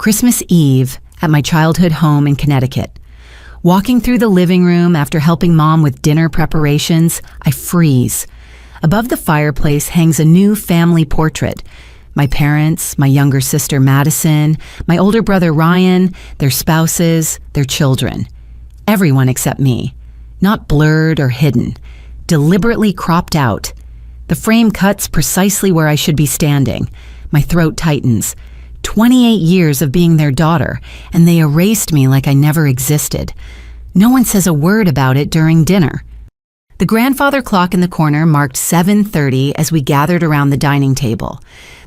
Christmas Eve at my childhood home in Connecticut. Walking through the living room after helping Mom with dinner preparations, I freeze. Above the fireplace hangs a new family portrait. My parents, my younger sister Madison, my older brother Ryan, their spouses, their children. Everyone except me. Not blurred or hidden. Deliberately cropped out. The frame cuts precisely where I should be standing. My throat tightens. 28 years of being their daughter, and they erased me like I never existed. No one says a word about it during dinner. The grandfather clock in the corner marked 7:30 as we gathered around the dining table.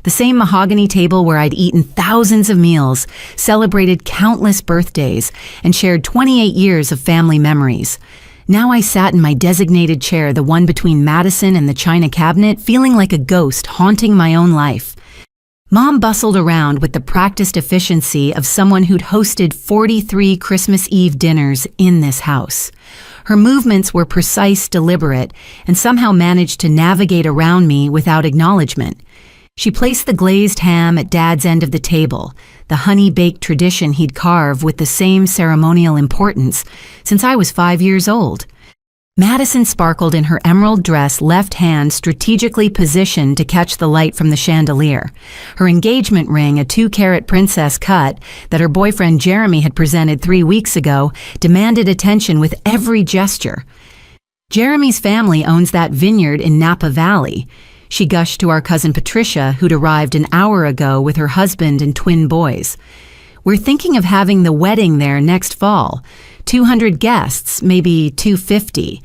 The same mahogany table where I'd eaten thousands of meals, celebrated countless birthdays, and shared 28 years of family memories. Now I sat in my designated chair, the one between Madison and the china cabinet, feeling like a ghost haunting my own life. Mom bustled around with the practiced efficiency of someone who'd hosted 43 Christmas Eve dinners in this house. Her movements were precise, deliberate, and somehow managed to navigate around me without acknowledgement. She placed the glazed ham at Dad's end of the table, the honey-baked tradition he'd carved with the same ceremonial importance since I was 5 years old. Madison sparkled in her emerald dress, left hand strategically positioned to catch the light from the chandelier. Her engagement ring, a 2-carat princess cut that her boyfriend Jeremy had presented 3 weeks ago, demanded attention with every gesture. Jeremy's family owns that vineyard in Napa Valley. She gushed to our cousin Patricia, who'd arrived an hour ago with her husband and twin boys. We're thinking of having the wedding there next fall. 200 guests, maybe 250.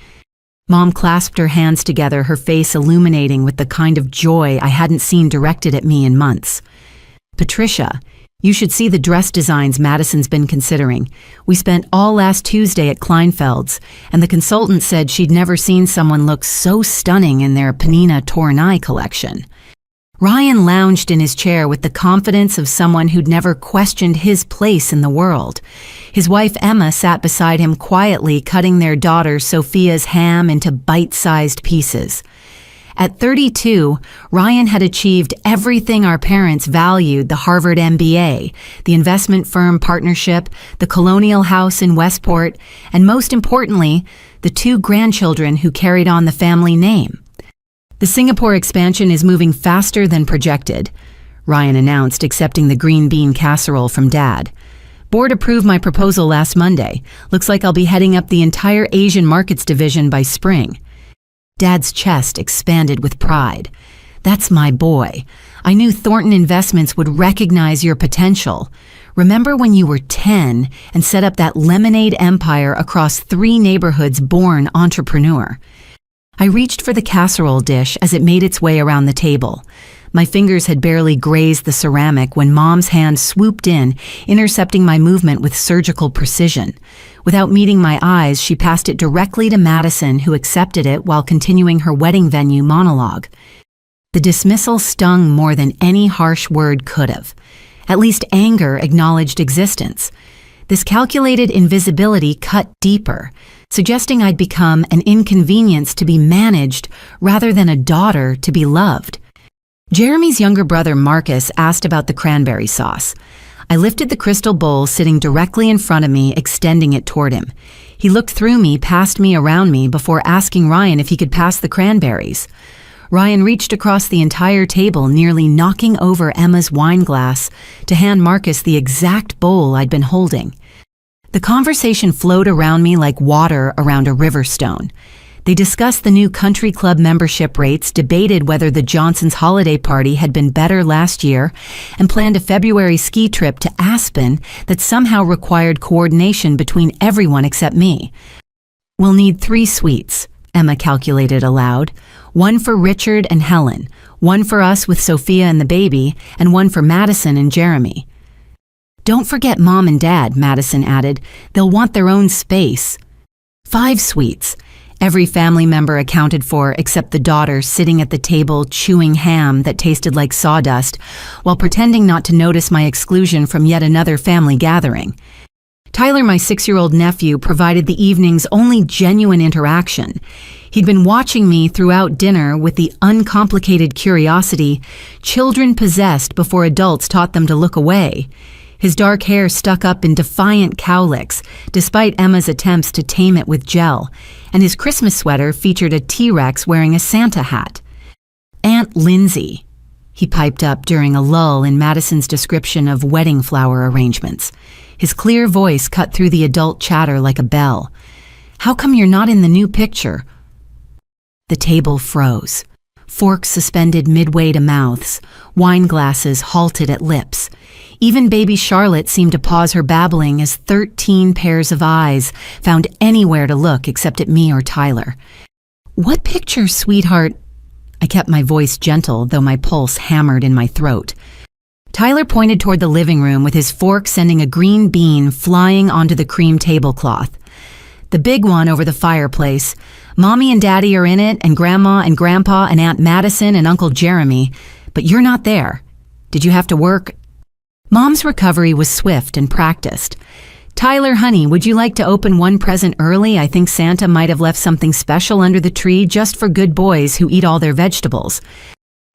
Mom clasped her hands together, her face illuminating with the kind of joy I hadn't seen directed at me in months. Patricia, you should see the dress designs Madison's been considering. We spent all last Tuesday at Kleinfeld's, and the consultant said she'd never seen someone look so stunning in their Panina Tournai collection. Ryan lounged in his chair with the confidence of someone who'd never questioned his place in the world. His wife Emma sat beside him quietly, cutting their daughter Sophia's ham into bite-sized pieces. At 32, Ryan had achieved everything our parents valued: the Harvard MBA, the investment firm partnership, the colonial house in Westport, and most importantly, the 2 grandchildren who carried on the family name. The Singapore expansion is moving faster than projected, Ryan announced, accepting the green bean casserole from Dad. Board approved my proposal last Monday. Looks like I'll be heading up the entire Asian markets division by spring. Dad's chest expanded with pride. That's my boy. I knew Thornton Investments would recognize your potential. Remember when you were 10 and set up that lemonade empire across 3 neighborhoods? Born entrepreneur. I reached for the casserole dish as it made its way around the table. My fingers had barely grazed the ceramic when Mom's hand swooped in, intercepting my movement with surgical precision. Without meeting my eyes, she passed it directly to Madison, who accepted it while continuing her wedding venue monologue. The dismissal stung more than any harsh word could have. At least anger acknowledged existence. This calculated invisibility cut deeper, suggesting I'd become an inconvenience to be managed rather than a daughter to be loved. Jeremy's younger brother Marcus asked about the cranberry sauce. I lifted the crystal bowl sitting directly in front of me, extending it toward him. He looked through me, past me, around me, before asking Ryan if he could pass the cranberries. Ryan reached across the entire table, nearly knocking over Emma's wine glass, to hand Marcus the exact bowl I'd been holding. The conversation flowed around me like water around a river stone. They discussed the new country club membership rates, debated whether the Johnsons' holiday party had been better last year, and planned a February ski trip to Aspen that somehow required coordination between everyone except me. We'll need 3 suites, Emma calculated aloud. 1 for Richard and Helen, 1 for us with Sophia and the baby, and 1 for Madison and Jeremy. Don't forget Mom and Dad, Madison added. They'll want their own space. 5 suites. Every family member accounted for except the daughter sitting at the table chewing ham that tasted like sawdust while pretending not to notice my exclusion from yet another family gathering. Tyler, my 6-year-old nephew, provided the evening's only genuine interaction. He'd been watching me throughout dinner with the uncomplicated curiosity children possessed before adults taught them to look away. His dark hair stuck up in defiant cowlicks, despite Emma's attempts to tame it with gel, and his Christmas sweater featured a T-Rex wearing a Santa hat. "Aunt Lindsay," he piped up during a lull in Madison's description of wedding flower arrangements. His clear voice cut through the adult chatter like a bell. "How come you're not in the new picture?" The table froze. Forks suspended midway to mouths, wine glasses halted at lips. Even baby Charlotte seemed to pause her babbling as 13 pairs of eyes found anywhere to look except at me or Tyler. "What picture, sweetheart?" I kept my voice gentle, though my pulse hammered in my throat. Tyler pointed toward the living room with his fork sending a green bean flying onto the cream tablecloth. "The big one over the fireplace. Mommy and Daddy are in it, and Grandma and Grandpa and Aunt Madison and Uncle Jeremy, but you're not there. Did you have to work?" Mom's recovery was swift and practiced. "Tyler, honey, would you like to open one present early? I think Santa might have left something special under the tree just for good boys who eat all their vegetables."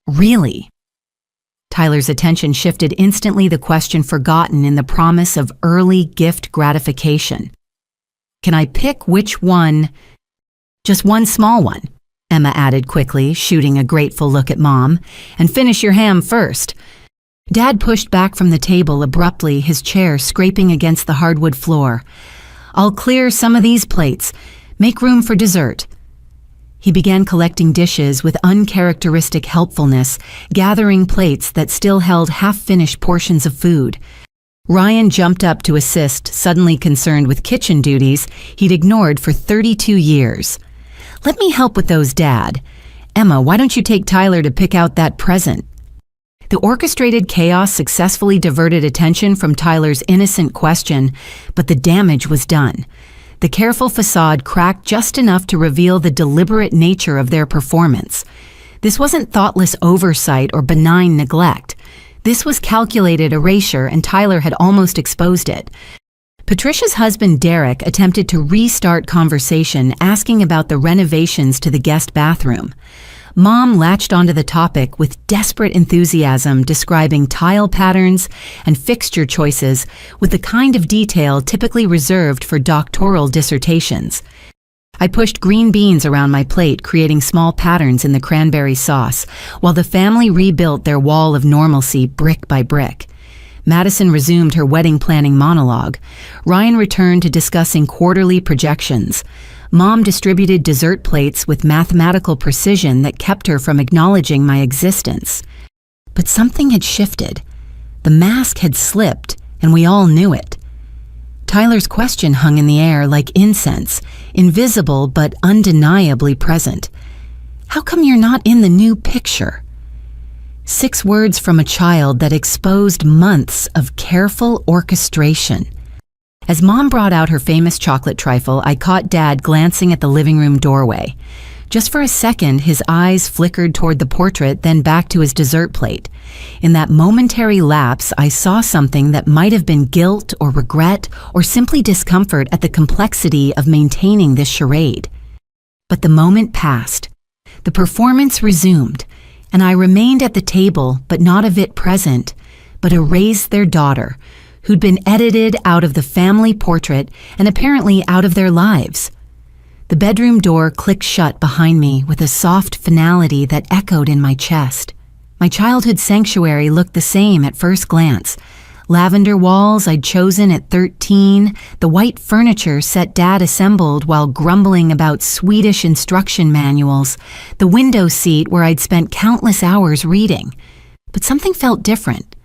"Really?" Tyler's attention shifted instantly, the question forgotten in the promise of early gift gratification. "Can I pick which one?" "Just one small one," Emma added quickly, shooting a grateful look at Mom. "And finish your ham first." Dad pushed back from the table abruptly, his chair scraping against the hardwood floor. "I'll clear some of these plates. Make room for dessert." He began collecting dishes with uncharacteristic helpfulness, gathering plates that still held half-finished portions of food. Ryan jumped up to assist, suddenly concerned with kitchen duties he'd ignored for 32 years. "Let me help with those, Dad. Emma, why don't you take Tyler to pick out that present?" The orchestrated chaos successfully diverted attention from Tyler's innocent question, but the damage was done. The careful facade cracked just enough to reveal the deliberate nature of their performance. This wasn't thoughtless oversight or benign neglect. This was calculated erasure, and Tyler had almost exposed it. Patricia's husband, Derek, attempted to restart conversation, asking about the renovations to the guest bathroom. Mom latched onto the topic with desperate enthusiasm, describing tile patterns and fixture choices with the kind of detail typically reserved for doctoral dissertations. I pushed green beans around my plate, creating small patterns in the cranberry sauce, while the family rebuilt their wall of normalcy brick by brick. Madison resumed her wedding planning monologue. Ryan returned to discussing quarterly projections. Mom distributed dessert plates with mathematical precision that kept her from acknowledging my existence. But something had shifted. The mask had slipped, and we all knew it. Tyler's question hung in the air like incense, invisible but undeniably present. "How come you're not in the new picture?" 6 words from a child that exposed months of careful orchestration. As Mom brought out her famous chocolate trifle, I caught Dad glancing at the living room doorway. Just for a second, his eyes flickered toward the portrait, then back to his dessert plate. In that momentary lapse, I saw something that might have been guilt or regret or simply discomfort at the complexity of maintaining this charade. But the moment passed. The performance resumed, and I remained at the table, but not a bit present, but erased their daughter, who'd been edited out of the family portrait and apparently out of their lives. The bedroom door clicked shut behind me with a soft finality that echoed in my chest. My childhood sanctuary looked the same at first glance. Lavender walls I'd chosen at 13, the white furniture set Dad assembled while grumbling about Swedish instruction manuals, the window seat where I'd spent countless hours reading. But something felt different,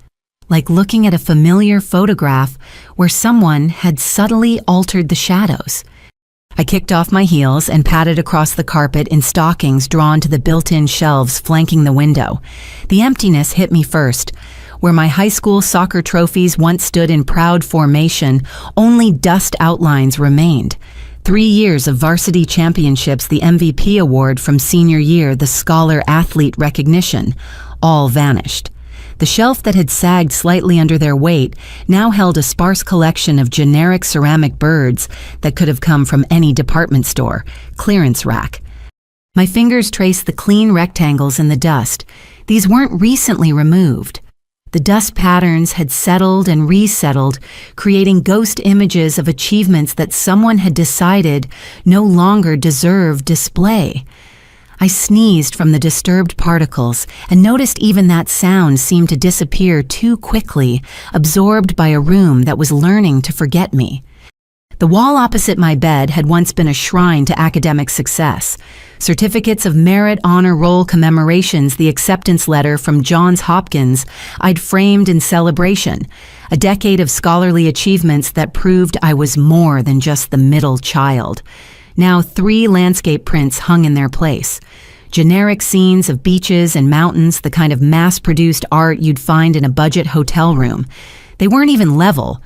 like looking at a familiar photograph where someone had subtly altered the shadows. I kicked off my heels and padded across the carpet in stockings drawn to the built-in shelves flanking the window. The emptiness hit me first. Where my high school soccer trophies once stood in proud formation, only dust outlines remained. 3 years of varsity championships, the MVP award from senior year, the scholar athlete recognition, all vanished. The shelf that had sagged slightly under their weight now held a sparse collection of generic ceramic birds that could have come from any department store, clearance rack. My fingers traced the clean rectangles in the dust. These weren't recently removed. The dust patterns had settled and resettled, creating ghost images of achievements that someone had decided no longer deserved display. I sneezed from the disturbed particles and noticed even that sound seemed to disappear too quickly, absorbed by a room that was learning to forget me. The wall opposite my bed had once been a shrine to academic success. Certificates of merit, honor roll commemorations, the acceptance letter from Johns Hopkins I'd framed in celebration, a decade of scholarly achievements that proved I was more than just the middle child. Now 3 landscape prints hung in their place. Generic scenes of beaches and mountains, the kind of mass-produced art you'd find in a budget hotel room. They weren't even level.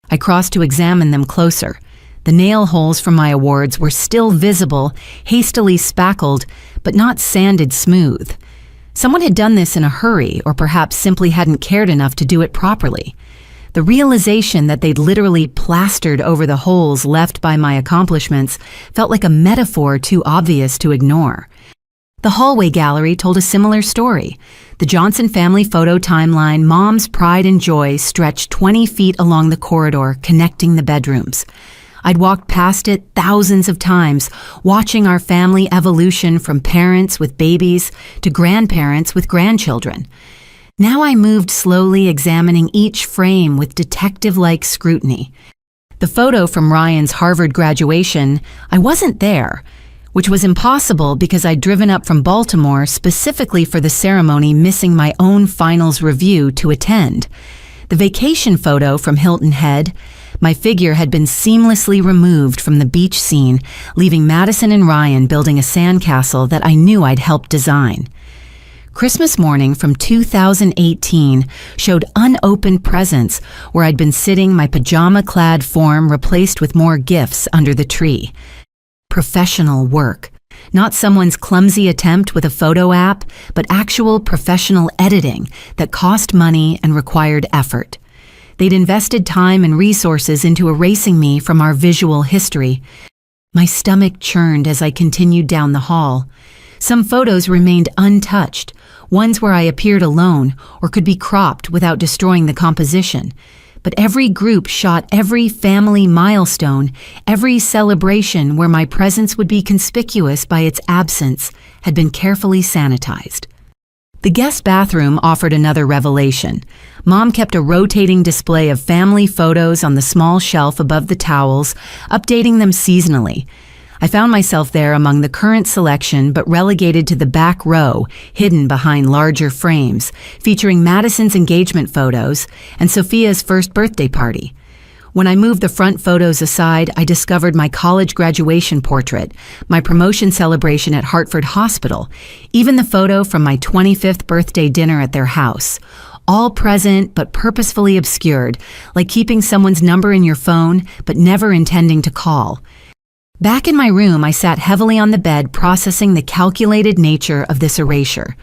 I crossed to examine them closer. The nail holes from my awards were still visible, hastily spackled, but not sanded smooth. Someone had done this in a hurry, or perhaps simply hadn't cared enough to do it properly. The realization that they'd literally plastered over the holes left by my accomplishments felt like a metaphor too obvious to ignore. The hallway gallery told a similar story. The Johnson family photo timeline, Mom's pride and joy, stretched 20 feet along the corridor connecting the bedrooms. I'd walked past it thousands of times, watching our family evolution from parents with babies to grandparents with grandchildren. Now I moved slowly, examining each frame with detective-like scrutiny. The photo from Ryan's Harvard graduation, I wasn't there, which was impossible because I'd driven up from Baltimore specifically for the ceremony, missing my own finals review to attend. The vacation photo from Hilton Head, my figure had been seamlessly removed from the beach scene, leaving Madison and Ryan building a sandcastle that I knew I'd helped design. Christmas morning from 2018 showed unopened presents where I'd been sitting, my pajama-clad form replaced with more gifts under the tree. Professional work. Not someone's clumsy attempt with a photo app, but actual professional editing that cost money and required effort. They'd invested time and resources into erasing me from our visual history. My stomach churned as I continued down the hall. Some photos remained untouched, ones where I appeared alone or could be cropped without destroying the composition. But every group shot every family milestone, every celebration where my presence would be conspicuous by its absence had been carefully sanitized. The guest bathroom offered another revelation. Mom kept a rotating display of family photos on the small shelf above the towels, updating them seasonally. I found myself there among the current selection, but relegated to the back row, hidden behind larger frames, featuring Madison's engagement photos and Sophia's first birthday party. When I moved the front photos aside, I discovered my college graduation portrait, my promotion celebration at Hartford Hospital, even the photo from my 25th birthday dinner at their house. All present but purposefully obscured, like keeping someone's number in your phone but never intending to call. Back in my room, I sat heavily on the bed, processing the calculated nature of this erasure.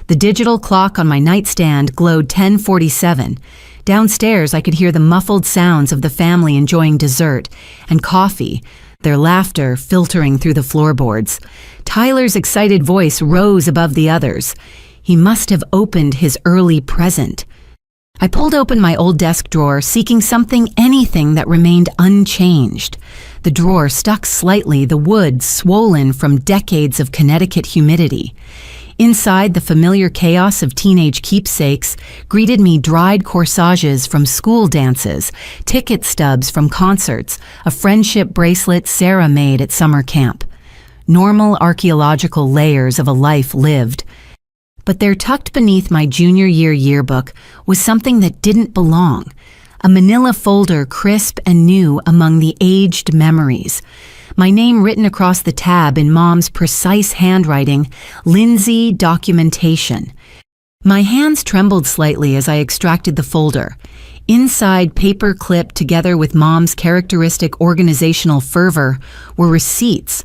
The digital clock on my nightstand glowed 10:47. Downstairs, I could hear the muffled sounds of the family enjoying dessert and coffee, their laughter filtering through the floorboards. Tyler's excited voice rose above the others. He must have opened his early present. I pulled open my old desk drawer, seeking anything that remained unchanged. The drawer stuck slightly, the wood swollen from decades of Connecticut humidity. Inside, the familiar chaos of teenage keepsakes greeted me: dried corsages from school dances, ticket stubs from concerts, a friendship bracelet Sarah made at summer camp. Normal archaeological layers of a life lived. But there, tucked beneath my junior year yearbook, was something that didn't belong. A manila folder, crisp and new among the aged memories. My name written across the tab in Mom's precise handwriting, Lindsay Documentation. My hands trembled slightly as I extracted the folder. Inside, paper clipped together with Mom's characteristic organizational fervor, were receipts.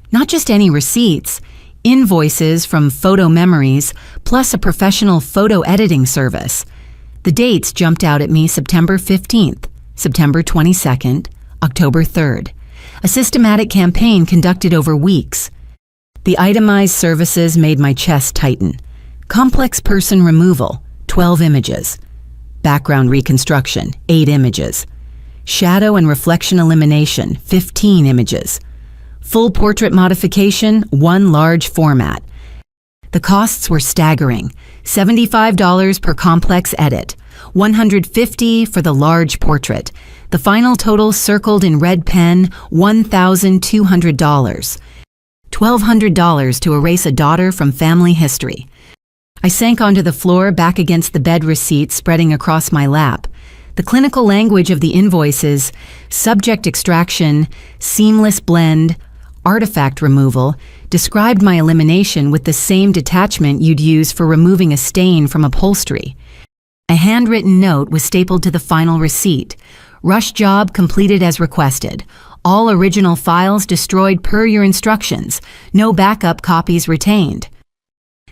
Not just any receipts. Invoices from Photo Memories, plus a professional photo editing service. The dates jumped out at me: September 15th, September 22nd, October 3rd. A systematic campaign conducted over weeks. The itemized services made my chest tighten. Complex person removal, 12 images. Background reconstruction, 8 images. Shadow and reflection elimination, 15 images. Full portrait modification, 1 large format. The costs were staggering. $75 per complex edit, $150 for the large portrait. The final total circled in red pen, $1,200. $1,200 to erase a daughter from family history. I sank onto the floor back against the bed receipt spreading across my lap. The clinical language of the invoices, subject extraction, seamless blend, artifact removal, described my elimination with the same detachment you'd use for removing a stain from upholstery. A handwritten note was stapled to the final receipt. Rush job completed as requested. All original files destroyed per your instructions. No backup copies retained.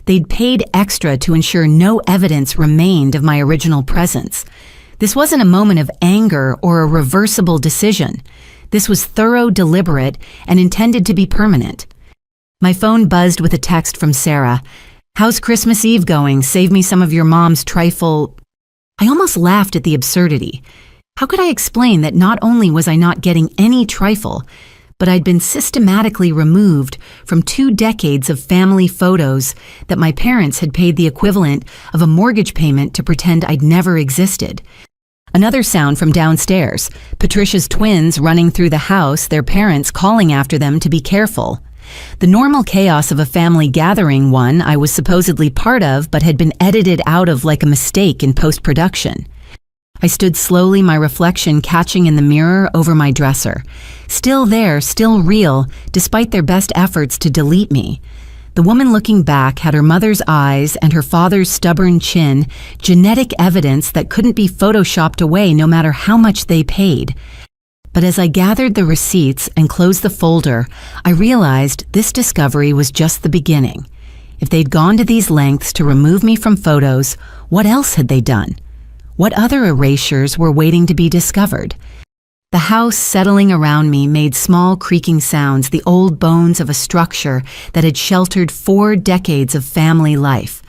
They'd paid extra to ensure no evidence remained of my original presence. This wasn't a moment of anger or a reversible decision. This was thorough, deliberate, and intended to be permanent. My phone buzzed with a text from Sarah. "How's Christmas Eve going? Save me some of your mom's trifle." I almost laughed at the absurdity. How could I explain that not only was I not getting any trifle, but I'd been systematically removed from 2 decades of family photos that my parents had paid the equivalent of a mortgage payment to pretend I'd never existed. Another sound from downstairs, Patricia's twins running through the house, their parents calling after them to be careful. The normal chaos of a family gathering, one I was supposedly part of but had been edited out of like a mistake in post-production. I stood slowly, my reflection catching in the mirror over my dresser. Still there, still real, despite their best efforts to delete me. The woman looking back had her mother's eyes and her father's stubborn chin, genetic evidence that couldn't be photoshopped away no matter how much they paid. But as I gathered the receipts and closed the folder, I realized this discovery was just the beginning. If they'd gone to these lengths to remove me from photos, what else had they done? What other erasures were waiting to be discovered? The house settling around me made small creaking sounds, the old bones of a structure that had sheltered 4 decades of family life.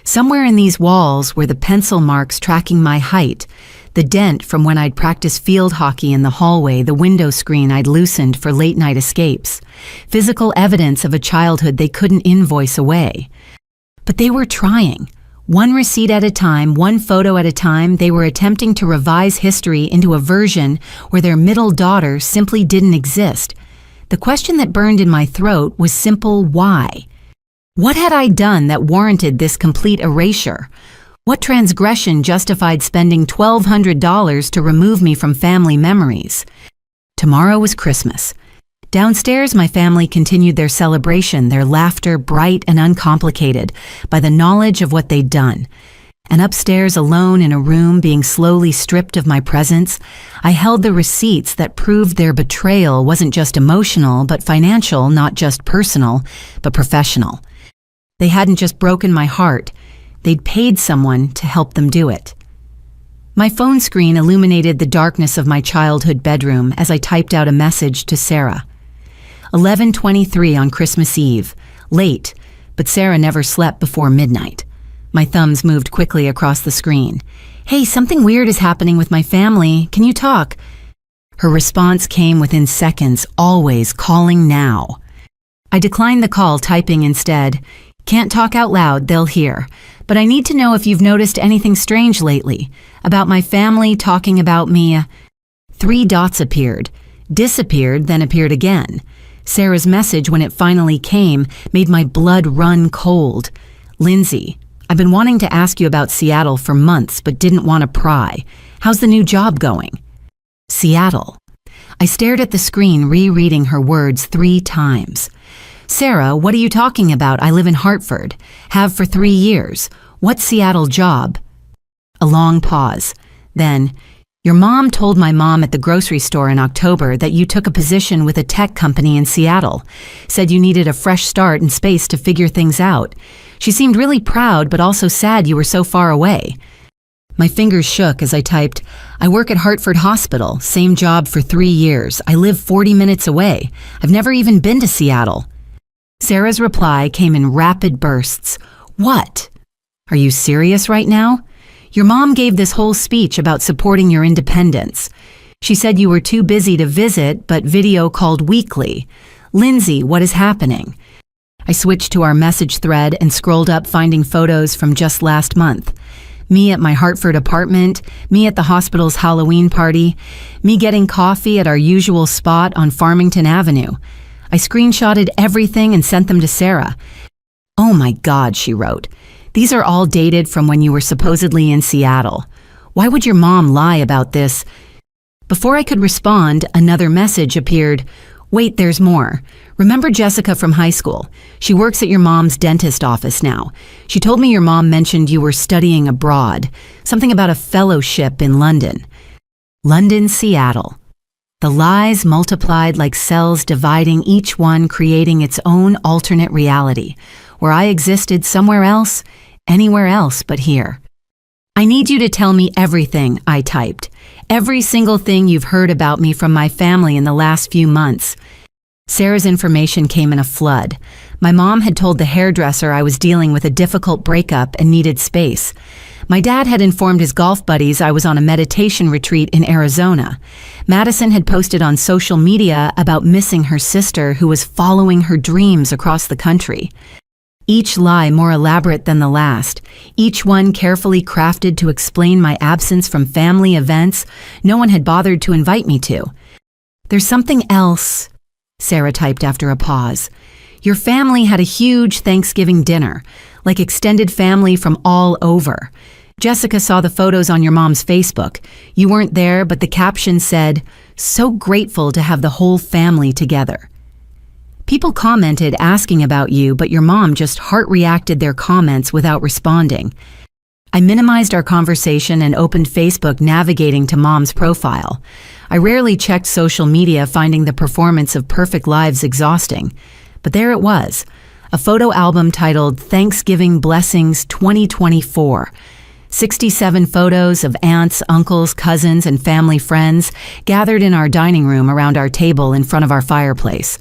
Somewhere in these walls were the pencil marks tracking my height, the dent from when I'd practiced field hockey in the hallway, the window screen I'd loosened for late-night escapes, physical evidence of a childhood they couldn't invoice away. But they were trying. One receipt at a time, one photo at a time, they were attempting to revise history into a version where their middle daughter simply didn't exist. The question that burned in my throat was simple: why? What had I done that warranted this complete erasure? What transgression justified spending $1,200 to remove me from family memories? Tomorrow was Christmas. Downstairs, my family continued their celebration, their laughter bright and uncomplicated by the knowledge of what they'd done. And upstairs, alone in a room being slowly stripped of my presence, I held the receipts that proved their betrayal wasn't just emotional, but financial, not just personal, but professional. They hadn't just broken my heart, they'd paid someone to help them do it. My phone screen illuminated the darkness of my childhood bedroom as I typed out a message to Sarah. 11:23 on Christmas Eve. Late, but Sarah never slept before midnight. My thumbs moved quickly across the screen. "Hey, something weird is happening with my family. Can you talk?" Her response came within seconds, always calling now. I declined the call, typing instead, "Can't talk out loud, they'll hear. But I need to know if you've noticed anything strange lately. About my family, talking about me." 3 dots appeared, disappeared, then appeared again. Sarah's message, when it finally came, made my blood run cold. "Lindsay, I've been wanting to ask you about Seattle for months, but didn't want to pry. How's the new job going?" Seattle. I stared at the screen, rereading her words 3 times. "Sarah, what are you talking about? I live in Hartford. Have for 3 years. What Seattle job?" A long pause. Then, "Your mom told my mom at the grocery store in October that you took a position with a tech company in Seattle. Said you needed a fresh start and space to figure things out. She seemed really proud, but also sad you were so far away." My fingers shook as I typed, "I work at Hartford Hospital, same job for 3 years. I live 40 minutes away. I've never even been to Seattle." Sarah's reply came in rapid bursts. "What? Are you serious right now? Your mom gave this whole speech about supporting your independence. She said you were too busy to visit, but video called weekly. Lindsay, what is happening? I switched to our message thread and scrolled up, finding photos from just last month. Me at my Hartford apartment, me at the hospital's Halloween party, me getting coffee at our usual spot on Farmington Avenue. I screenshotted everything and sent them to Sarah. "Oh my God," she wrote. "These are all dated from when you were supposedly in Seattle. Why would your mom lie about this?" Before I could respond, another message appeared. "Wait, there's more. Remember Jessica from high school? She works at your mom's dentist office now. She told me your mom mentioned you were studying abroad, something about a fellowship in London." London, Seattle. The lies multiplied like cells dividing, each one creating its own alternate reality, where I existed somewhere else, anywhere else but here. "I need you to tell me everything," I typed. "Every single thing you've heard about me from my family in the last few months." Sarah's information came in a flood. My mom had told the hairdresser I was dealing with a difficult breakup and needed space. My dad had informed his golf buddies I was on a meditation retreat in Arizona. Madison had posted on social media about missing her sister who was following her dreams across the country. Each lie more elaborate than the last, each one carefully crafted to explain my absence from family events no one had bothered to invite me to. "There's something else," Sarah typed after a pause. "Your family had a huge Thanksgiving dinner, like extended family from all over. Jessica saw the photos on your mom's Facebook. You weren't there, but the caption said, 'So grateful to have the whole family together.' People commented asking about you, but your mom just heart-reacted their comments without responding. I minimized our conversation and opened Facebook, navigating to mom's profile. I rarely checked social media, finding the performance of perfect lives exhausting. But there it was, a photo album titled Thanksgiving Blessings 2024. 67 photos of aunts, uncles, cousins, and family friends gathered in our dining room around our table in front of our fireplace.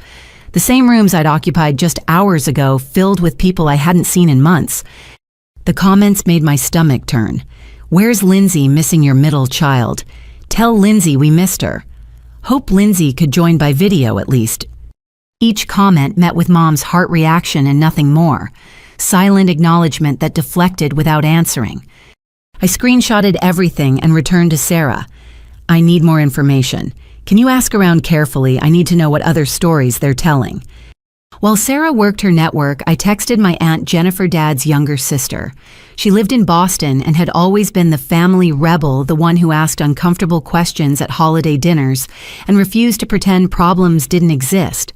The same rooms I'd occupied just hours ago, filled with people I hadn't seen in months. The comments made my stomach turn. "Where's Lindsay missing your middle child? Tell Lindsay we missed her. Hope Lindsay could join by video at least." Each comment met with mom's heart reaction and nothing more. Silent acknowledgement that deflected without answering. I screenshotted everything and returned to Sarah. "I need more information. Can you ask around carefully? I need to know what other stories they're telling." While Sarah worked her network, I texted my Aunt Jennifer, Dad's younger sister. She lived in Boston and had always been the family rebel, the one who asked uncomfortable questions at holiday dinners and refused to pretend problems didn't exist.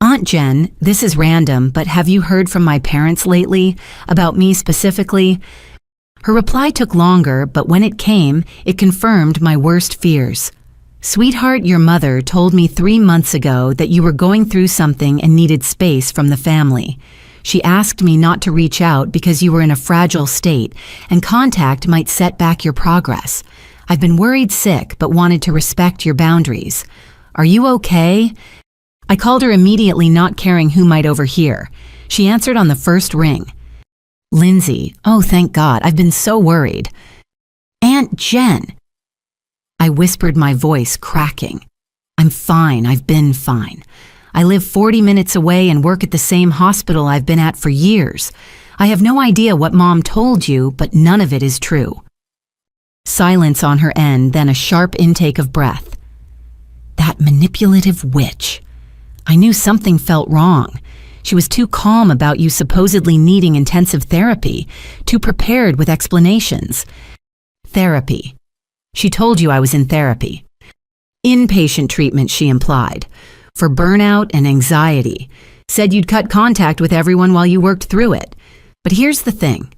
"Aunt Jen, this is random, but have you heard from my parents lately? About me specifically?" Her reply took longer, but when it came, it confirmed my worst fears. "Sweetheart, your mother told me 3 months ago that you were going through something and needed space from the family. She asked me not to reach out because you were in a fragile state and contact might set back your progress. I've been worried sick but wanted to respect your boundaries. Are you okay?" I called her immediately, not caring who might overhear. She answered on the first ring. "Lindsay, oh thank God, I've been so worried." "Aunt Jen." I whispered, my voice cracking. "I'm fine, I've been fine. I live 40 minutes away and work at the same hospital I've been at for years. I have no idea what Mom told you, but none of it is true." Silence on her end, then a sharp intake of breath. That manipulative witch. I knew something felt wrong. She was too calm about you supposedly needing intensive therapy, too prepared with explanations. Therapy. She told you I was in therapy. Inpatient treatment, she implied, for burnout and anxiety. Said you'd cut contact with everyone while you worked through it. But here's the thing.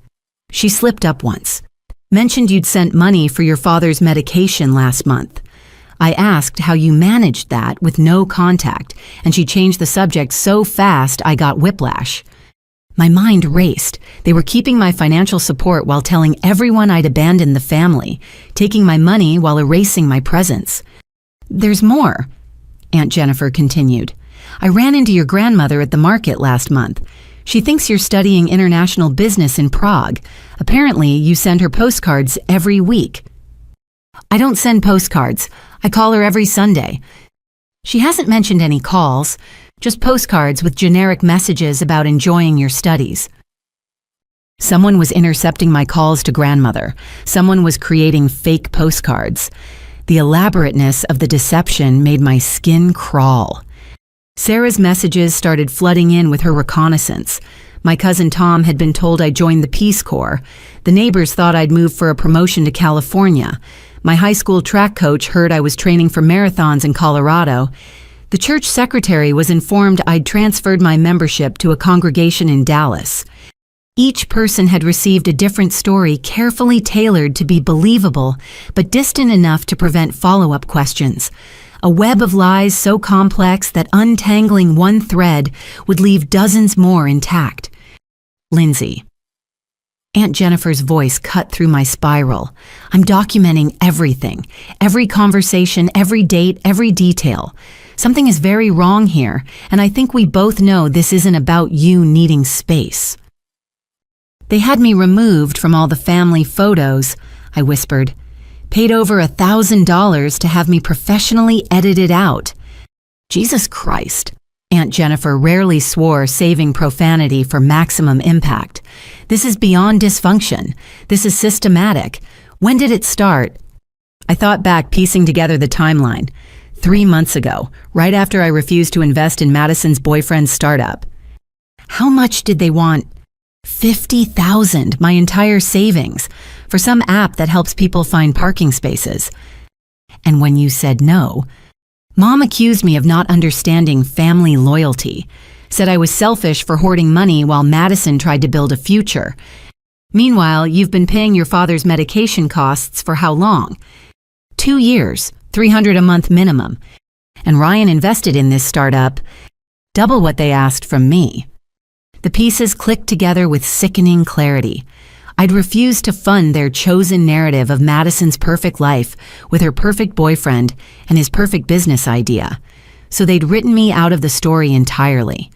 She slipped up once. Mentioned you'd sent money for your father's medication last month. I asked how you managed that with no contact, and she changed the subject so fast I got whiplash. My mind raced. They were keeping my financial support while telling everyone I'd abandoned the family, taking my money while erasing my presence. "There's more," Aunt Jennifer continued. "I ran into your grandmother at the market last month. She thinks you're studying international business in Prague. Apparently, you send her postcards every week. I don't send postcards. I call her every Sunday. She hasn't mentioned any calls, just postcards with generic messages about enjoying your studies. Someone was intercepting my calls to grandmother. Someone was creating fake postcards. The elaborateness of the deception made my skin crawl. Sarah's messages started flooding in with her reconnaissance. My cousin Tom had been told I joined the Peace Corps. The neighbors thought I'd moved for a promotion to California. My high school track coach heard I was training for marathons in Colorado. The church secretary was informed I'd transferred my membership to a congregation in Dallas. Each person had received a different story carefully tailored to be believable, but distant enough to prevent follow-up questions. A web of lies so complex that untangling one thread would leave dozens more intact. Lindsay. Aunt Jennifer's voice cut through my spiral. I'm documenting everything, every conversation, every date, every detail. Something is very wrong here, and I think we both know this isn't about you needing space. They had me removed from all the family photos, I whispered. Paid over $1,000 to have me professionally edited out. Jesus Christ. Aunt Jennifer rarely swore, saving profanity for maximum impact. This is beyond dysfunction. This is systematic. When did it start? I thought back, piecing together the timeline. 3 months ago, right after I refused to invest in Madison's boyfriend's startup. How much did they want? $50,000, my entire savings, for some app that helps people find parking spaces. And when you said no, Mom accused me of not understanding family loyalty, said I was selfish for hoarding money while Madison tried to build a future. Meanwhile, you've been paying your father's medication costs for how long? 2 years, $300 a month minimum. And Ryan invested in this startup, double what they asked from me. The pieces clicked together with sickening clarity. I'd refused to fund their chosen narrative of Madison's perfect life with her perfect boyfriend and his perfect business idea. So they'd written me out of the story entirely.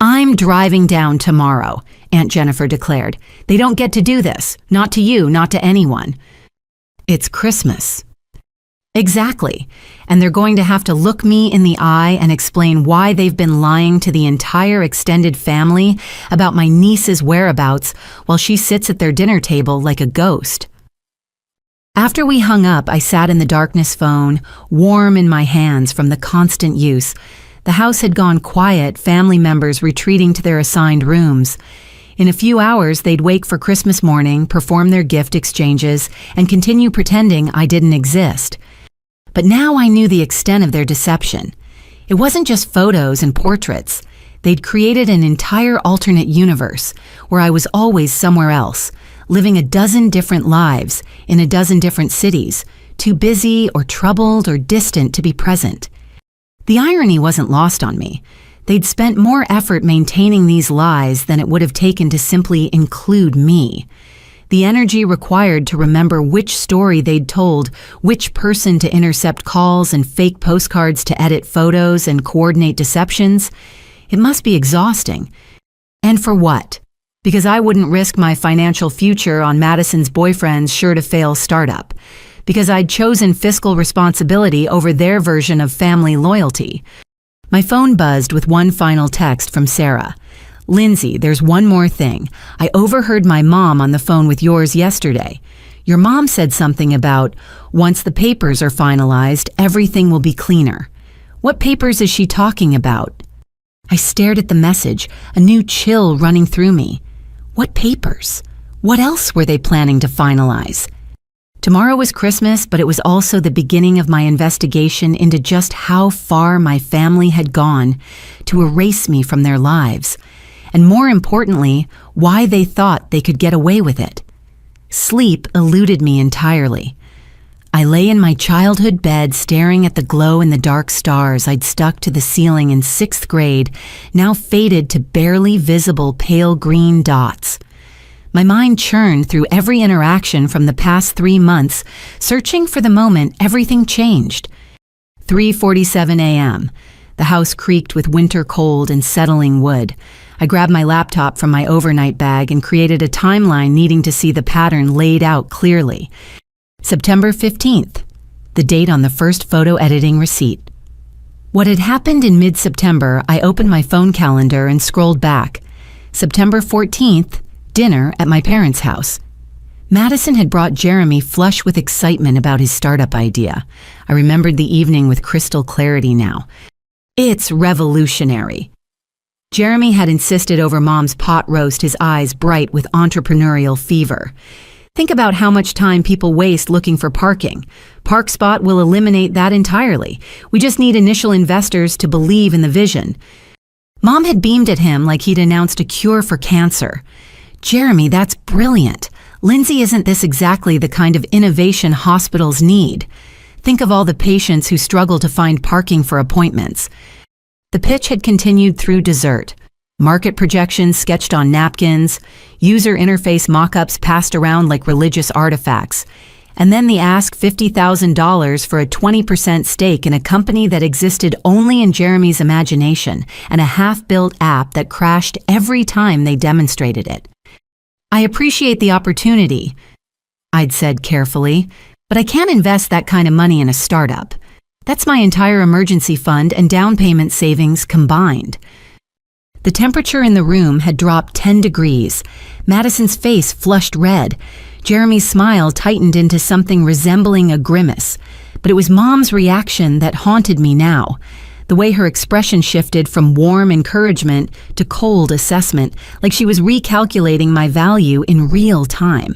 I'm driving down tomorrow, Aunt Jennifer declared. They don't get to do this. Not to you, not to anyone. It's Christmas. Exactly. And they're going to have to look me in the eye and explain why they've been lying to the entire extended family about my niece's whereabouts while she sits at their dinner table like a ghost. After we hung up, I sat in the darkness phone, warm in my hands from the constant use. The house had gone quiet, family members retreating to their assigned rooms. In a few hours, they'd wake for Christmas morning, perform their gift exchanges, and continue pretending I didn't exist. But now I knew the extent of their deception. It wasn't just photos and portraits. They'd created an entire alternate universe where I was always somewhere else, living a dozen different lives in a dozen different cities, too busy or troubled or distant to be present. The irony wasn't lost on me. They'd spent more effort maintaining these lies than it would have taken to simply include me. The energy required to remember which story they'd told, which person to intercept calls and fake postcards to edit photos and coordinate deceptions, it must be exhausting. And for what? Because I wouldn't risk my financial future on Madison's boyfriend's sure-to-fail startup. Because I'd chosen fiscal responsibility over their version of family loyalty. My phone buzzed with one final text from Sarah. Lindsay, there's one more thing. I overheard my mom on the phone with yours yesterday. Your mom said something about, once the papers are finalized, everything will be cleaner. What papers is she talking about? I stared at the message, a new chill running through me. What papers? What else were they planning to finalize? Tomorrow was Christmas, but it was also the beginning of my investigation into just how far my family had gone to erase me from their lives. And more importantly, why they thought they could get away with it. Sleep eluded me entirely. I lay in my childhood bed staring at the glow-in-the-dark stars I'd stuck to the ceiling in 6th grade, now faded to barely visible pale green dots. My mind churned through every interaction from the past 3 months, searching for the moment everything changed. 3:47 a.m. The house creaked with winter cold and settling wood. I grabbed my laptop from my overnight bag and created a timeline needing to see the pattern laid out clearly. September 15th, the date on the first photo editing receipt. What had happened in mid-September, I opened my phone calendar and scrolled back. September 14th, dinner at my parents' house. Madison had brought Jeremy flush with excitement about his startup idea. I remembered the evening with crystal clarity now. It's revolutionary. Jeremy had insisted over Mom's pot roast, his eyes bright with entrepreneurial fever. Think about how much time people waste looking for parking. ParkSpot will eliminate that entirely. We just need initial investors to believe in the vision. Mom had beamed at him like he'd announced a cure for cancer. Jeremy, that's brilliant. Lindsay, isn't this exactly the kind of innovation hospitals need? Think of all the patients who struggle to find parking for appointments. The pitch had continued through dessert. Market projections sketched on napkins, user interface mock-ups passed around like religious artifacts, and then the ask $50,000 for a 20% stake in a company that existed only in Jeremy's imagination and a half-built app that crashed every time they demonstrated it. I appreciate the opportunity, I'd said carefully, but I can't invest that kind of money in a startup. That's my entire emergency fund and down payment savings combined. The temperature in the room had dropped 10 degrees. Madison's face flushed red. Jeremy's smile tightened into something resembling a grimace. But it was Mom's reaction that haunted me now. The way her expression shifted from warm encouragement to cold assessment, like she was recalculating my value in real time.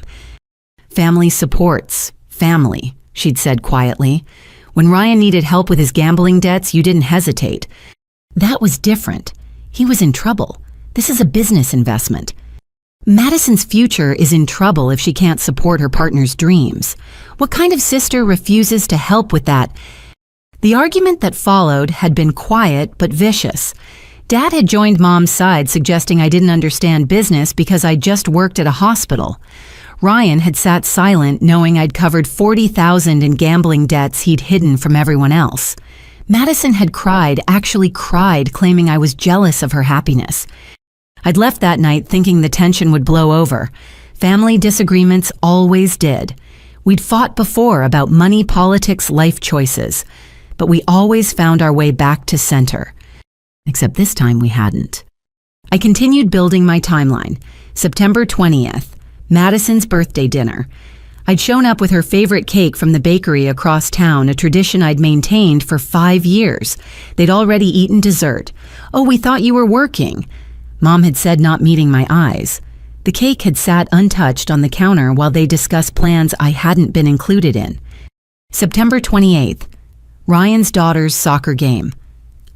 Family supports family, she'd said quietly. When Ryan needed help with his gambling debts, you didn't hesitate. That was different. He was in trouble. This is a business investment. Madison's future is in trouble if she can't support her partner's dreams. What kind of sister refuses to help with that? The argument that followed had been quiet but vicious. Dad had joined Mom's side, suggesting I didn't understand business because I just worked at a hospital. Ryan had sat silent, knowing I'd covered $40,000 in gambling debts he'd hidden from everyone else. Madison had cried, actually cried, claiming I was jealous of her happiness. I'd left that night thinking the tension would blow over. Family disagreements always did. We'd fought before about money, politics, life choices. But we always found our way back to center. Except this time we hadn't. I continued building my timeline. September 20th, Madison's birthday dinner. I'd shown up with her favorite cake from the bakery across town, a tradition I'd maintained for 5 years. They'd already eaten dessert. Oh, we thought you were working. Mom had said, not meeting my eyes. The cake had sat untouched on the counter while they discussed plans I hadn't been included in. September 28th, Ryan's daughter's soccer game.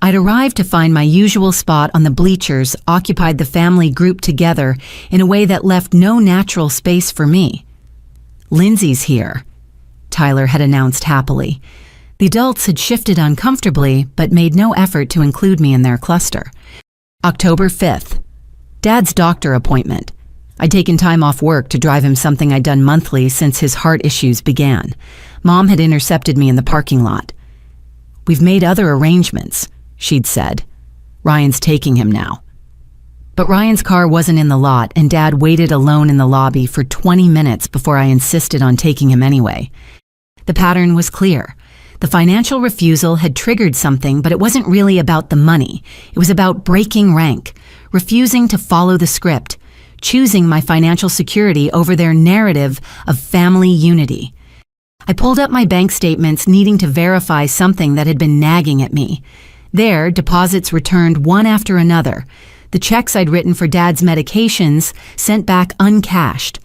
I'd arrived to find my usual spot on the bleachers occupied the family grouped together in a way that left no natural space for me. Lindsay's here, Tyler had announced happily. The adults had shifted uncomfortably but made no effort to include me in their cluster. October 5th, Dad's doctor appointment. I'd taken time off work to drive him something I'd done monthly since his heart issues began. Mom had intercepted me in the parking lot. We've made other arrangements, she'd said. Ryan's taking him now. But Ryan's car wasn't in the lot, and Dad waited alone in the lobby for 20 minutes before I insisted on taking him anyway. The pattern was clear. The financial refusal had triggered something, but it wasn't really about the money. It was about breaking rank, refusing to follow the script, choosing my financial security over their narrative of family unity. I pulled up my bank statements, needing to verify something that had been nagging at me. There, deposits returned one after another. The checks I'd written for Dad's medications sent back uncashed.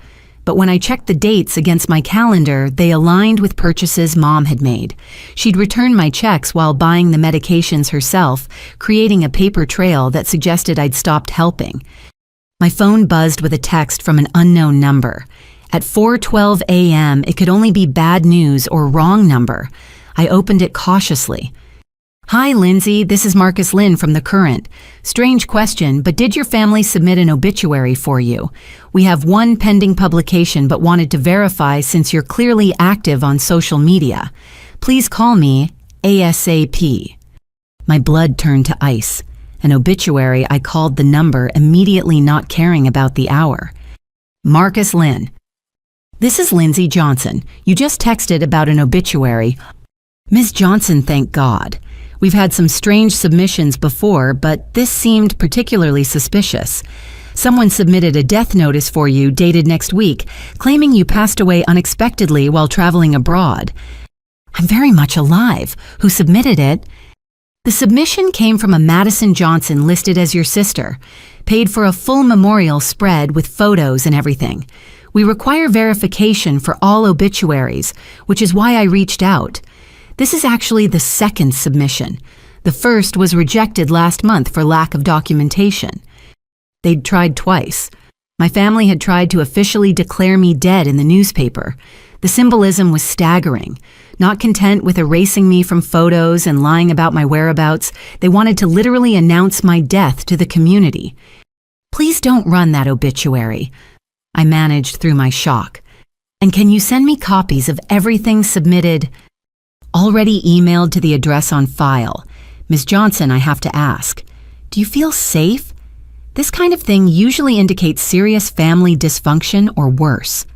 But when I checked the dates against my calendar, they aligned with purchases Mom had made. She'd returned my checks while buying the medications herself, creating a paper trail that suggested I'd stopped helping. My phone buzzed with a text from an unknown number. At 4:12 a.m., it could only be bad news or wrong number. I opened it cautiously. Hi, Lindsay, this is Marcus Lynn from The Current. Strange question, but did your family submit an obituary for you? We have one pending publication but wanted to verify since you're clearly active on social media. Please call me ASAP. My blood turned to ice. An obituary, I called the number, immediately not caring about the hour. Marcus Lynn. This is Lindsay Johnson. You just texted about an obituary. Ms. Johnson, thank God. We've had some strange submissions before, but this seemed particularly suspicious. Someone submitted a death notice for you dated next week, claiming you passed away unexpectedly while traveling abroad. I'm very much alive. Who submitted it? The submission came from a Madison Johnson listed as your sister, paid for a full memorial spread with photos and everything. We require verification for all obituaries, which is why I reached out. This is actually the second submission. The first was rejected last month for lack of documentation. They'd tried twice. My family had tried to officially declare me dead in the newspaper. The symbolism was staggering. Not content with erasing me from photos and lying about my whereabouts, they wanted to literally announce my death to the community. Please don't run that obituary. I managed through my shock. And can you send me copies of everything submitted? Already emailed to the address on file. Ms. Johnson, I have to ask, do you feel safe? This kind of thing usually indicates serious family dysfunction or worse.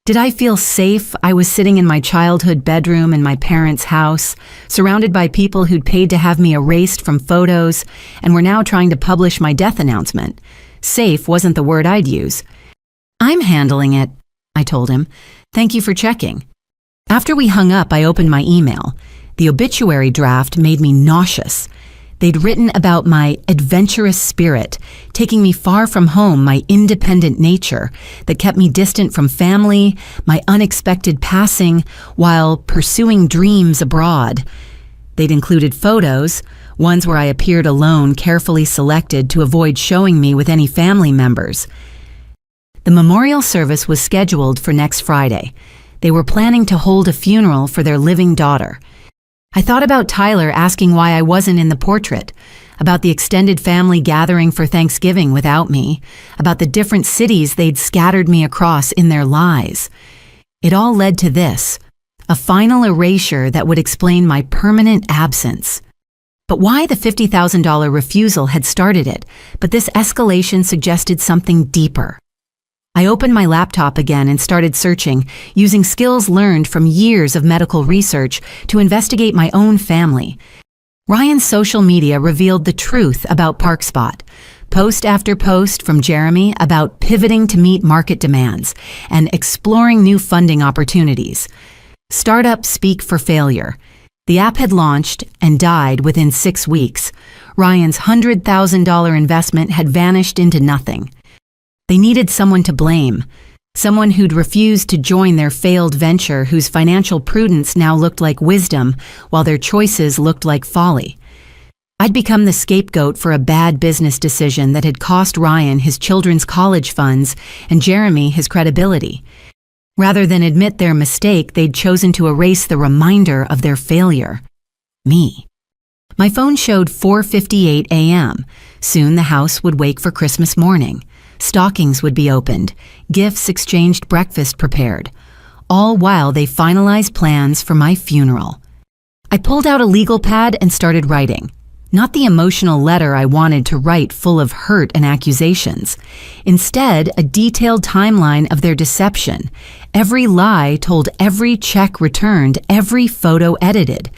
Did I feel safe? I was sitting in my childhood bedroom in my parents' house, surrounded by people who'd paid to have me erased from photos and were now trying to publish my death announcement. Safe wasn't the word I'd use. I'm handling it, I told him. Thank you for checking. After we hung up, I opened my email. The obituary draft made me nauseous. They'd written about my adventurous spirit, taking me far from home, my independent nature that kept me distant from family, my unexpected passing while pursuing dreams abroad. They'd included photos, ones where I appeared alone, carefully selected to avoid showing me with any family members. The memorial service was scheduled for next Friday. They were planning to hold a funeral for their living daughter. I thought about Tyler asking why I wasn't in the portrait, about the extended family gathering for Thanksgiving without me, about the different cities they'd scattered me across in their lies. It all led to this, a final erasure that would explain my permanent absence. But why the $50,000 refusal had started it, but this escalation suggested something deeper. I opened my laptop again and started searching, using skills learned from years of medical research to investigate my own family. Ryan's social media revealed the truth about ParkSpot. Post after post from Jeremy about pivoting to meet market demands and exploring new funding opportunities. Startups speak for failure. The app had launched and died within 6 weeks. Ryan's $100,000 investment had vanished into nothing. They needed someone to blame, someone who'd refused to join their failed venture, whose financial prudence now looked like wisdom while their choices looked like folly. I'd become the scapegoat for a bad business decision that had cost Ryan his children's college funds and Jeremy his credibility. Rather than admit their mistake, they'd chosen to erase the reminder of their failure. Me. My phone showed 4:58 a.m. Soon the house would wake for Christmas morning. Stockings would be opened, gifts exchanged, breakfast prepared, all while they finalized plans for my funeral. I pulled out a legal pad and started writing. Not the emotional letter I wanted to write full of hurt and accusations. Instead, a detailed timeline of their deception. Every lie told, every check returned, every photo edited.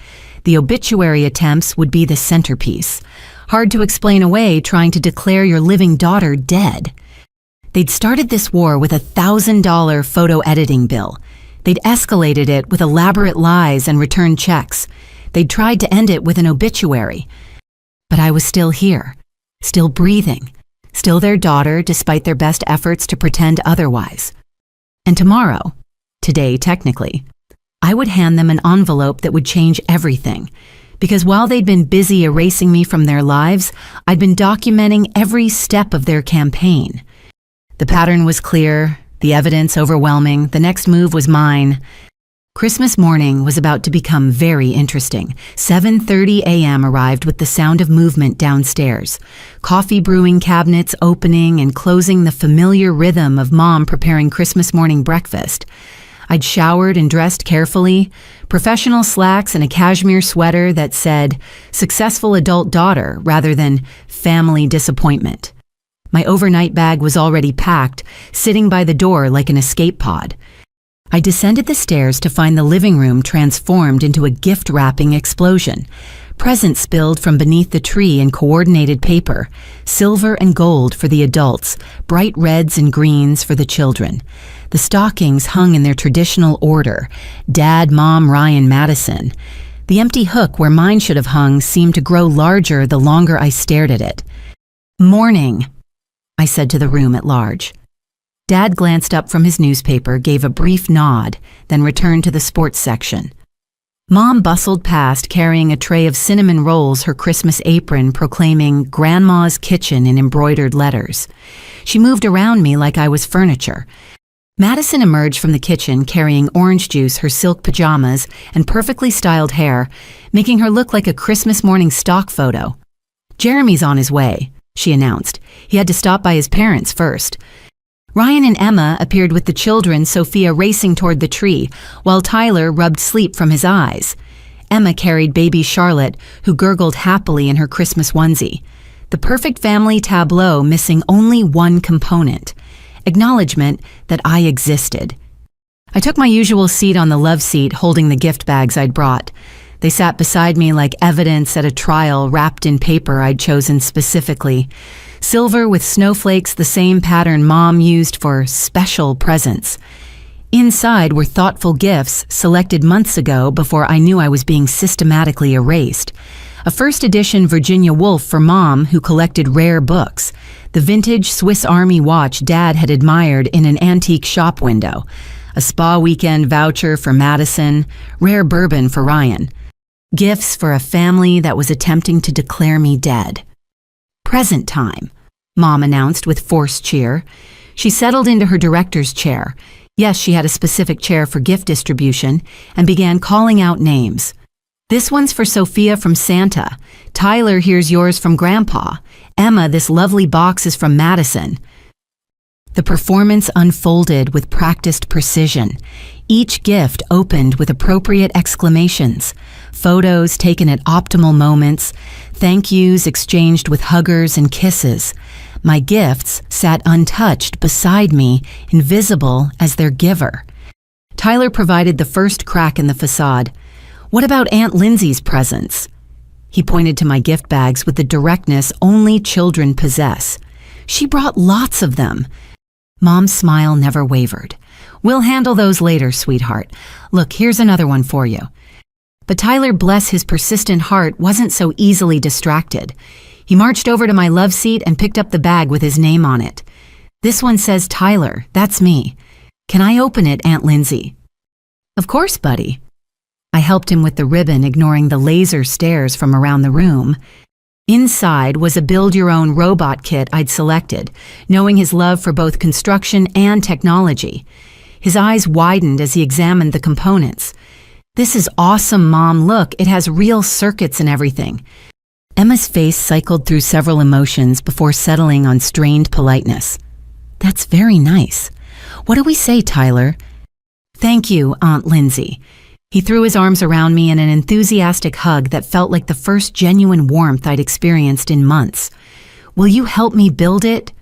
The obituary attempts would be the centerpiece. Hard to explain away trying to declare your living daughter dead. They'd started this war with a $1,000 photo editing bill. They'd escalated it with elaborate lies and returned checks. They'd tried to end it with an obituary. But I was still here, still breathing, still their daughter despite their best efforts to pretend otherwise. And tomorrow, today technically, I would hand them an envelope that would change everything. Because while they'd been busy erasing me from their lives, I'd been documenting every step of their campaign. The pattern was clear, the evidence overwhelming, the next move was mine. Christmas morning was about to become very interesting. 7:30 a.m. arrived with the sound of movement downstairs. Coffee brewing cabinets opening and closing, the familiar rhythm of Mom preparing Christmas morning breakfast. I'd showered and dressed carefully, professional slacks and a cashmere sweater that said successful adult daughter rather than family disappointment. My overnight bag was already packed, sitting by the door like an escape pod. I descended the stairs to find the living room transformed into a gift-wrapping explosion. Presents spilled from beneath the tree in coordinated paper, silver and gold for the adults, bright reds and greens for the children. The stockings hung in their traditional order: Dad, Mom, Ryan, Madison. The empty hook where mine should have hung seemed to grow larger the longer I stared at it. "Morning," I said to the room at large. Dad glanced up from his newspaper, gave a brief nod, then returned to the sports section. Mom bustled past carrying a tray of cinnamon rolls, her Christmas apron proclaiming Grandma's Kitchen in embroidered letters. She moved around me like I was furniture. Madison emerged from the kitchen carrying orange juice, her silk pajamas, and perfectly styled hair, making her look like a Christmas morning stock photo. "Jeremy's on his way," she announced. He had to stop by his parents first. Ryan and Emma appeared with the children, Sophia racing toward the tree, while Tyler rubbed sleep from his eyes. Emma carried baby Charlotte, who gurgled happily in her Christmas onesie. The perfect family tableau missing only one component: acknowledgement that I existed. I took my usual seat on the love seat, holding the gift bags I'd brought. They sat beside me like evidence at a trial wrapped in paper I'd chosen specifically. Silver with snowflakes, the same pattern Mom used for special presents. Inside were thoughtful gifts selected months ago before I knew I was being systematically erased. A first edition Virginia Woolf for Mom, who collected rare books. The vintage Swiss Army watch Dad had admired in an antique shop window. A spa weekend voucher for Madison. Rare bourbon for Ryan. Gifts for a family that was attempting to declare me dead. "Present time," Mom announced with forced cheer. She settled into her director's chair. Yes, she had a specific chair for gift distribution, and began calling out names. "This one's for Sophia from Santa. Tyler, here's yours from Grandpa. Emma, this lovely box is from Madison." The performance unfolded with practiced precision. Each gift opened with appropriate exclamations, photos taken at optimal moments, thank yous exchanged with huggers and kisses. My gifts sat untouched beside me, invisible as their giver. Tyler provided the first crack in the facade. "What about Aunt Lindsay's presents?" He pointed to my gift bags with the directness only children possess. "She brought lots of them." Mom's smile never wavered. "We'll handle those later, sweetheart. Look, here's another one for you." But Tyler, bless his persistent heart, wasn't so easily distracted. He marched over to my love seat and picked up the bag with his name on it. "This one says Tyler. That's me. Can I open it, Aunt Lindsay?" "Of course, buddy." I helped him with the ribbon, ignoring the laser stares from around the room. Inside was a build-your-own robot kit I'd selected, knowing his love for both construction and technology. His eyes widened as he examined the components. "This is awesome, Mom. Look, it has real circuits and everything." Emma's face cycled through several emotions before settling on strained politeness. "That's very nice. What do we say, Tyler?" "Thank you, Aunt Lindsay." He threw his arms around me in an enthusiastic hug that felt like the first genuine warmth I'd experienced in months. "Will you help me build it?"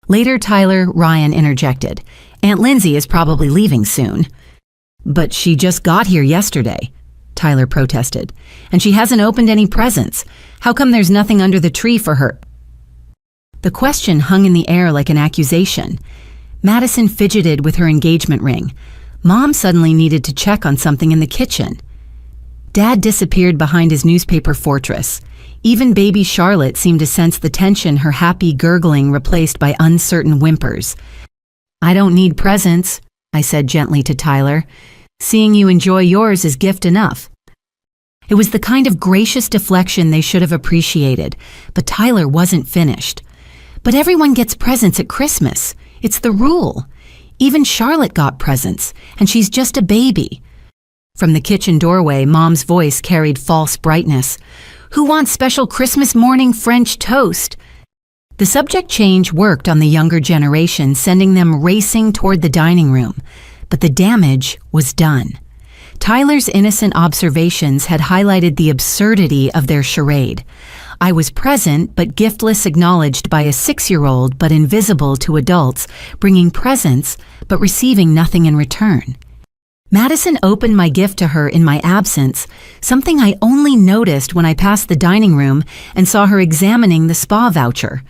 Later, Ryan interjected. "Aunt Lindsay is probably leaving soon." "But she just got here yesterday," Tyler protested. "And she hasn't opened any presents. How come there's nothing under the tree for her?" The question hung in the air like an accusation. Madison fidgeted with her engagement ring. Mom suddenly needed to check on something in the kitchen. Dad disappeared behind his newspaper fortress. Even baby Charlotte seemed to sense the tension, her happy gurgling replaced by uncertain whimpers. "I don't need presents," I said gently to Tyler. "Seeing you enjoy yours is gift enough." It was the kind of gracious deflection they should have appreciated, but Tyler wasn't finished. "But everyone gets presents at Christmas. It's the rule. Even Charlotte got presents, and she's just a baby." From the kitchen doorway, Mom's voice carried false brightness. "Who wants special Christmas morning French toast?" The subject change worked on the younger generation, sending them racing toward the dining room. but the damage was done. Tyler's innocent observations had highlighted the absurdity of their charade. I was present but giftless, acknowledged by a 6-year-old but invisible to adults, bringing presents but receiving nothing in return. Madison opened my gift to her in my absence, something I only noticed when I passed the dining room and saw her examining the spa voucher.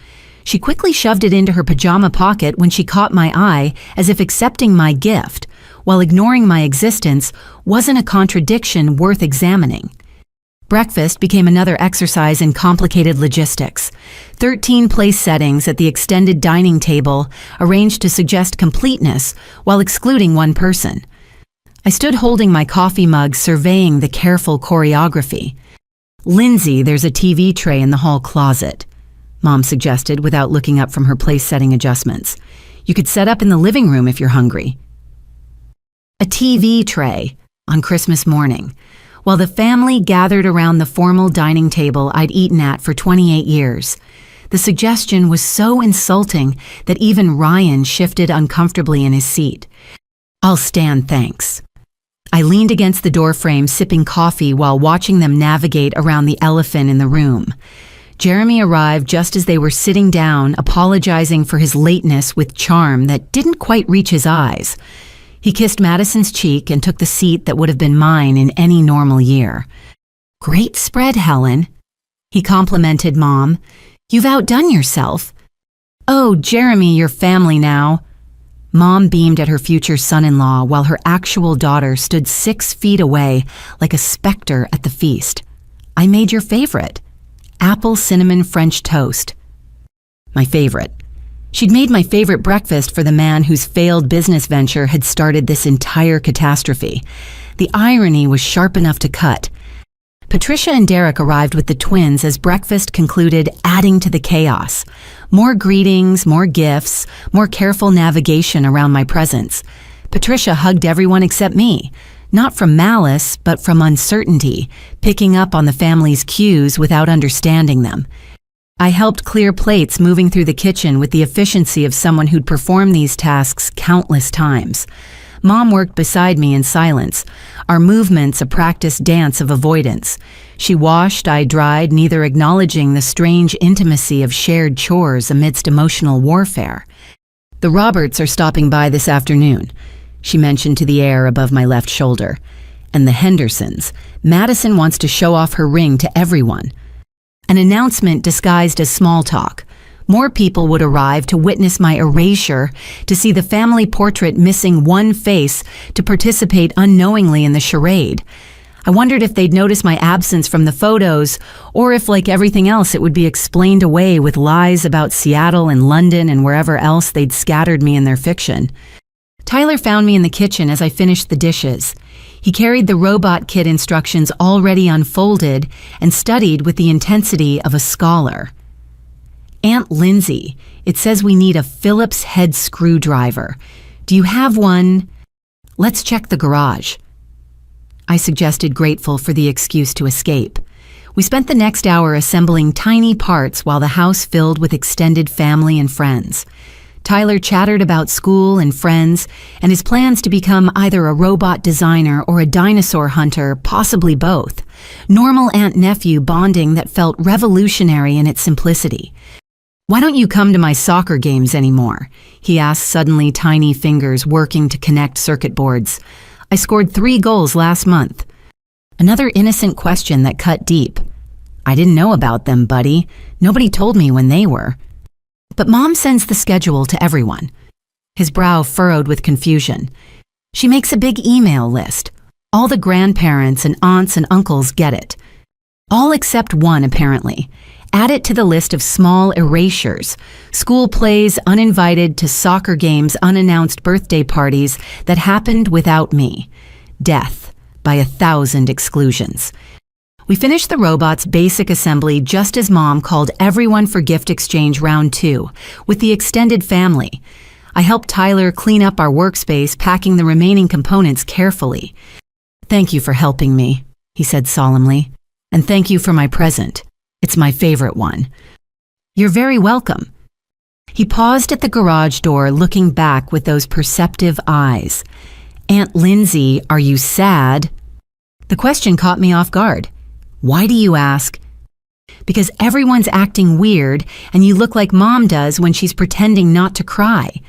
She quickly shoved it into her pajama pocket when she caught my eye, as if accepting my gift, while ignoring my existence wasn't a contradiction worth examining. Breakfast became another exercise in complicated logistics. 13 place settings at the extended dining table, arranged to suggest completeness while excluding one person. I stood holding my coffee mug, surveying the careful choreography. "Lindsay, there's a TV tray in the hall closet," Mom suggested without looking up from her place-setting adjustments. "You could set up in the living room if you're hungry." A TV tray on Christmas morning, while the family gathered around the formal dining table I'd eaten at for 28 years. The suggestion was so insulting that even Ryan shifted uncomfortably in his seat. "I'll stand, thanks." I leaned against the doorframe, sipping coffee while watching them navigate around the elephant in the room. Jeremy arrived just as they were sitting down, apologizing for his lateness with charm that didn't quite reach his eyes. He kissed Madison's cheek and took the seat that would have been mine in any normal year. "Great spread, Helen," he complimented Mom. "You've outdone yourself." "Oh, Jeremy, you're family now." Mom beamed at her future son-in-law while her actual daughter stood 6 feet away like a specter at the feast. "I made your favorite. Apple cinnamon French toast." My favorite. She'd made my favorite breakfast for the man whose failed business venture had started this entire catastrophe. The irony was sharp enough to cut. Patricia and Derek arrived with the twins as breakfast concluded, adding to the chaos. More greetings, more gifts, more careful navigation around my presence. Patricia hugged everyone except me, not from malice, but from uncertainty, picking up on the family's cues without understanding them. I helped clear plates, moving through the kitchen with the efficiency of someone who'd performed these tasks countless times. Mom worked beside me in silence, our movements a practiced dance of avoidance. She washed, I dried, neither acknowledging the strange intimacy of shared chores amidst emotional warfare. "The Roberts are stopping by this afternoon," she mentioned to the air above my left shoulder. "And the Hendersons. Madison wants to show off her ring to everyone." An announcement disguised as small talk. More people would arrive to witness my erasure, to see the family portrait missing one face, to participate unknowingly in the charade. I wondered if they'd notice my absence from the photos, or if, like everything else, it would be explained away with lies about Seattle and London and wherever else they'd scattered me in their fiction. Tyler found me in the kitchen as I finished the dishes. He carried the robot kit instructions already unfolded and studied with the intensity of a scholar. "Aunt Lindsay, it says we need a Phillips head screwdriver. Do you have one? Let's check the garage," I suggested, grateful for the excuse to escape. We spent the next hour assembling tiny parts while the house filled with extended family and friends. Tyler chattered about school and friends and his plans to become either a robot designer or a dinosaur hunter, possibly both. Normal aunt-nephew bonding that felt revolutionary in its simplicity. "Why don't you come to my soccer games anymore?" he asked, suddenly tiny fingers working to connect circuit boards. "I scored 3 goals last month." Another innocent question that cut deep. "I didn't know about them, buddy. Nobody told me when they were." "But Mom sends the schedule to everyone." His brow furrowed with confusion. "She makes a big email list. All the grandparents and aunts and uncles get it. All except one, apparently. Add it to the list of small erasures, school plays uninvited to soccer games, unannounced birthday parties that happened without me. Death by 1,000 exclusions. We finished the robot's basic assembly just as Mom called everyone for gift exchange round 2, with the extended family. I helped Tyler clean up our workspace, packing the remaining components carefully. "Thank you for helping me," he said solemnly. "And thank you for my present. It's my favorite one." "You're very welcome." He paused at the garage door, looking back with those perceptive eyes. "Aunt Lindsay, are you sad?" The question caught me off guard. "Why do you ask?" "Because everyone's acting weird and you look like Mom does when she's pretending not to cry.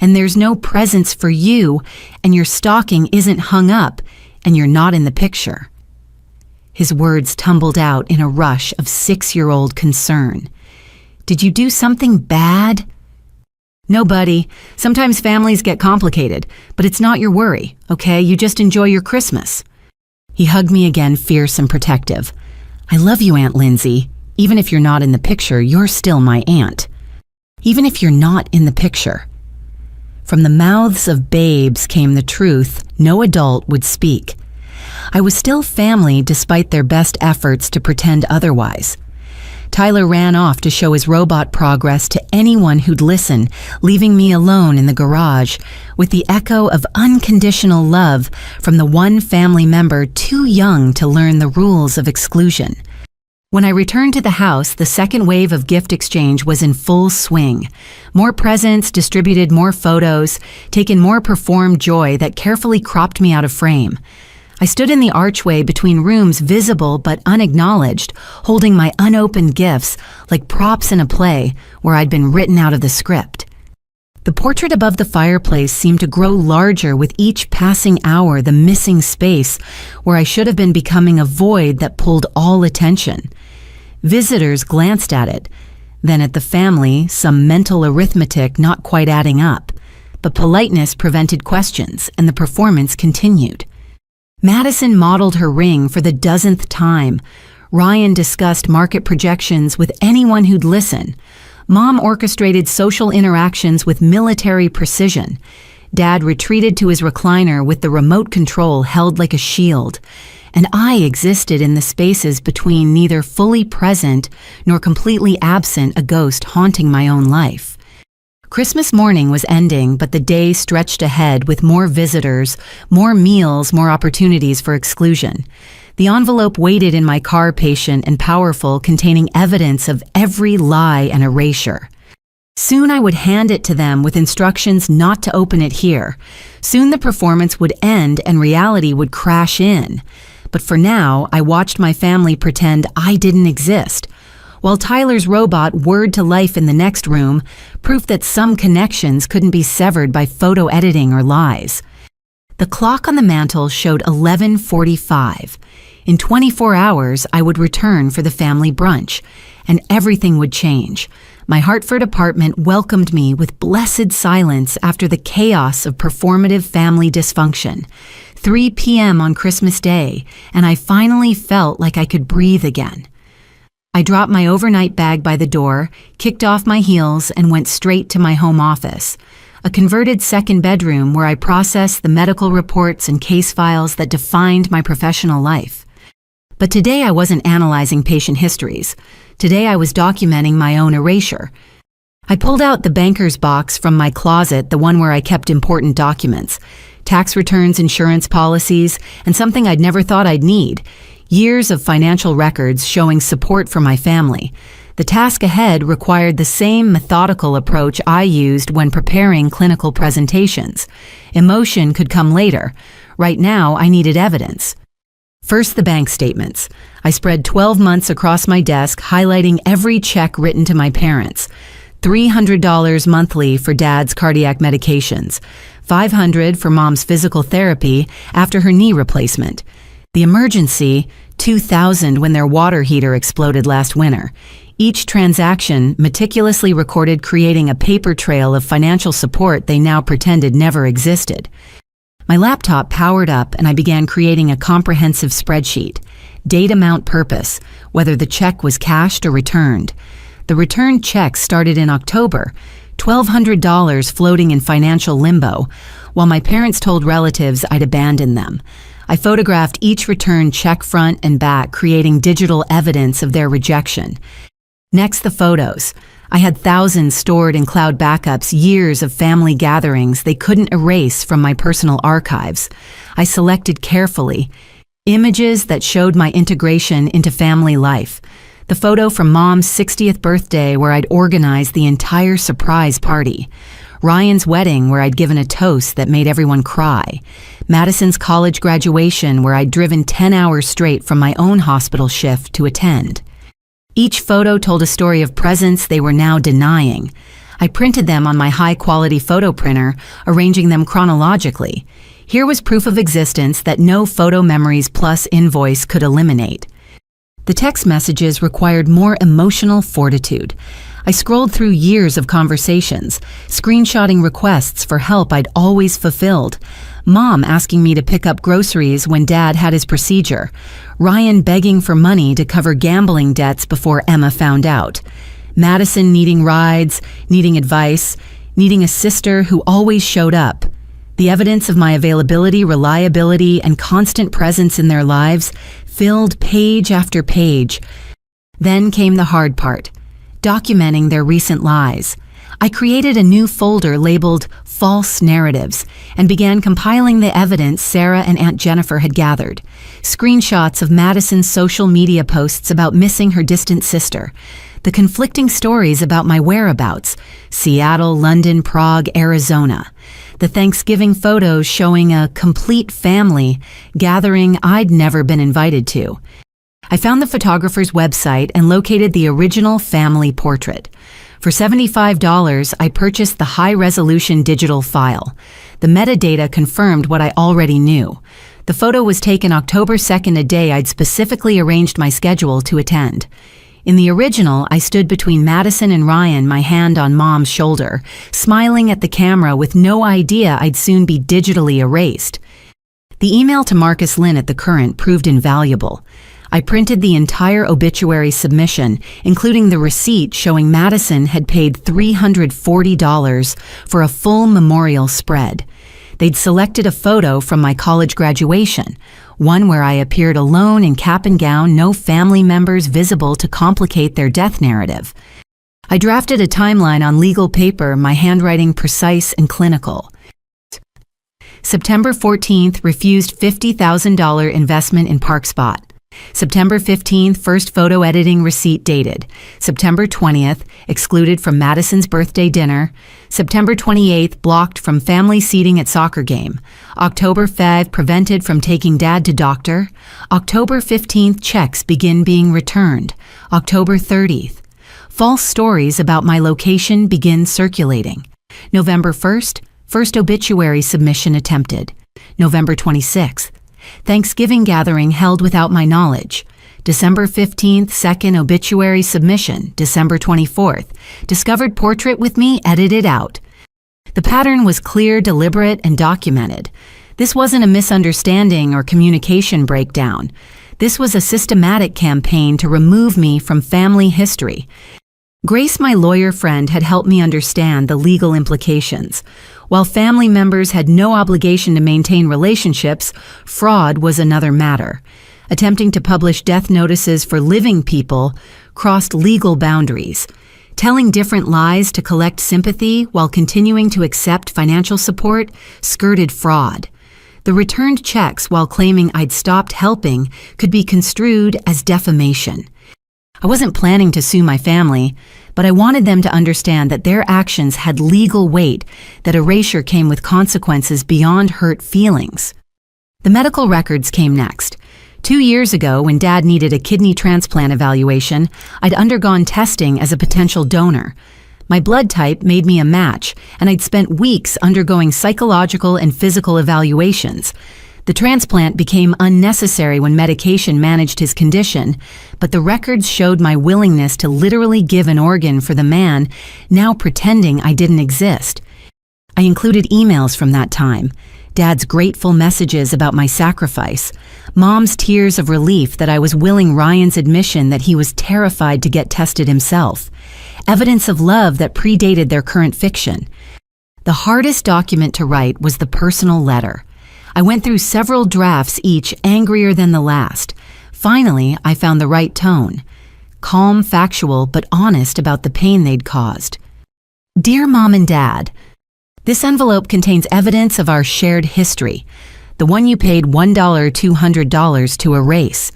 And there's no presents for you and your stocking isn't hung up and you're not in the picture." His words tumbled out in a rush of 6-year-old concern. "Did you do something bad?" "No, buddy. Sometimes families get complicated, but it's not your worry, okay? You just enjoy your Christmas." He hugged me again, fierce and protective. "I love you, Aunt Lindsay. Even if you're not in the picture, you're still my aunt. Even if you're not in the picture." From the mouths of babes came the truth no adult would speak. I was still family despite their best efforts to pretend otherwise. Tyler ran off to show his robot progress to anyone who'd listen, leaving me alone in the garage with the echo of unconditional love from the one family member too young to learn the rules of exclusion. When I returned to the house, the second wave of gift exchange was in full swing. More presents, distributed more photos, taken more performed joy that carefully cropped me out of frame. I stood in the archway between rooms, visible but unacknowledged, holding my unopened gifts like props in a play where I'd been written out of the script. The portrait above the fireplace seemed to grow larger with each passing hour, the missing space where I should have been becoming a void that pulled all attention. Visitors glanced at it, then at the family, some mental arithmetic not quite adding up. But politeness prevented questions, and the performance continued. Madison modeled her ring for the dozenth time. Ryan discussed market projections with anyone who'd listen. Mom orchestrated social interactions with military precision. Dad retreated to his recliner with the remote control held like a shield. And I existed in the spaces between, neither fully present nor completely absent, a ghost haunting my own life. Christmas morning was ending, but the day stretched ahead with more visitors, more meals, more opportunities for exclusion. The envelope waited in my car, patient and powerful, containing evidence of every lie and erasure. Soon I would hand it to them with instructions not to open it here. Soon the performance would end and reality would crash in. But for now, I watched my family pretend I didn't exist, while Tyler's robot whirred to life in the next room, proof that some connections couldn't be severed by photo editing or lies. The clock on the mantel showed 11:45. In 24 hours, I would return for the family brunch, and everything would change. My Hartford apartment welcomed me with blessed silence after the chaos of performative family dysfunction. 3 p.m. on Christmas Day, and I finally felt like I could breathe again. I dropped my overnight bag by the door, kicked off my heels, and went straight to my home office, a converted second bedroom where I processed the medical reports and case files that defined my professional life. But today I wasn't analyzing patient histories. Today I was documenting my own erasure. I pulled out the banker's box from my closet, the one where I kept important documents, tax returns, insurance policies, and something I'd never thought I'd need. Years of financial records showing support for my family. The task ahead required the same methodical approach I used when preparing clinical presentations. Emotion could come later. Right now, I needed evidence. First, the bank statements. I spread 12 months across my desk, highlighting every check written to my parents. $300 monthly for Dad's cardiac medications. $500 for Mom's physical therapy after her knee replacement. The emergency, $2,000 when their water heater exploded last winter. Each transaction meticulously recorded, creating a paper trail of financial support they now pretended never existed. My laptop powered up and I began creating a comprehensive spreadsheet. Date, amount, purpose, whether the check was cashed or returned. The returned check started in October, $1,200 floating in financial limbo, while my parents told relatives I'd abandoned them. I photographed each returned check front and back, creating digital evidence of their rejection. Next, the photos. I had thousands stored in cloud backups, years of family gatherings they couldn't erase from my personal archives. I selected carefully images that showed my integration into family life. The photo from Mom's 60th birthday where I'd organized the entire surprise party. Ryan's wedding where I'd given a toast that made everyone cry, Madison's college graduation where I'd driven 10 hours straight from my own hospital shift to attend. Each photo told a story of presence they were now denying. I printed them on my high-quality photo printer, arranging them chronologically. Here was proof of existence that no photo memories plus invoice could eliminate. The text messages required more emotional fortitude. I scrolled through years of conversations, screenshotting requests for help I'd always fulfilled. Mom asking me to pick up groceries when Dad had his procedure. Ryan begging for money to cover gambling debts before Emma found out. Madison needing rides, needing advice, needing a sister who always showed up. The evidence of my availability, reliability, and constant presence in their lives filled page after page. Then came the hard part, documenting their recent lies. I created a new folder labeled False Narratives and began compiling the evidence Sarah and Aunt Jennifer had gathered. Screenshots of Madison's social media posts about missing her distant sister. The conflicting stories about my whereabouts, Seattle, London, Prague, Arizona. The Thanksgiving photos showing a complete family gathering I'd never been invited to. I found the photographer's website and located the original family portrait. For $75, I purchased the high-resolution digital file. The metadata confirmed what I already knew. The photo was taken October 2nd, a day I'd specifically arranged my schedule to attend. In the original, I stood between Madison and Ryan, my hand on Mom's shoulder, smiling at the camera with no idea I'd soon be digitally erased. The email to Marcus Lynn at the Current proved invaluable. I printed the entire obituary submission, including the receipt showing Madison had paid $340 for a full memorial spread. They'd selected a photo from my college graduation, one where I appeared alone in cap and gown, no family members visible to complicate their death narrative. I drafted a timeline on legal paper, my handwriting precise and clinical. September 14th, refused $50,000 investment in Park Spot. September 15th, first photo editing receipt dated. September 20th, excluded from Madison's birthday dinner. September 28th, blocked from family seating at soccer game. October 5th, prevented from taking Dad to doctor. October 15th, checks begin being returned. October 30th, false stories about my location begin circulating. November 1st, first obituary submission attempted. November 26th, Thanksgiving gathering held without my knowledge. December 15th, second obituary submission. December 24th, discovered portrait with me edited out. The pattern was clear, deliberate, and documented. This wasn't a misunderstanding or communication breakdown. This was a systematic campaign to remove me from family history. Grace, my lawyer friend, had helped me understand the legal implications. While family members had no obligation to maintain relationships, fraud was another matter. Attempting to publish death notices for living people crossed legal boundaries. Telling different lies to collect sympathy while continuing to accept financial support skirted fraud. The returned checks while claiming I'd stopped helping could be construed as defamation. I wasn't planning to sue my family, but I wanted them to understand that their actions had legal weight, that erasure came with consequences beyond hurt feelings. The medical records came next. 2 years ago, when Dad needed a kidney transplant evaluation, I'd undergone testing as a potential donor. My blood type made me a match, and I'd spent weeks undergoing psychological and physical evaluations. The transplant became unnecessary when medication managed his condition, but the records showed my willingness to literally give an organ for the man now pretending I didn't exist. I included emails from that time, Dad's grateful messages about my sacrifice, Mom's tears of relief that I was willing Ryan's admission that he was terrified to get tested himself, evidence of love that predated their current fiction. The hardest document to write was the personal letter. I went through several drafts, each angrier than the last. Finally, I found the right tone. Calm, factual, but honest about the pain they'd caused. Dear Mom and Dad, this envelope contains evidence of our shared history, the one you paid $200 to erase.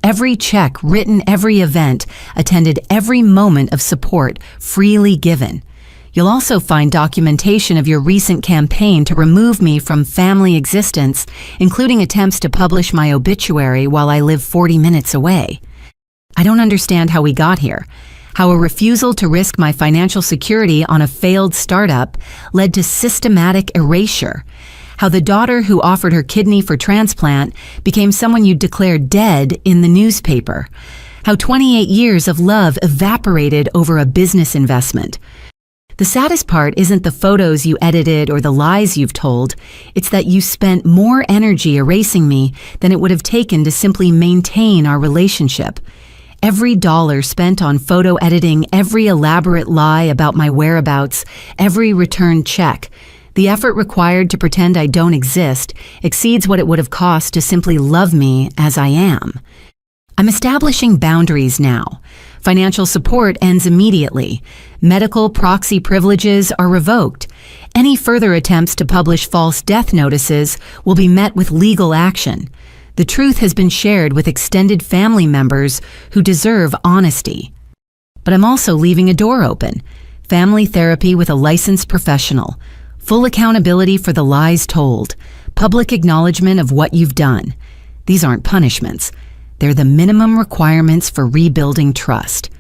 Every check, written every event, attended every moment of support freely given. You'll also find documentation of your recent campaign to remove me from family existence, including attempts to publish my obituary while I live 40 minutes away. I don't understand how we got here, how a refusal to risk my financial security on a failed startup led to systematic erasure, how the daughter who offered her kidney for transplant became someone you declared dead in the newspaper, how 28 years of love evaporated over a business investment. The saddest part isn't the photos you edited or the lies you've told, it's that you spent more energy erasing me than it would have taken to simply maintain our relationship. Every dollar spent on photo editing, every elaborate lie about my whereabouts, every returned check, the effort required to pretend I don't exist exceeds what it would have cost to simply love me as I am. I'm establishing boundaries now. Financial support ends immediately. Medical proxy privileges are revoked. Any further attempts to publish false death notices will be met with legal action. The truth has been shared with extended family members who deserve honesty. But I'm also leaving a door open. Family therapy with a licensed professional. Full accountability for the lies told. Public acknowledgement of what you've done. These aren't punishments. They're the minimum requirements for rebuilding trust.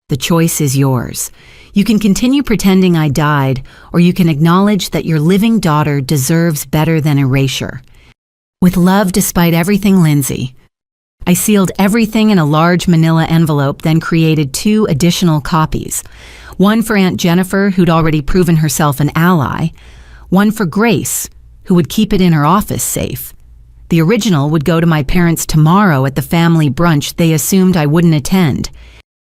The choice is yours. You can continue pretending I died, or you can acknowledge that your living daughter deserves better than erasure. With love despite everything, Lindsay. I sealed everything in a large manila envelope, then created 2 additional copies. One for Aunt Jennifer, who'd already proven herself an ally. One for Grace, who would keep it in her office safe. The original would go to my parents tomorrow at the family brunch they assumed I wouldn't attend.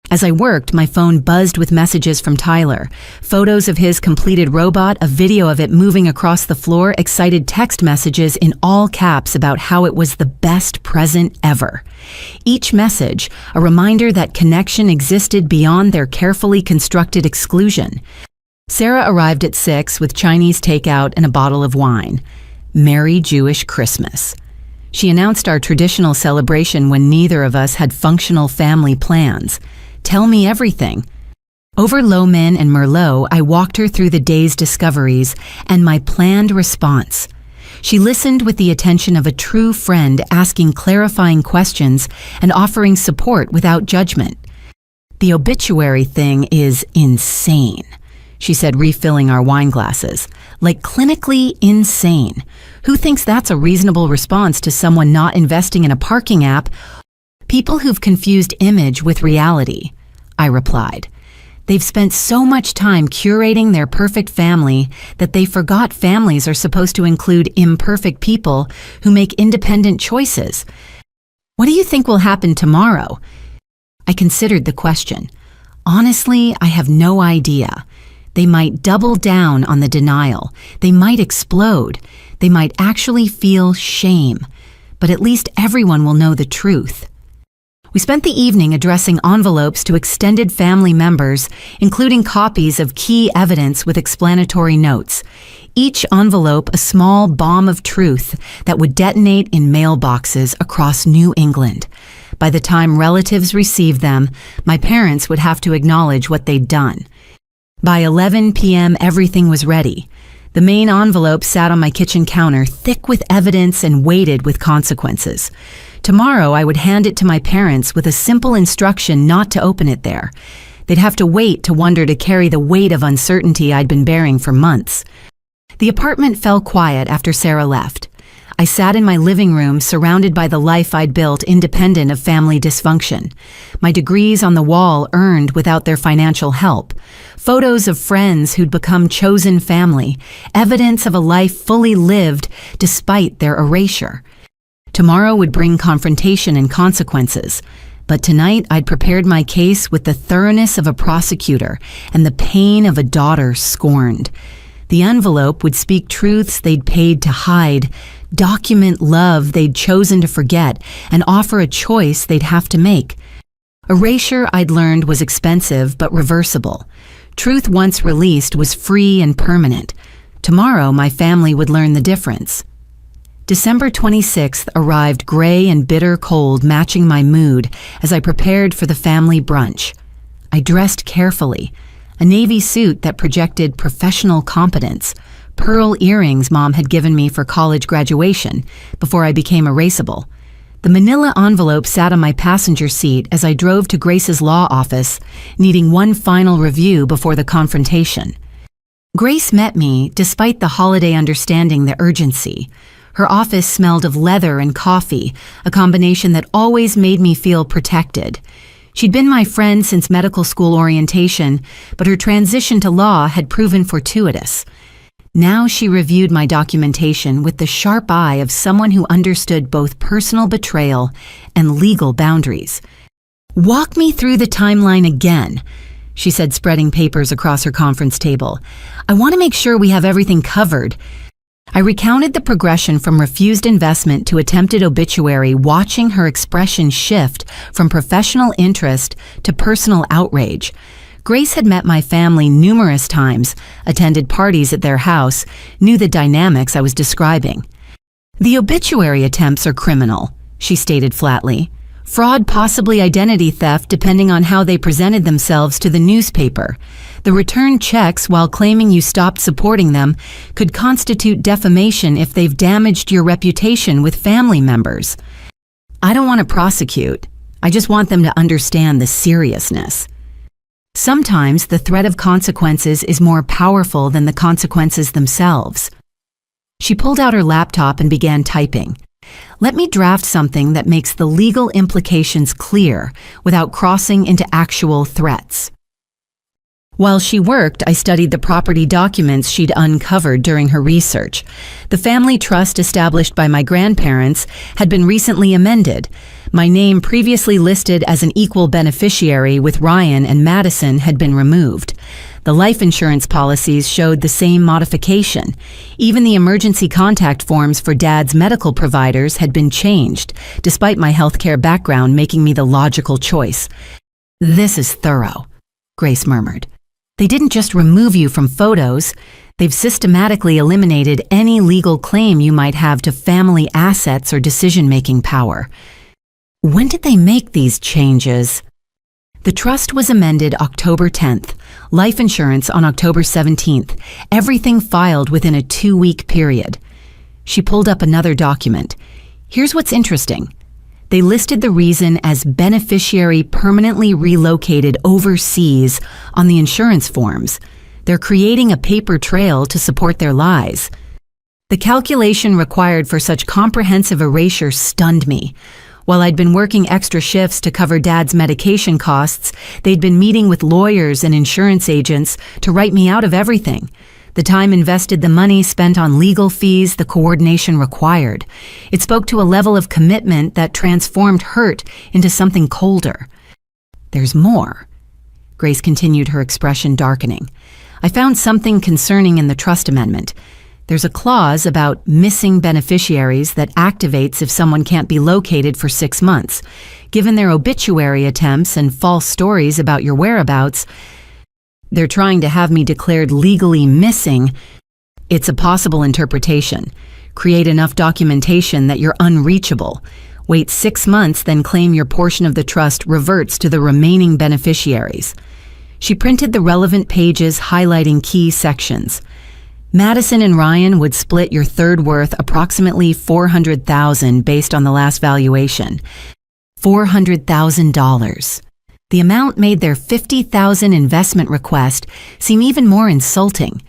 As I worked, my phone buzzed with messages from Tyler. Photos of his completed robot, a video of it moving across the floor, excited text messages in all caps about how it was the best present ever. Each message, a reminder that connection existed beyond their carefully constructed exclusion. Sarah arrived at 6 with Chinese takeout and a bottle of wine. Merry Jewish Christmas. She announced our traditional celebration when neither of us had functional family plans. Tell me everything. Over Lomin and Merlot, I walked her through the day's discoveries and my planned response. She listened with the attention of a true friend, asking clarifying questions and offering support without judgment. The obituary thing is insane, she said, refilling our wine glasses. Like clinically insane. Who thinks that's a reasonable response to someone not investing in a parking app? People who've confused image with reality, I replied. They've spent so much time curating their perfect family that they forgot families are supposed to include imperfect people who make independent choices. What do you think will happen tomorrow? I considered the question. Honestly, I have no idea. They might double down on the denial. They might explode. They might actually feel shame. But at least everyone will know the truth. We spent the evening addressing envelopes to extended family members, including copies of key evidence with explanatory notes. Each envelope a small bomb of truth that would detonate in mailboxes across New England. By the time relatives received them, my parents would have to acknowledge what they'd done. By 11 p.m., everything was ready. The main envelope sat on my kitchen counter, thick with evidence and weighted with consequences. Tomorrow, I would hand it to my parents with a simple instruction not to open it there. They'd have to wait to wonder to carry the weight of uncertainty I'd been bearing for months. The apartment fell quiet after Sarah left. I sat in my living room, surrounded by the life I'd built independent of family dysfunction. My degrees on the wall earned without their financial help. Photos of friends who'd become chosen family. Evidence of a life fully lived despite their erasure. Tomorrow would bring confrontation and consequences. But tonight, I'd prepared my case with the thoroughness of a prosecutor and the pain of a daughter scorned. The envelope would speak truths they'd paid to hide, document love they'd chosen to forget, and offer a choice they'd have to make. Erasure, I'd learned, was expensive but reversible. Truth once released was free and permanent. Tomorrow, my family would learn the difference. December 26th arrived gray and bitter cold, matching my mood as I prepared for the family brunch. I dressed carefully. a navy suit that projected professional competence, pearl earrings Mom had given me for college graduation before I became erasable. The manila envelope sat on my passenger seat as I drove to Grace's law office, needing one final review before the confrontation. Grace met me despite the holiday understanding the urgency. Her office smelled of leather and coffee, a combination that always made me feel protected. She'd been my friend since medical school orientation, but her transition to law had proven fortuitous. Now she reviewed my documentation with the sharp eye of someone who understood both personal betrayal and legal boundaries. "Walk me through the timeline again," she said, spreading papers across her conference table. "I want to make sure we have everything covered." I recounted the progression from refused investment to attempted obituary, watching her expression shift from professional interest to personal outrage. Grace had met my family numerous times, attended parties at their house, knew the dynamics I was describing. "The obituary attempts are criminal," she stated flatly. "Fraud, possibly identity theft, depending on how they presented themselves to the newspaper. The return checks, while claiming you stopped supporting them, could constitute defamation if they've damaged your reputation with family members. I don't want to prosecute. I just want them to understand the seriousness. Sometimes the threat of consequences is more powerful than the consequences themselves." She pulled out her laptop and began typing. "Let me draft something that makes the legal implications clear without crossing into actual threats." While she worked, I studied the property documents she'd uncovered during her research. The family trust established by my grandparents had been recently amended. My name, previously listed as an equal beneficiary with Ryan and Madison, had been removed. The life insurance policies showed the same modification. Even the emergency contact forms for Dad's medical providers had been changed, despite my healthcare background making me the logical choice. "This is thorough," Grace murmured. "They didn't just remove you from photos. They've systematically eliminated any legal claim you might have to family assets or decision-making power. When did they make these changes?" "The trust was amended October 10th, life insurance on October 17th, everything filed within a 2-week period." She pulled up another document. "Here's what's interesting. They listed the reason as beneficiary permanently relocated overseas on the insurance forms. They're creating a paper trail to support their lies." The calculation required for such comprehensive erasure stunned me. While I'd been working extra shifts to cover Dad's medication costs, they'd been meeting with lawyers and insurance agents to write me out of everything. The time invested, the money spent on legal fees, the coordination required. It spoke to a level of commitment that transformed hurt into something colder. "There's more." Grace continued, her expression darkening. "I found something concerning in the trust amendment. There's a clause about missing beneficiaries that activates if someone can't be located for 6 months. Given their obituary attempts and false stories about your whereabouts, they're trying to have me declared legally missing. It's a possible interpretation. Create enough documentation that you're unreachable. Wait 6 months, then claim your portion of the trust reverts to the remaining beneficiaries." She printed the relevant pages, highlighting key sections. "Madison and Ryan would split your third worth approximately $400,000 based on the last valuation. $400,000. The amount made their $50,000 investment request seem even more insulting.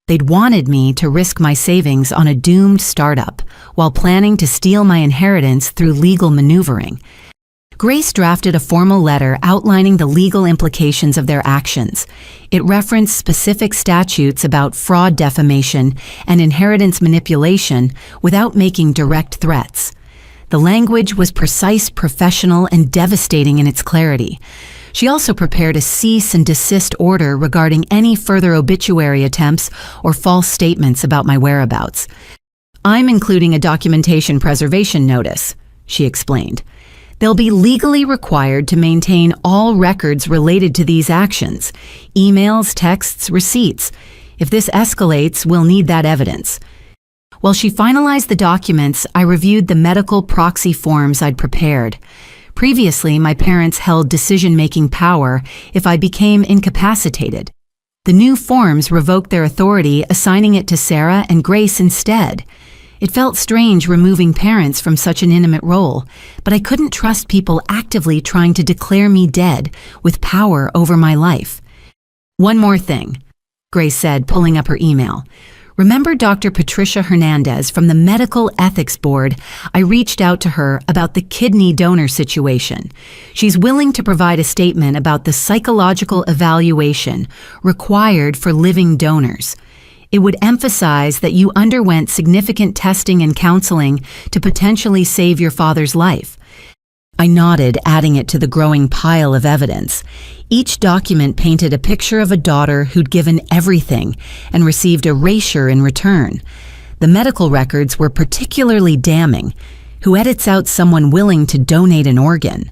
They'd wanted me to risk my savings on a doomed startup while planning to steal my inheritance through legal maneuvering. Grace drafted a formal letter outlining the legal implications of their actions. It referenced specific statutes about fraud, defamation, and inheritance manipulation without making direct threats. The language was precise, professional, and devastating in its clarity. She also prepared a cease and desist order regarding any further obituary attempts or false statements about my whereabouts. "I'm including a documentation preservation notice," she explained. "They'll be legally required to maintain all records related to these actions: emails, texts, receipts. If this escalates, we'll need that evidence." While she finalized the documents, I reviewed the medical proxy forms I'd prepared. Previously, my parents held decision-making power if I became incapacitated. The new forms revoked their authority, assigning it to Sarah and Grace instead. It felt strange removing parents from such an intimate role, but I couldn't trust people actively trying to declare me dead with power over my life. "One more thing," Grace said, pulling up her email. "Remember Dr. Patricia Hernandez from the Medical Ethics Board? I reached out to her about the kidney donor situation. She's willing to provide a statement about the psychological evaluation required for living donors. It would emphasize that you underwent significant testing and counseling to potentially save your father's life." I nodded, adding it to the growing pile of evidence. Each document painted a picture of a daughter who'd given everything and received erasure in return. The medical records were particularly damning. Who edits out someone willing to donate an organ?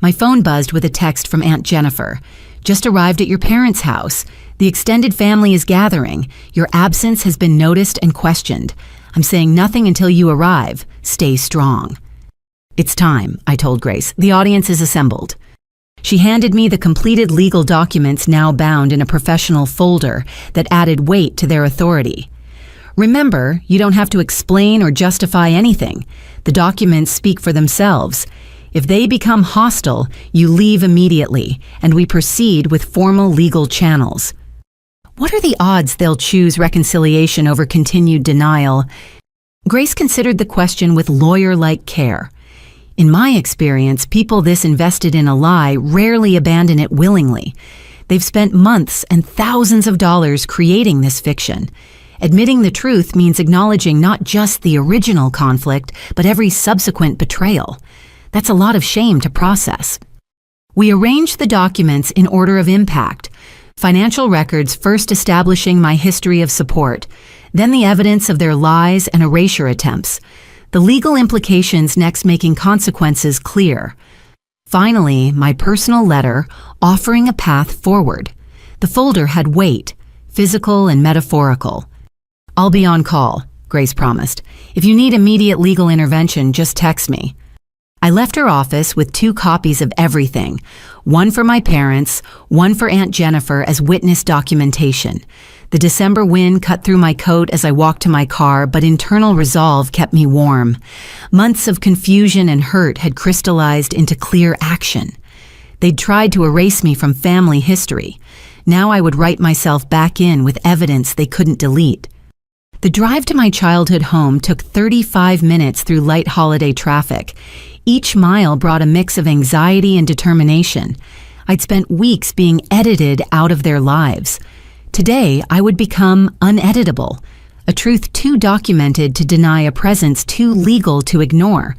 My phone buzzed with a text from Aunt Jennifer. "Just arrived at your parents' house. The extended family is gathering. Your absence has been noticed and questioned. I'm saying nothing until you arrive. Stay strong." "It's time," I told Grace. "The audience is assembled." She handed me the completed legal documents, now bound in a professional folder that added weight to their authority. "Remember, you don't have to explain or justify anything. The documents speak for themselves. If they become hostile, you leave immediately, and we proceed with formal legal channels." What are the odds they'll choose reconciliation over continued denial? Grace considered the question with lawyer-like care. "In my experience, people this invested in a lie rarely abandon it willingly. They've spent months and thousands of dollars creating this fiction. Admitting the truth means acknowledging not just the original conflict, but every subsequent betrayal. That's a lot of shame to process." We arranged the documents in order of impact. Financial records first establishing my history of support, then the evidence of their lies and erasure attempts. The legal implications next making consequences clear. Finally, my personal letter offering a path forward. The folder had weight, physical and metaphorical. "I'll be on call," Grace promised. "If you need immediate legal intervention, just text me." I left her office with 2 copies of everything, one for my parents, one for Aunt Jennifer as witness documentation. The December wind cut through my coat as I walked to my car, but internal resolve kept me warm. Months of confusion and hurt had crystallized into clear action. They'd tried to erase me from family history. Now I would write myself back in with evidence they couldn't delete. The drive to my childhood home took 35 minutes through light holiday traffic. Each mile brought a mix of anxiety and determination. I'd spent weeks being edited out of their lives. Today, I would become uneditable, a truth too documented to deny, a presence too legal to ignore.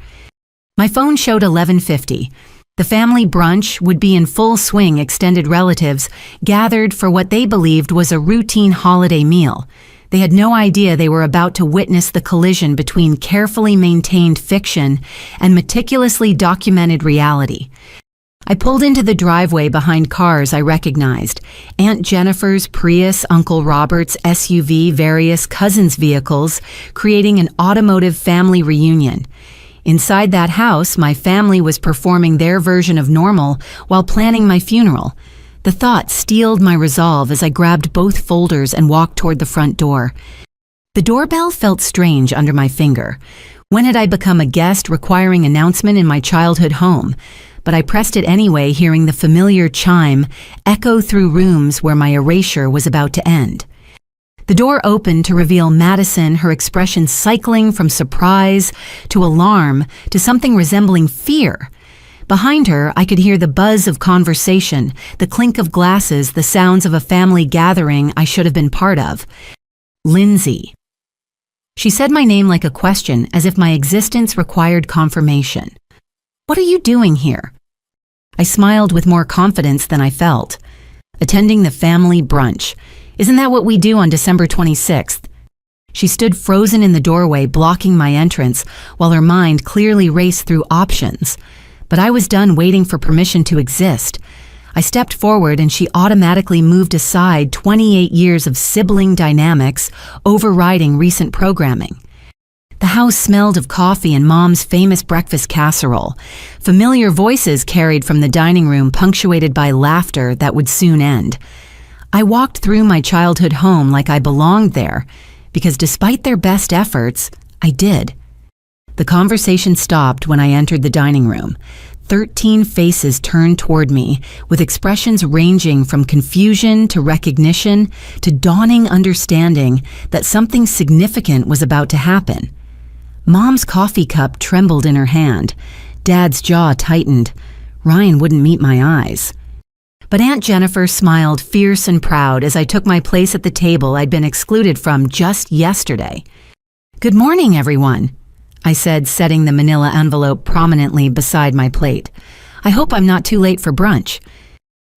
My phone showed 11:50. The family brunch would be in full swing. Extended relatives gathered for what they believed was a routine holiday meal. They had no idea they were about to witness the collision between carefully maintained fiction and meticulously documented reality. I pulled into the driveway behind cars I recognized. Aunt Jennifer's Prius, Uncle Robert's SUV, various cousins' vehicles, creating an automotive family reunion. Inside that house, my family was performing their version of normal while planning my funeral. The thought steeled my resolve as I grabbed both folders and walked toward the front door. The doorbell felt strange under my finger. When had I become a guest requiring announcement in my childhood home? But I pressed it anyway, hearing the familiar chime echo through rooms where my erasure was about to end. The door opened to reveal Madison, her expression cycling from surprise to alarm to something resembling fear. Behind her, I could hear the buzz of conversation, the clink of glasses, the sounds of a family gathering I should have been part of. "Lindsay." She said my name like a question, as if my existence required confirmation. "What are you doing here?" I smiled with more confidence than I felt. "Attending the family brunch. Isn't that what we do on December 26th? She stood frozen in the doorway, blocking my entrance, while her mind clearly raced through options. But I was done waiting for permission to exist. I stepped forward and she automatically moved aside, 28 years of sibling dynamics overriding recent programming. The house smelled of coffee and Mom's famous breakfast casserole. Familiar voices carried from the dining room, punctuated by laughter that would soon end. I walked through my childhood home like I belonged there, because despite their best efforts, I did. The conversation stopped when I entered the dining room. 13 faces turned toward me, with expressions ranging from confusion to recognition to dawning understanding that something significant was about to happen. Mom's coffee cup trembled in her hand. Dad's jaw tightened. Ryan wouldn't meet my eyes. But Aunt Jennifer smiled fierce and proud as I took my place at the table I'd been excluded from just yesterday. "Good morning, everyone," I said, setting the manila envelope prominently beside my plate. "I hope I'm not too late for brunch."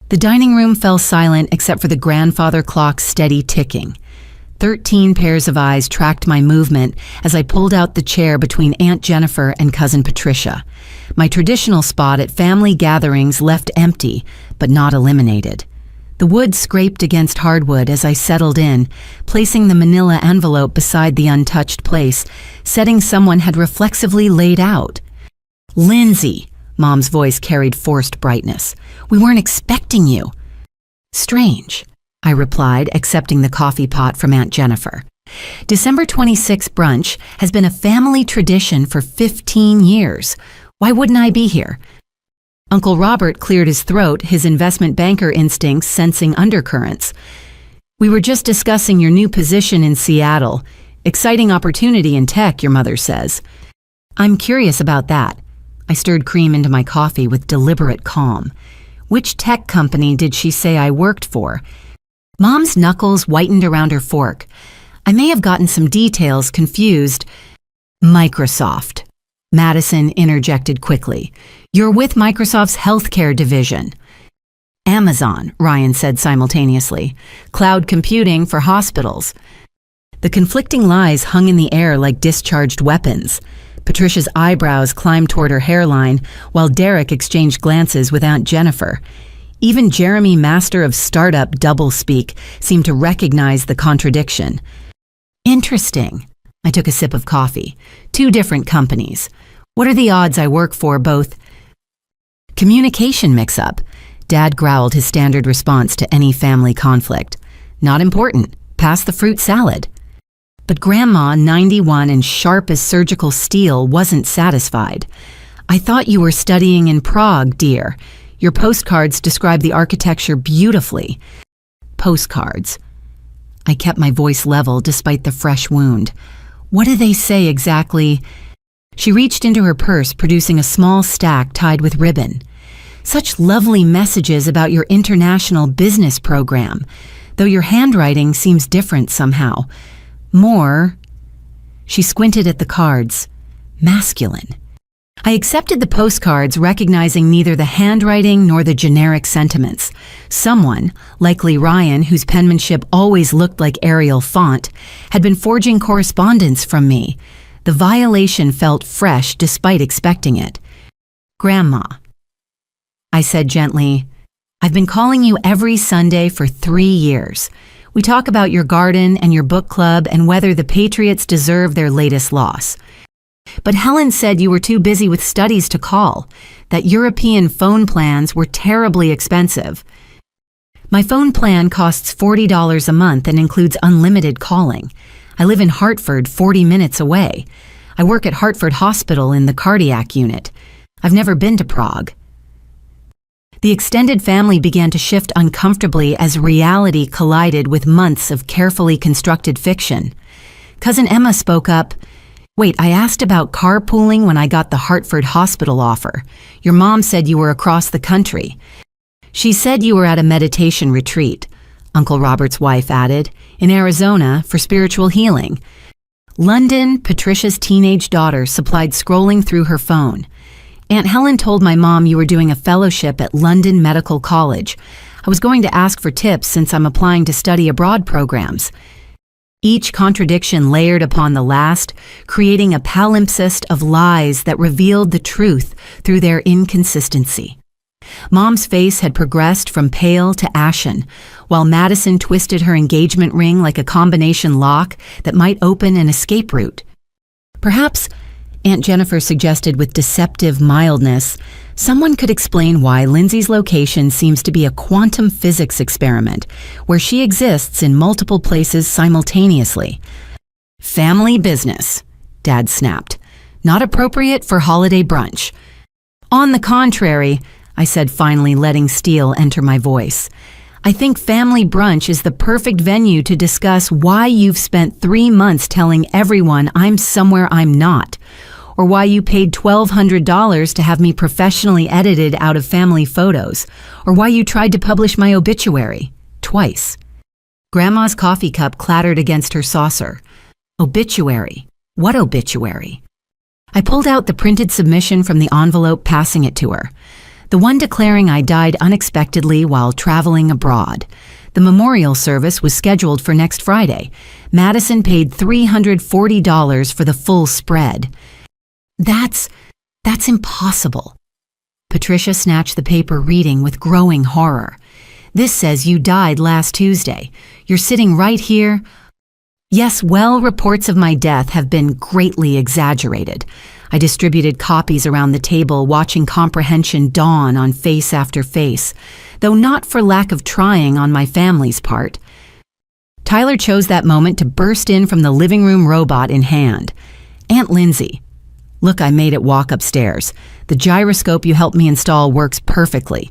The dining room fell silent except for the grandfather clock's steady ticking. 13 pairs of eyes tracked my movement as I pulled out the chair between Aunt Jennifer and Cousin Patricia. My traditional spot at family gatherings left empty, but not eliminated. The wood scraped against hardwood as I settled in, placing the manila envelope beside the untouched place, setting someone had reflexively laid out. "Lindsay," Mom's voice carried forced brightness. "We weren't expecting you." "Strange," I replied, accepting the coffee pot from Aunt Jennifer. "December 26th brunch has been a family tradition for 15 years. Why wouldn't I be here?" Uncle Robert cleared his throat, his investment banker instincts sensing undercurrents. "We were just discussing your new position in Seattle. Exciting opportunity in tech, your mother says." "I'm curious about that." I stirred cream into my coffee with deliberate calm. "Which tech company did she say I worked for?" Mom's knuckles whitened around her fork. I may have gotten some details confused. "Microsoft," Madison interjected quickly. "You're with Microsoft's healthcare division." "Amazon," Ryan said simultaneously. "Cloud computing for hospitals." The conflicting lies hung in the air like discharged weapons. Patricia's eyebrows climbed toward her hairline, while Derek exchanged glances with Aunt Jennifer. Even Jeremy, master of startup doublespeak, seemed to recognize the contradiction. "Interesting." I took a sip of coffee. "Two different companies. What are the odds I work for both?" "Communication mix-up." Dad growled his standard response to any family conflict. "Not important. Pass the fruit salad." But Grandma, 91 and sharp as surgical steel, wasn't satisfied. "I thought you were studying in Prague, dear. Your postcards describe the architecture beautifully." "Postcards." I kept my voice level despite the fresh wound. "What do they say exactly?" She reached into her purse, producing a small stack tied with ribbon. "Such lovely messages about your international business program, though your handwriting seems different somehow. More," she squinted at the cards, "masculine." I accepted the postcards, recognizing neither the handwriting nor the generic sentiments. Someone, likely Ryan, whose penmanship always looked like Arial font, had been forging correspondence from me. The violation felt fresh despite expecting it. "Grandma," I said gently, "I've been calling you every Sunday for 3 years. We talk about your garden and your book club and whether the Patriots deserve their latest loss. But Helen said you were too busy with studies to call, that European phone plans were terribly expensive." "My phone plan costs $40 a month and includes unlimited calling. I live in Hartford, 40 minutes away. I work at Hartford Hospital in the cardiac unit. I've never been to Prague." The extended family began to shift uncomfortably as reality collided with months of carefully constructed fiction. Cousin Emma spoke up. "Wait, I asked about carpooling when I got the Hartford Hospital offer. Your mom said you were across the country." "She said you were at a meditation retreat," Uncle Robert's wife added, "in Arizona for spiritual healing." London, Patricia's teenage daughter, supplied scrolling through her phone. "Aunt Helen told my mom you were doing a fellowship at London Medical College. I was going to ask for tips since I'm applying to study abroad programs." Each contradiction layered upon the last, creating a palimpsest of lies that revealed the truth through their inconsistency. Mom's face had progressed from pale to ashen, while Madison twisted her engagement ring like a combination lock that might open an escape route. Perhaps Aunt Jennifer suggested with deceptive mildness, someone could explain why Lindsay's location seems to be a quantum physics experiment, where she exists in multiple places simultaneously. Family business, Dad snapped. Not appropriate for holiday brunch. On the contrary, I said, finally letting steel enter my voice. I think family brunch is the perfect venue to discuss why you've spent 3 months telling everyone I'm somewhere I'm not, or why you paid $1,200 to have me professionally edited out of family photos, or why you tried to publish my obituary, twice. Grandma's coffee cup clattered against her saucer. Obituary? What obituary? I pulled out the printed submission from the envelope, passing it to her. The one declaring I died unexpectedly while traveling abroad. The memorial service was scheduled for next Friday. Madison paid $340 for the full spread. That's impossible. Patricia snatched the paper, reading with growing horror. This says you died last Tuesday. You're sitting right here. Yes, well, reports of my death have been greatly exaggerated. I distributed copies around the table, watching comprehension dawn on face after face, though not for lack of trying on my family's part. Tyler chose that moment to burst in from the living room, robot in hand. Aunt Lindsay. Look, I made it walk upstairs. The gyroscope you helped me install works perfectly.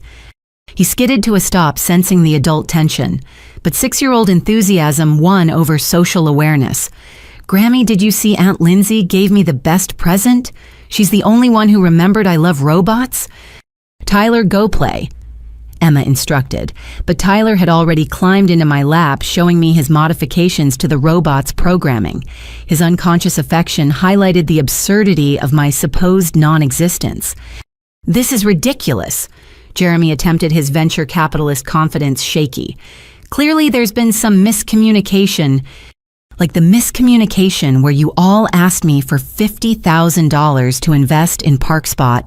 He skidded to a stop, sensing the adult tension, but 6-year-old enthusiasm won over social awareness. Grammy, did you see Aunt Lindsay gave me the best present? She's the only one who remembered I love robots? Tyler, go play, Emma instructed, but Tyler had already climbed into my lap, showing me his modifications to the robot's programming. His unconscious affection highlighted the absurdity of my supposed non-existence. This is ridiculous. Jeremy attempted his venture capitalist confidence shaky. Clearly there's been some miscommunication, like the miscommunication where you all asked me for $50,000 to invest in ParkSpot.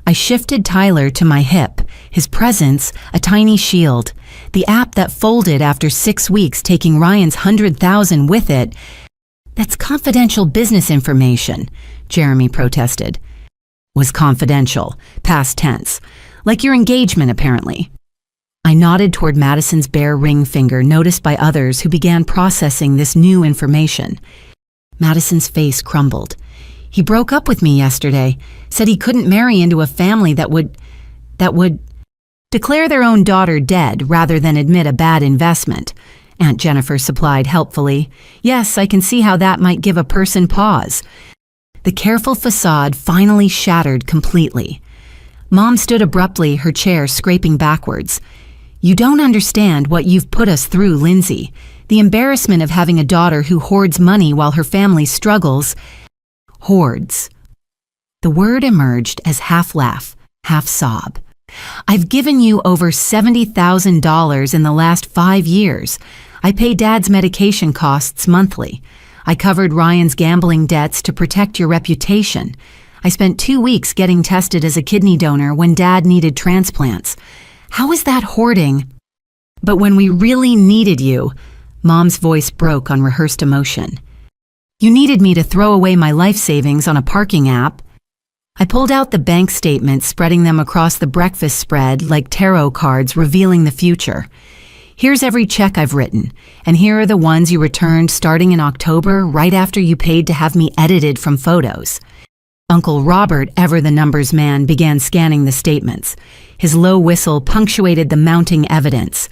I shifted Tyler to my hip, his presence a tiny shield. The app that folded after 6 weeks, taking Ryan's $100,000 with it. That's confidential business information, Jeremy protested. Was confidential, past tense. Like your engagement, apparently. I nodded toward Madison's bare ring finger, noticed by others who began processing this new information. Madison's face crumbled. He broke up with me yesterday, said he couldn't marry into a family that would declare their own daughter dead rather than admit a bad investment. Aunt Jennifer supplied helpfully. Yes, I can see how that might give a person pause. The careful facade finally shattered completely. Mom stood abruptly, her chair scraping backwards. You don't understand what you've put us through, Lindsay. The embarrassment of having a daughter who hoards money while her family struggles. Hoards. The word emerged as half laugh, half sob. I've given you over $70,000 in the last 5 years. I pay Dad's medication costs monthly. I covered Ryan's gambling debts to protect your reputation. I spent 2 weeks getting tested as a kidney donor when Dad needed transplants. How is that hoarding? But when we really needed you, Mom's voice broke on rehearsed emotion. You needed me to throw away my life savings on a parking app. I pulled out the bank statements, spreading them across the breakfast spread like tarot cards revealing the future. Here's every check I've written, and here are the ones you returned starting in October, right after you paid to have me edited from photos. Uncle Robert, ever the numbers man, began scanning the statements. His low whistle punctuated the mounting evidence.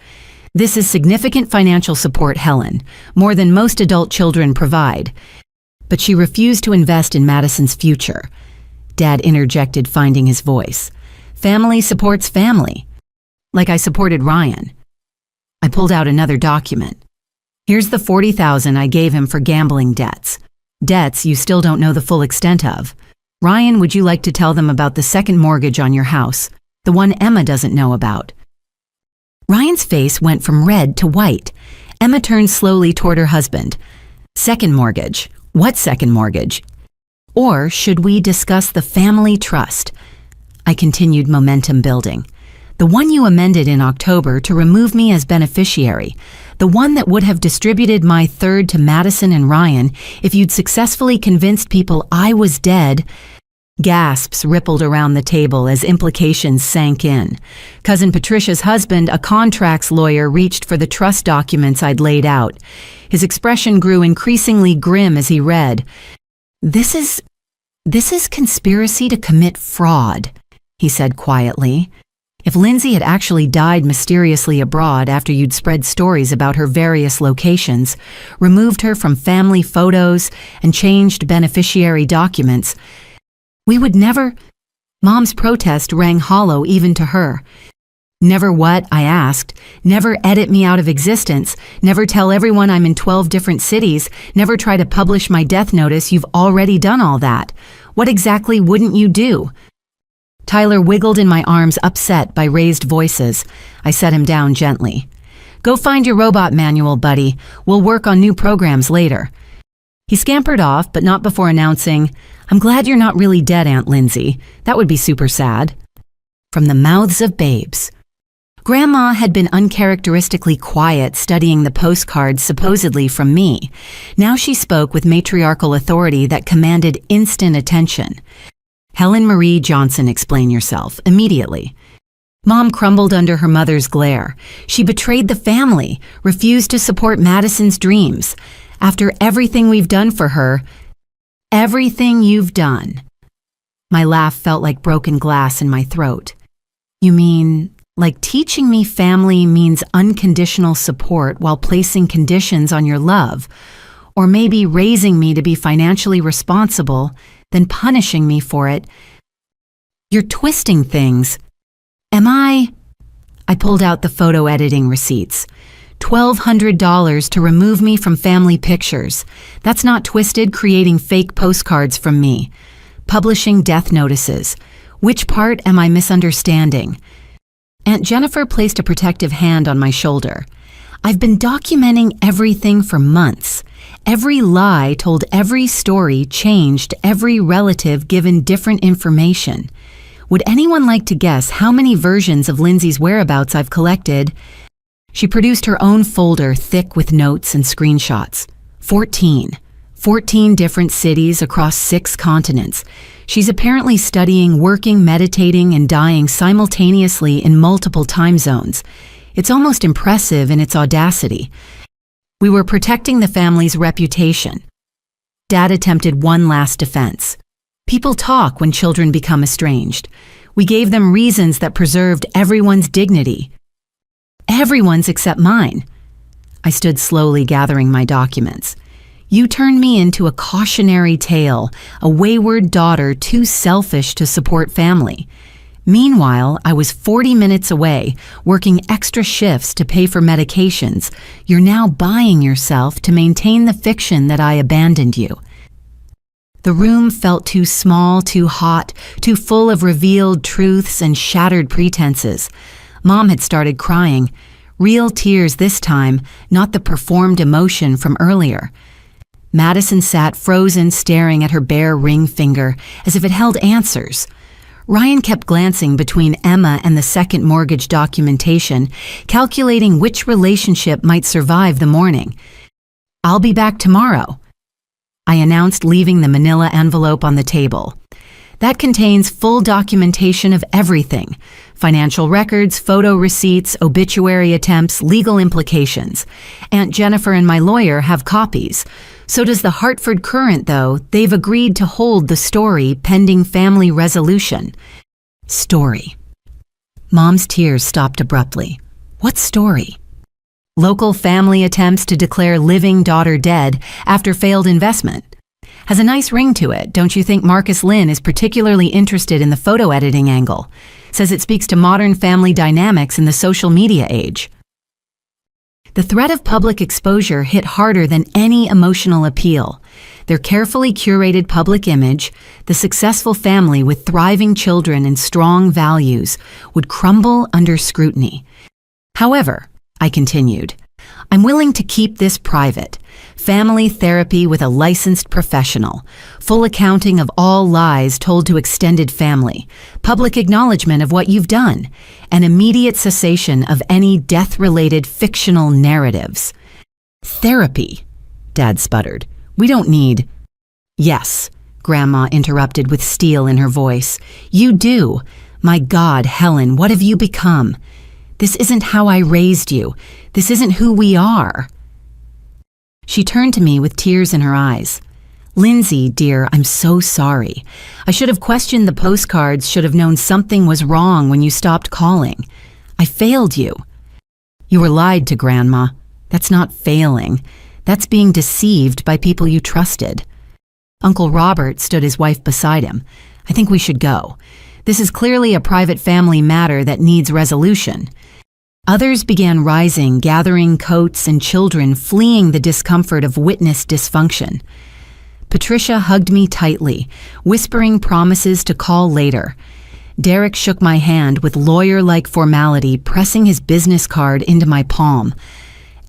This is significant financial support, Helen, more than most adult children provide. But she refused to invest in Madison's future. Dad interjected, finding his voice. Family supports family. Like I supported Ryan. I pulled out another document. Here's the $40,000 I gave him for gambling debts. Debts you still don't know the full extent of. Ryan, would you like to tell them about the second mortgage on your house, the one Emma doesn't know about? Ryan's face went from red to white. Emma turned slowly toward her husband. Second mortgage? What second mortgage? Or should we discuss the family trust? I continued, momentum building. The one you amended in October to remove me as beneficiary. the one that would have distributed my third to Madison and Ryan if you'd successfully convinced people I was dead. Gasps rippled around the table as implications sank in. Cousin Patricia's husband, a contracts lawyer, reached for the trust documents I'd laid out. His expression grew increasingly grim as he read. This is conspiracy to commit fraud, he said quietly. If Lindsay had actually died mysteriously abroad after you'd spread stories about her various locations, removed her from family photos, and changed beneficiary documents, we would never— Mom's protest rang hollow even to her. Never what? I asked. Never edit me out of existence. Never tell everyone I'm in 12 different cities. Never try to publish my death notice. You've already done all that. What exactly wouldn't you do? Tyler wiggled in my arms, upset by raised voices. I set him down gently. Go find your robot manual, buddy. We'll work on new programs later. He scampered off, but not before announcing, I'm glad you're not really dead, Aunt Lindsay. That would be super sad. From the mouths of babes. Grandma had been uncharacteristically quiet studying the postcards supposedly from me. Now she spoke with matriarchal authority that commanded instant attention. Helen Marie Johnson, explain yourself, immediately. Mom crumbled under her mother's glare. She betrayed the family, refused to support Madison's dreams. After everything we've done for her, everything you've done. My laugh felt like broken glass in my throat. You mean, like teaching me family means unconditional support while placing conditions on your love, or maybe raising me to be financially responsible, then punishing me for it. You're twisting things. Am I pulled out the photo editing receipts. $1,200 to remove me from family pictures. That's not twisted, creating fake postcards from me. Publishing death notices. Which part am I misunderstanding? Aunt Jennifer placed a protective hand on my shoulder. I've been documenting everything for months. Every lie told, every story changed, every relative given different information. Would anyone like to guess how many versions of Lindsay's whereabouts I've collected? She produced her own folder thick with notes and screenshots. 14 different cities across 6 continents. She's apparently studying, working, meditating, and dying simultaneously in multiple time zones. It's almost impressive in its audacity. We were protecting the family's reputation. Dad attempted one last defense. People talk when children become estranged. We gave them reasons that preserved everyone's dignity. Everyone's except mine. I stood slowly gathering my documents. You turned me into a cautionary tale, a wayward daughter too selfish to support family. Meanwhile, I was 40 minutes away, working extra shifts to pay for medications. You're now buying yourself to maintain the fiction that I abandoned you. The room felt too small, too hot, too full of revealed truths and shattered pretenses. Mom had started crying. Real tears this time, not the performed emotion from earlier. Madison sat frozen, staring at her bare ring finger, as if it held answers. Ryan kept glancing between Emma and the second mortgage documentation, calculating which relationship might survive the morning. I'll be back tomorrow, I announced, leaving the manila envelope on the table. That contains full documentation of everything: financial records, photo receipts, obituary attempts, legal implications. Aunt Jennifer and my lawyer have copies. So does the Hartford Courant, though. They've agreed to hold the story pending family resolution. Story. Mom's tears stopped abruptly. What story? Local family attempts to declare living daughter dead after failed investment. Has a nice ring to it. Don't you think Marcus Lynn is particularly interested in the photo editing angle? Says it speaks to modern family dynamics in the social media age. The threat of public exposure hit harder than any emotional appeal. Their carefully curated public image, the successful family with thriving children and strong values, would crumble under scrutiny. However, I continued, I'm willing to keep this private. Family therapy with a licensed professional. Full accounting of all lies told to extended family. Public acknowledgement of what you've done. And immediate cessation of any death-related fictional narratives. Therapy, Dad sputtered. We don't need... Yes, Grandma interrupted with steel in her voice. You do. My God, Helen, what have you become? This isn't how I raised you. This isn't who we are. She turned to me with tears in her eyes. Lindsay, dear, I'm so sorry. I should have questioned the postcards, should have known something was wrong when you stopped calling. I failed you. You were lied to, Grandma. That's not failing. That's being deceived by people you trusted. Uncle Robert stood his wife beside him. I think we should go. This is clearly a private family matter that needs resolution. Others began rising, gathering coats and children, fleeing the discomfort of witnessed dysfunction. Patricia hugged me tightly, whispering promises to call later. Derek shook my hand with lawyer-like formality, pressing his business card into my palm.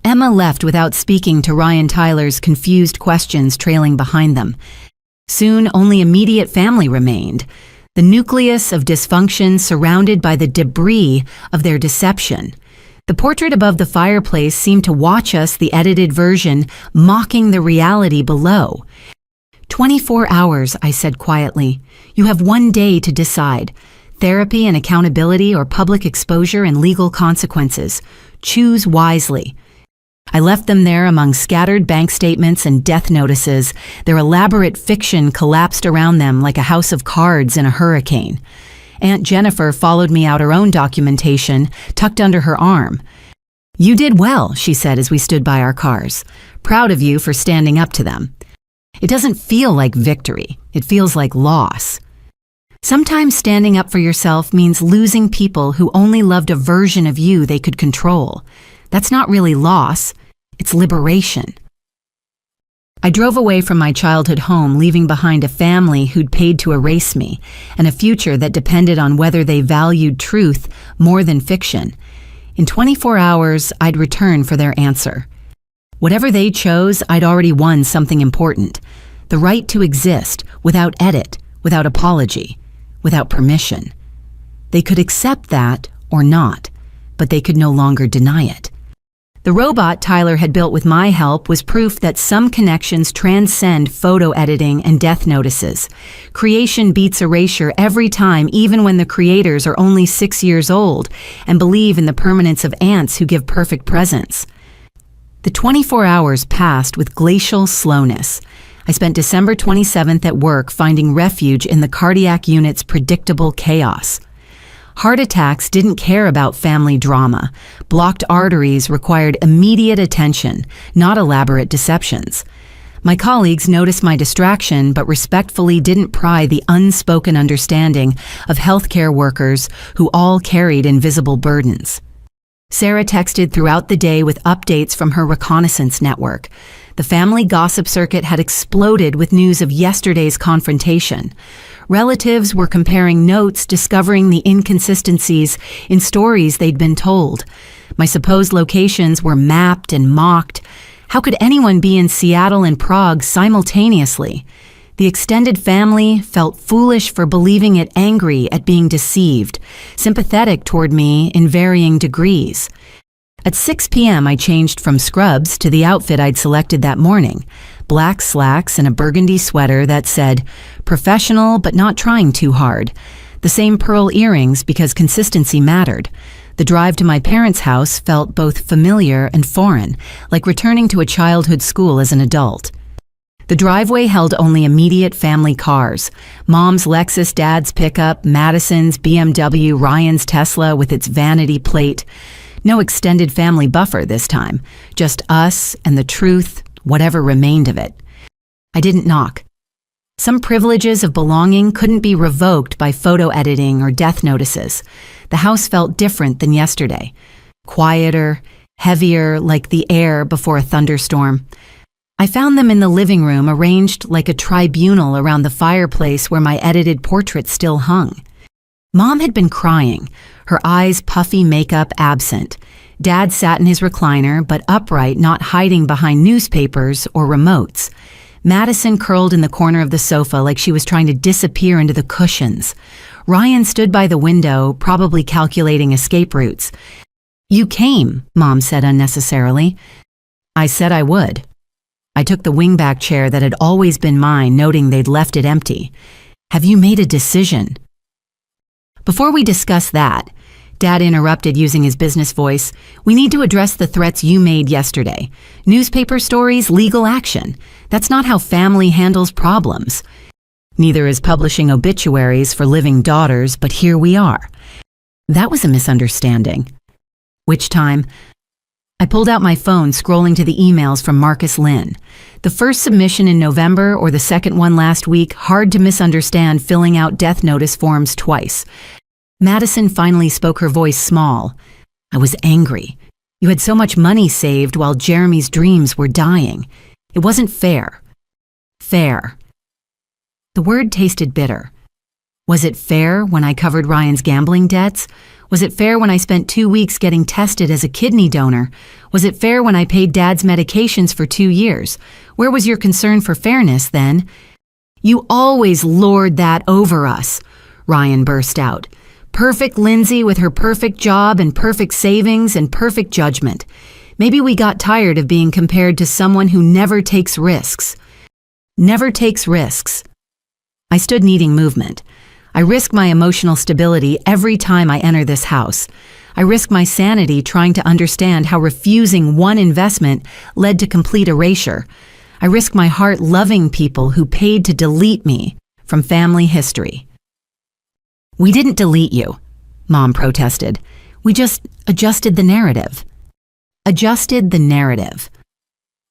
Emma left without speaking to Ryan Tyler's confused questions trailing behind them. Soon, only immediate family remained. The nucleus of dysfunction surrounded by the debris of their deception. The portrait above the fireplace seemed to watch us, the edited version, mocking the reality below. 24 hours, I said quietly. You have 1 day to decide. Therapy and accountability or public exposure and legal consequences. Choose wisely. I left them there among scattered bank statements and death notices. Their elaborate fiction collapsed around them like a house of cards in a hurricane. Aunt Jennifer followed me out her own documentation, tucked under her arm. You did well, she said as we stood by our cars. Proud of you for standing up to them. It doesn't feel like victory. It feels like loss. Sometimes standing up for yourself means losing people who only loved a version of you they could control. That's not really loss. It's liberation. I drove away from my childhood home, leaving behind a family who'd paid to erase me, and a future that depended on whether they valued truth more than fiction. In 24 hours, I'd return for their answer. Whatever they chose, I'd already won something important. The right to exist, without edit, without apology, without permission. They could accept that or not, but they could no longer deny it. The robot Tyler had built with my help was proof that some connections transcend photo editing and death notices. Creation beats erasure every time, even when the creators are only 6 years old and believe in the permanence of ants who give perfect presents. The 24 hours passed with glacial slowness. I spent December 27th at work finding refuge in the cardiac unit's predictable chaos. Heart attacks didn't care about family drama. Blocked arteries required immediate attention, not elaborate deceptions. My colleagues noticed my distraction but respectfully didn't pry the unspoken understanding of healthcare workers who all carried invisible burdens. Sarah texted throughout the day with updates from her reconnaissance network. The family gossip circuit had exploded with news of yesterday's confrontation. Relatives were comparing notes, discovering the inconsistencies in stories they'd been told. My supposed locations were mapped and mocked. How could anyone be in Seattle and Prague simultaneously? The extended family felt foolish for believing it, angry at being deceived, sympathetic toward me in varying degrees. At 6 p.m., I changed from scrubs to the outfit I'd selected that morning. Black slacks and a burgundy sweater that said, professional but not trying too hard. The same pearl earrings because consistency mattered. The drive to my parents' house felt both familiar and foreign, like returning to a childhood school as an adult. The driveway held only immediate family cars. Mom's Lexus, Dad's pickup, Madison's BMW, Ryan's Tesla with its vanity plate. No extended family buffer this time. Just us and the truth, whatever remained of it. I didn't knock. Some privileges of belonging couldn't be revoked by photo editing or death notices. The house felt different than yesterday. Quieter, heavier, like the air before a thunderstorm. I found them in the living room, arranged like a tribunal around the fireplace where my edited portrait still hung. Mom had been crying, her eyes puffy, makeup absent. Dad sat in his recliner, but upright, not hiding behind newspapers or remotes. Madison curled in the corner of the sofa like she was trying to disappear into the cushions. Ryan stood by the window, probably calculating escape routes. "You came," Mom said unnecessarily. "I said I would." I took the wingback chair that had always been mine, noting they'd left it empty. "Have you made a decision?" Before we discuss that, Dad interrupted using his business voice. "We need to address the threats you made yesterday. Newspaper stories, legal action. That's not how family handles problems. Neither is publishing obituaries for living daughters, but here we are." That was a misunderstanding. Which time? I pulled out my phone, scrolling to the emails from Marcus Lynn. The first submission in November or the second one last week, hard to misunderstand filling out death notice forms twice. Madison finally spoke, her voice small. "I was angry. You had so much money saved while Jeremy's dreams were dying. It wasn't fair." Fair. The word tasted bitter. Was it fair when I covered Ryan's gambling debts? Was it fair when I spent 2 weeks getting tested as a kidney donor? Was it fair when I paid Dad's medications for 2 years? Where was your concern for fairness then? "You always lord that over us," Ryan burst out. "Perfect Lindsay with her perfect job and perfect savings and perfect judgment. Maybe we got tired of being compared to someone who never takes risks." Never takes risks. I stood needing movement. I risk my emotional stability every time I enter this house. I risk my sanity trying to understand how refusing one investment led to complete erasure. I risk my heart loving people who paid to delete me from family history. "We didn't delete you," Mom protested. "We just adjusted the narrative." Adjusted the narrative.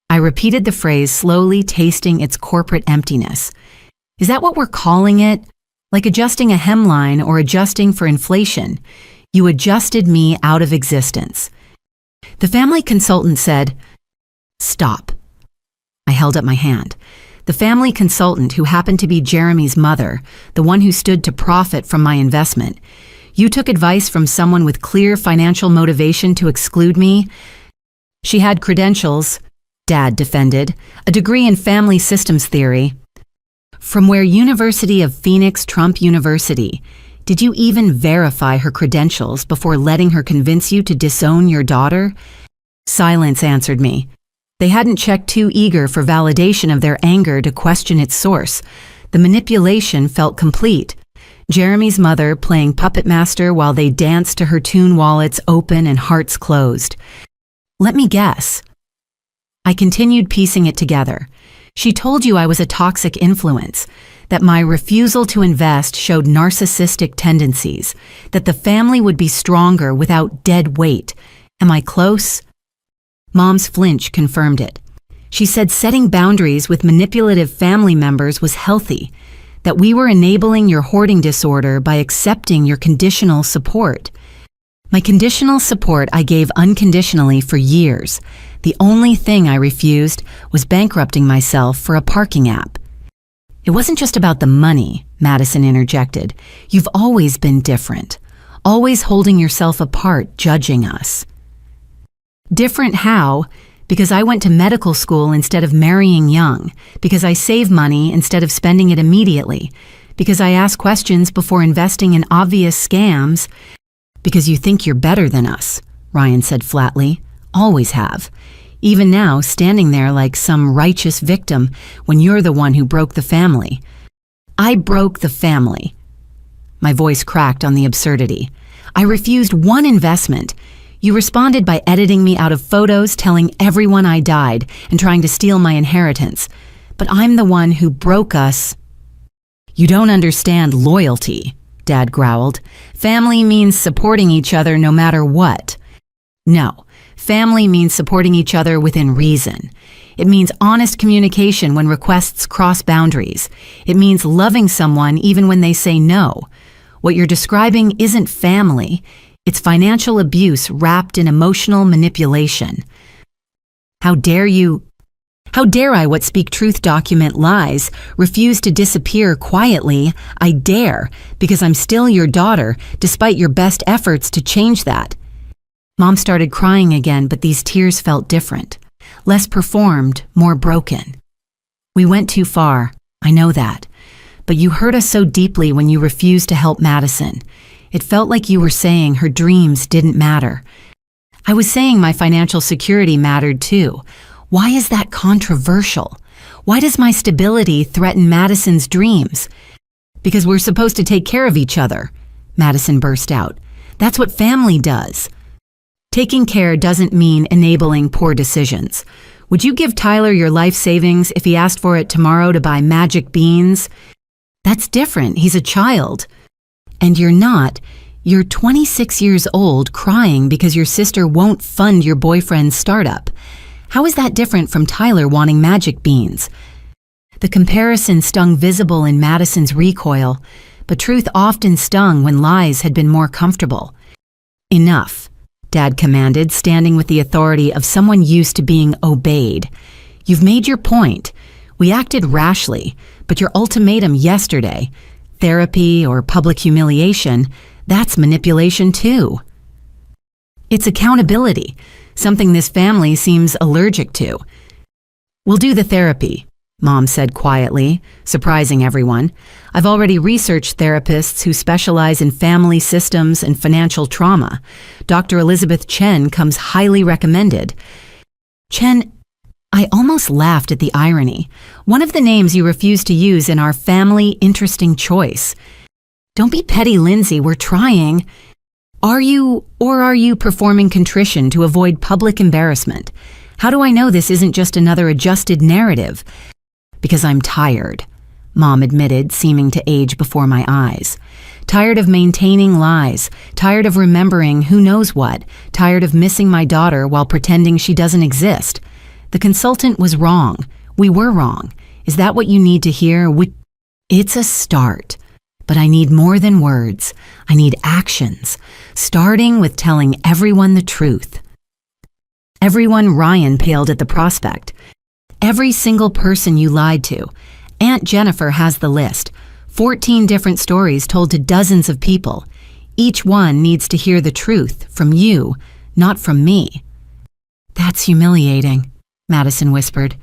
I repeated the phrase, slowly tasting its corporate emptiness. Is that what we're calling it? Like adjusting a hemline or adjusting for inflation. You adjusted me out of existence. The family consultant said, "Stop." I held up my hand. The family consultant, who happened to be Jeremy's mother, the one who stood to profit from my investment. "You took advice from someone with clear financial motivation to exclude me?" "She had credentials," Dad defended, "a degree in family systems theory." "From where University of Phoenix Trump University? Did you even verify her credentials before letting her convince you to disown your daughter?" Silence answered me. They hadn't checked, too eager for validation of their anger to question its source. The manipulation felt complete. Jeremy's mother playing puppet master while they danced to her tune, wallets open and hearts closed. "Let me guess." I continued piecing it together. "She told you I was a toxic influence, that my refusal to invest showed narcissistic tendencies, that the family would be stronger without dead weight. Am I close?" Mom's flinch confirmed it. She said setting boundaries with manipulative family members was healthy, that we were enabling your hoarding disorder by accepting your conditional support. My conditional support I gave unconditionally for years. The only thing I refused was bankrupting myself for a parking app. "It wasn't just about the money," Madison interjected. "You've always been different, always holding yourself apart, judging us." Different how? Because I went to medical school instead of marrying young, because I save money instead of spending it immediately, because I ask questions before investing in obvious scams. "Because you think you're better than us," Ryan said flatly. "Always have. Even now, standing there like some righteous victim when you're the one who broke the family." "I broke the family." My voice cracked on the absurdity. "I refused one investment. You responded by editing me out of photos, telling everyone I died, and trying to steal my inheritance. But I'm the one who broke us." "You don't understand loyalty," Dad growled. "Family means supporting each other no matter what." "No, family means supporting each other within reason. It means honest communication when requests cross boundaries. It means loving someone even when they say no. What you're describing isn't family. It's financial abuse wrapped in emotional manipulation." "How dare you?" How dare I what speak truth document lies, refuse to disappear quietly? I dare, because I'm still your daughter, despite your best efforts to change that. Mom started crying again, but these tears felt different. Less performed, more broken. We went too far, I know that. But you hurt us so deeply when you refused to help Madison. It felt like you were saying her dreams didn't matter. I was saying my financial security mattered too. Why is that controversial? Why does my stability threaten Madison's dreams? Because we're supposed to take care of each other, Madison burst out. That's what family does. Taking care doesn't mean enabling poor decisions. Would you give Tyler your life savings if he asked for it tomorrow to buy magic beans? That's different. He's a child. And you're not. You're 26 years old crying because your sister won't fund your boyfriend's startup. How is that different from Tyler wanting magic beans? The comparison stung visible in Madison's recoil, but truth often stung when lies had been more comfortable. Enough, Dad commanded, standing with the authority of someone used to being obeyed. You've made your point. We acted rashly, but your ultimatum yesterday, therapy or public humiliation, that's manipulation too. It's accountability, something this family seems allergic to. We'll do the therapy, Mom said quietly, surprising everyone. I've already researched therapists who specialize in family systems and financial trauma. Dr. Elizabeth Chen comes highly recommended. Chen, I almost laughed at the irony. One of the names you refused to use in our family interesting choice. Don't be petty, Lindsay, we're trying. Are you performing contrition to avoid public embarrassment? How do I know this isn't just another adjusted narrative? Because I'm tired, Mom admitted, seeming to age before my eyes. Tired of maintaining lies, tired of remembering who knows what, tired of missing my daughter while pretending she doesn't exist. The consultant was wrong. We were wrong. Is that what you need to hear? It's a start. But I need more than words. I need actions, starting with telling everyone the truth. Everyone, Ryan paled at the prospect. Every single person you lied to. Aunt Jennifer has the list. 14 different stories told to dozens of people. Each one needs to hear the truth from you, not from me. That's humiliating, Madison whispered.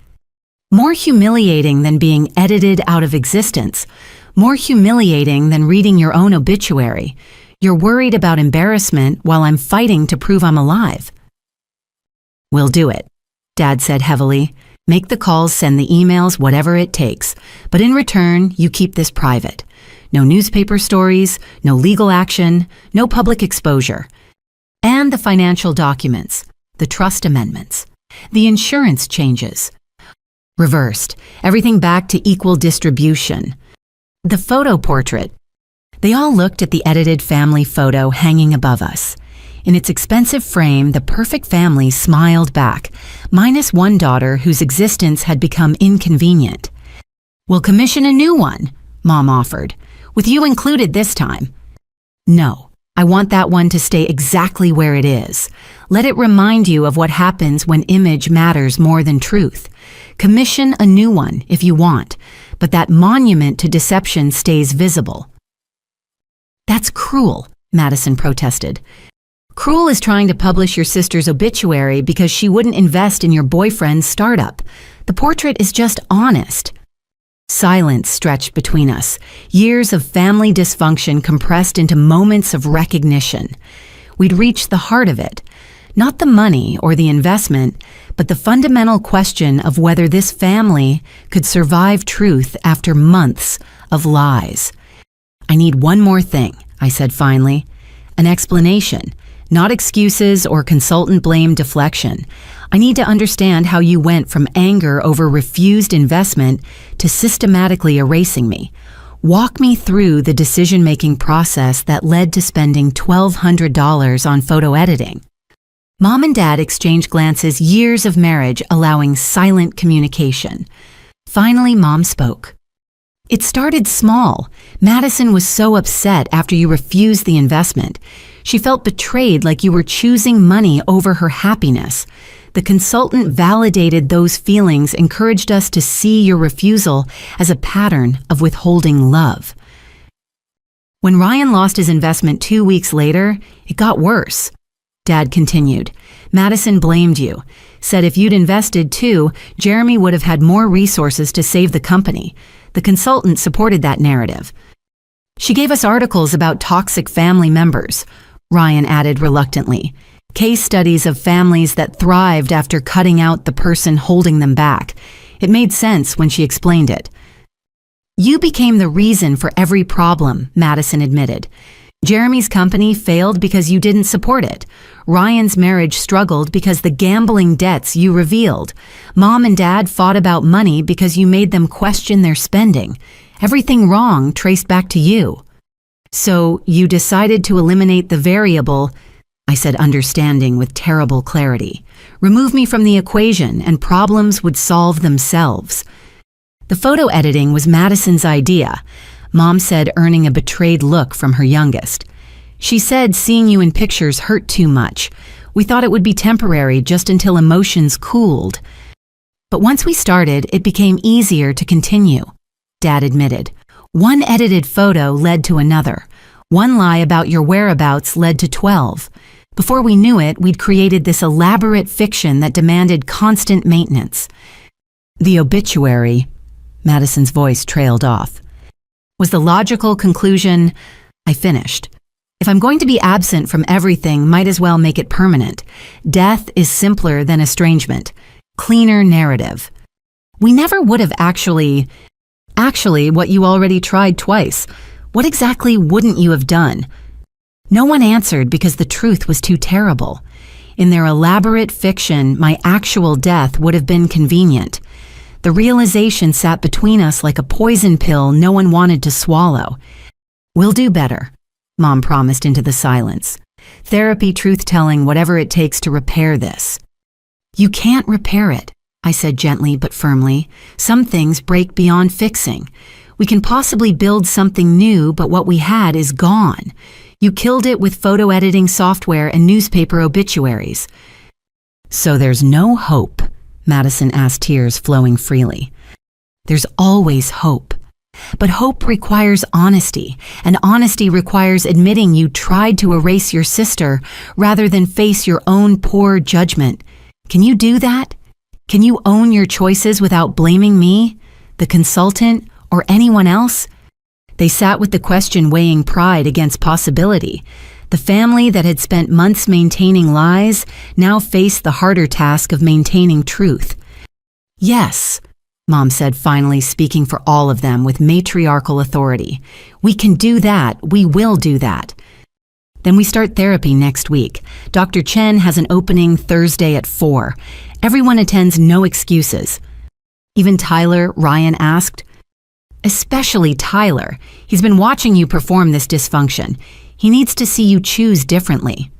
More humiliating than being edited out of existence. More humiliating than reading your own obituary. You're worried about embarrassment while I'm fighting to prove I'm alive. We'll do it, Dad said heavily. Make the calls, send the emails, whatever it takes. But in return, you keep this private. No newspaper stories, no legal action, no public exposure. And the financial documents, the trust amendments, the insurance changes. Reversed, everything back to equal distribution. The photo portrait. They all looked at the edited family photo hanging above us. In its expensive frame, the perfect family smiled back, minus one daughter whose existence had become inconvenient. We'll commission a new one, Mom offered, with you included this time. No, I want that one to stay exactly where it is. Let it remind you of what happens when image matters more than truth. Commission a new one if you want, but that monument to deception stays visible. That's cruel, Madison protested. Cruel is trying to publish your sister's obituary because she wouldn't invest in your boyfriend's startup. The portrait is just honest. Silence stretched between us, years of family dysfunction compressed into moments of recognition. We'd reached the heart of it. Not the money or the investment, but the fundamental question of whether this family could survive truth after months of lies. I need one more thing, I said finally. An explanation, not excuses or consultant blame deflection. I need to understand how you went from anger over refused investment to systematically erasing me. Walk me through the decision-making process that led to spending $1,200 on photo editing. Mom and Dad exchanged glances, years of marriage allowing silent communication. Finally, Mom spoke. It started small. Madison was so upset after you refused the investment. She felt betrayed, like you were choosing money over her happiness. The consultant validated those feelings, encouraged us to see your refusal as a pattern of withholding love. When Ryan lost his investment 2 weeks later, it got worse. Dad continued. Madison blamed you, said if you'd invested too, Jeremy would have had more resources to save the company. The consultant supported that narrative. She gave us articles about toxic family members, Ryan added reluctantly. Case studies of families that thrived after cutting out the person holding them back. It made sense when she explained it. You became the reason for every problem, Madison admitted. Jeremy's company failed because you didn't support it. Ryan's marriage struggled because the gambling debts you revealed. Mom and Dad fought about money because you made them question their spending. Everything wrong traced back to you. So you decided to eliminate the variable, I said, understanding with terrible clarity. Remove me from the equation and problems would solve themselves. The photo editing was Madison's idea. Mom said, earning a betrayed look from her youngest. She said seeing you in pictures hurt too much. We thought it would be temporary just until emotions cooled. But once we started, it became easier to continue, Dad admitted. One edited photo led to another. One lie about your whereabouts led to 12. Before we knew it, we'd created this elaborate fiction that demanded constant maintenance. The obituary, Madison's voice trailed off, was the logical conclusion. I finished. If I'm going to be absent from everything, might as well make it permanent. Death is simpler than estrangement. Cleaner narrative. We never would have actually what you already tried twice. What exactly wouldn't you have done? No one answered because the truth was too terrible. In their elaborate fiction, my actual death would have been convenient. The realization sat between us like a poison pill no one wanted to swallow. We'll do better, Mom promised into the silence. Therapy, truth-telling, whatever it takes to repair this. You can't repair it, I said gently but firmly. Some things break beyond fixing. We can possibly build something new, but what we had is gone. You killed it with photo editing software and newspaper obituaries. So there's no hope, Madison asked, tears flowing freely. There's always hope. But hope requires honesty, and honesty requires admitting you tried to erase your sister rather than face your own poor judgment. Can you do that? Can you own your choices without blaming me, the consultant, or anyone else? They sat with the question weighing pride against possibility. The family that had spent months maintaining lies now faced the harder task of maintaining truth. Yes, Mom said, finally speaking for all of them with matriarchal authority. We can do that. We will do that. Then we start therapy next week. Dr. Chen has an opening Thursday at 4. Everyone attends, no excuses. Even Tyler, Ryan asked. Especially Tyler. He's been watching you perform this dysfunction. He needs to see you choose differently.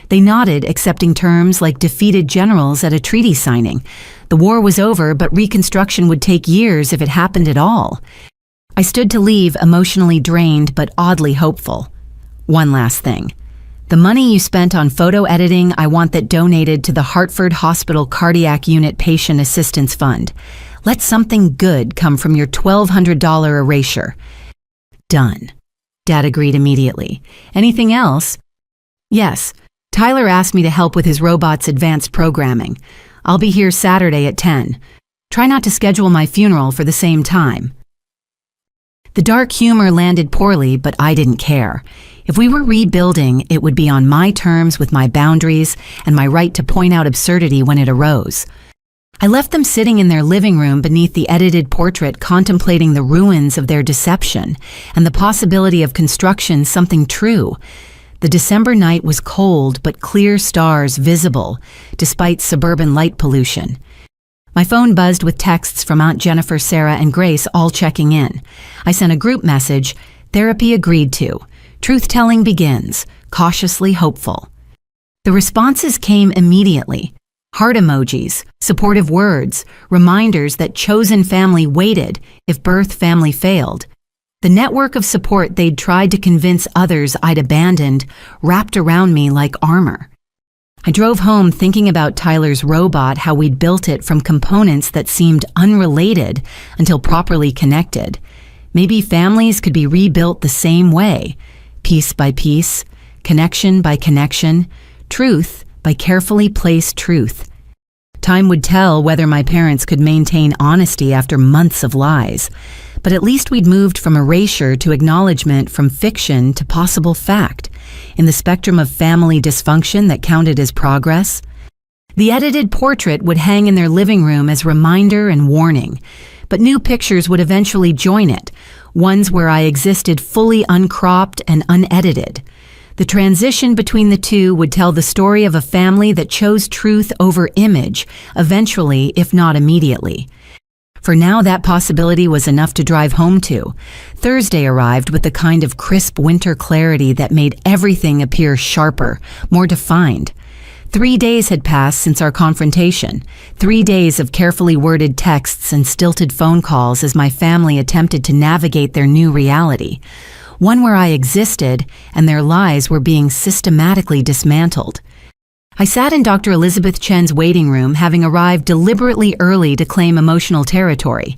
They nodded, accepting terms like defeated generals at a treaty signing. The war was over, but reconstruction would take years if it happened at all. I stood to leave, emotionally drained but oddly hopeful. One last thing. The money you spent on photo editing, I want that donated to the Hartford Hospital Cardiac Unit Patient Assistance Fund. Let something good come from your $1,200 erasure. Done. Dad agreed immediately. Anything else? Yes. Tyler asked me to help with his robot's advanced programming. I'll be here Saturday at 10. Try not to schedule my funeral for the same time. The dark humor landed poorly, but I didn't care. If we were rebuilding, it would be on my terms with my boundaries and my right to point out absurdity when it arose. I left them sitting in their living room beneath the edited portrait, contemplating the ruins of their deception and the possibility of construction something true. The December night was cold, but clear stars visible, despite suburban light pollution. My phone buzzed with texts from Aunt Jennifer, Sarah, and Grace, all checking in. I sent a group message. Therapy agreed to. Truth-telling begins. Cautiously hopeful. The responses came immediately. Heart emojis, supportive words, reminders that chosen family waited if birth family failed. The network of support they'd tried to convince others I'd abandoned wrapped around me like armor. I drove home thinking about Tyler's robot, how we'd built it from components that seemed unrelated until properly connected. Maybe families could be rebuilt the same way, piece by piece, connection by connection, truth by carefully placed truth. Time would tell whether my parents could maintain honesty after months of lies, but at least we'd moved from erasure to acknowledgement, from fiction to possible fact. In the spectrum of family dysfunction that counted as progress, the edited portrait would hang in their living room as reminder and warning, but new pictures would eventually join it, ones where I existed fully uncropped and unedited. The transition between the two would tell the story of a family that chose truth over image, eventually, if not immediately. For now, that possibility was enough to drive home to. Thursday arrived with the kind of crisp winter clarity that made everything appear sharper, more defined. 3 days had passed since our confrontation, 3 days of carefully worded texts and stilted phone calls as my family attempted to navigate their new reality, one where I existed and their lies were being systematically dismantled. I sat in Dr. Elizabeth Chen's waiting room, having arrived deliberately early to claim emotional territory.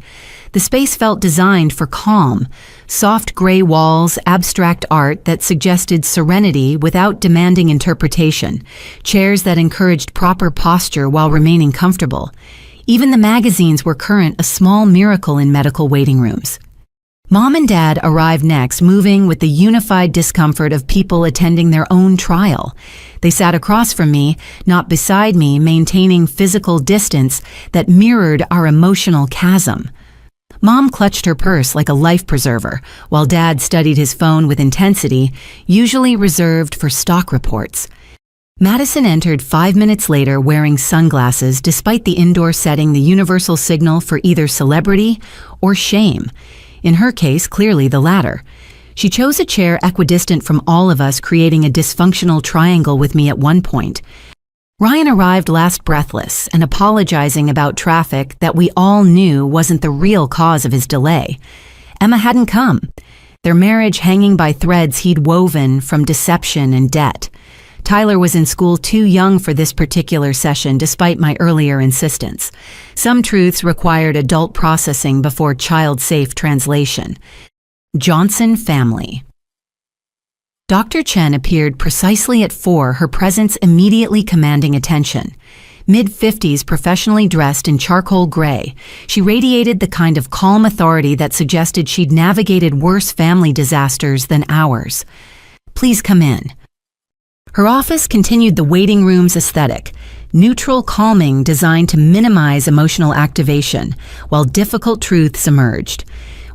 The space felt designed for calm, soft gray walls, abstract art that suggested serenity without demanding interpretation, chairs that encouraged proper posture while remaining comfortable. Even the magazines were current, a small miracle in medical waiting rooms. Mom and Dad arrived next, moving with the unified discomfort of people attending their own trial. They sat across from me, not beside me, maintaining physical distance that mirrored our emotional chasm. Mom clutched her purse like a life preserver, while Dad studied his phone with intensity, usually reserved for stock reports. Madison entered 5 minutes later wearing sunglasses, despite the indoor setting the universal signal for either celebrity or shame. In her case, clearly the latter. She chose a chair equidistant from all of us, creating a dysfunctional triangle with me at one point. Ryan arrived last, breathless and apologizing about traffic that we all knew wasn't the real cause of his delay. Emma hadn't come, their marriage hanging by threads he'd woven from deception and debt. Tyler was in school too young for this particular session, despite my earlier insistence. Some truths required adult processing before child-safe translation. Johnson family. Dr. Chen appeared precisely at 4, her presence immediately commanding attention. Mid-50s, professionally dressed in charcoal gray, she radiated the kind of calm authority that suggested she'd navigated worse family disasters than ours. "Please come in." Her office continued the waiting room's aesthetic, neutral calming designed to minimize emotional activation, while difficult truths emerged.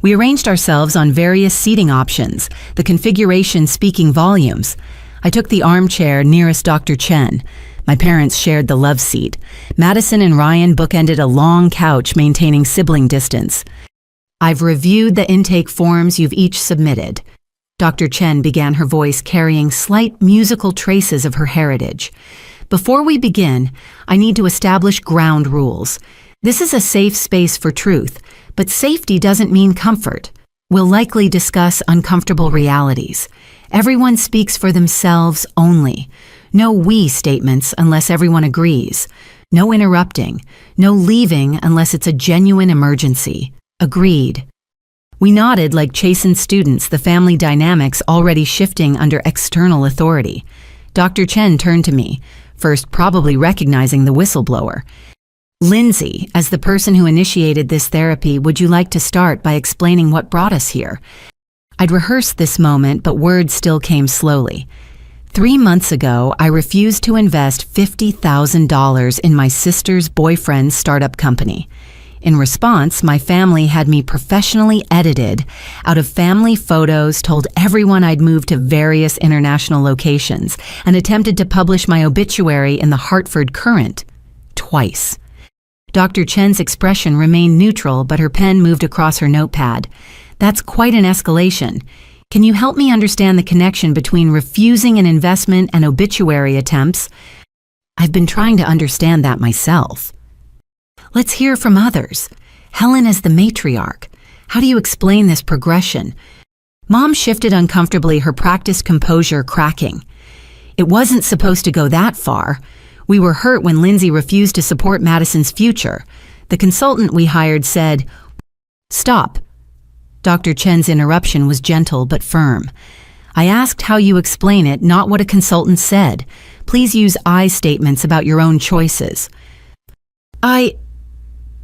We arranged ourselves on various seating options, the configuration speaking volumes. I took the armchair nearest Dr. Chen. My parents shared the love seat. Madison and Ryan bookended a long couch, maintaining sibling distance. "I've reviewed the intake forms you've each submitted." Dr. Chen began, her voice carrying slight musical traces of her heritage. "Before we begin, I need to establish ground rules. This is a safe space for truth, but safety doesn't mean comfort. We'll likely discuss uncomfortable realities. Everyone speaks for themselves only. No we statements unless everyone agrees. No interrupting. No leaving unless it's a genuine emergency. Agreed." We nodded like chastened students, the family dynamics already shifting under external authority. Dr. Chen turned to me, first probably recognizing the whistleblower. "Lindsay, as the person who initiated this therapy, would you like to start by explaining what brought us here?" I'd rehearsed this moment, but words still came slowly. 3 months ago, I refused to invest $50,000 in my sister's boyfriend's startup company. In response, my family had me professionally edited out of family photos, told everyone I'd moved to various international locations, and attempted to publish my obituary in the Hartford Courant. Twice. Dr. Chen's expression remained neutral, but her pen moved across her notepad. "That's quite an escalation. Can you help me understand the connection between refusing an investment and obituary attempts?" "I've been trying to understand that myself." "Let's hear from others. Helen as the matriarch. How do you explain this progression?" Mom shifted uncomfortably, her practiced composure cracking. It wasn't supposed to go that far. We were hurt when Lindsay refused to support Madison's future. The consultant we hired said, "Stop." Dr. Chen's interruption was gentle but firm. "I asked how you explain it, not what a consultant said. Please use I statements about your own choices."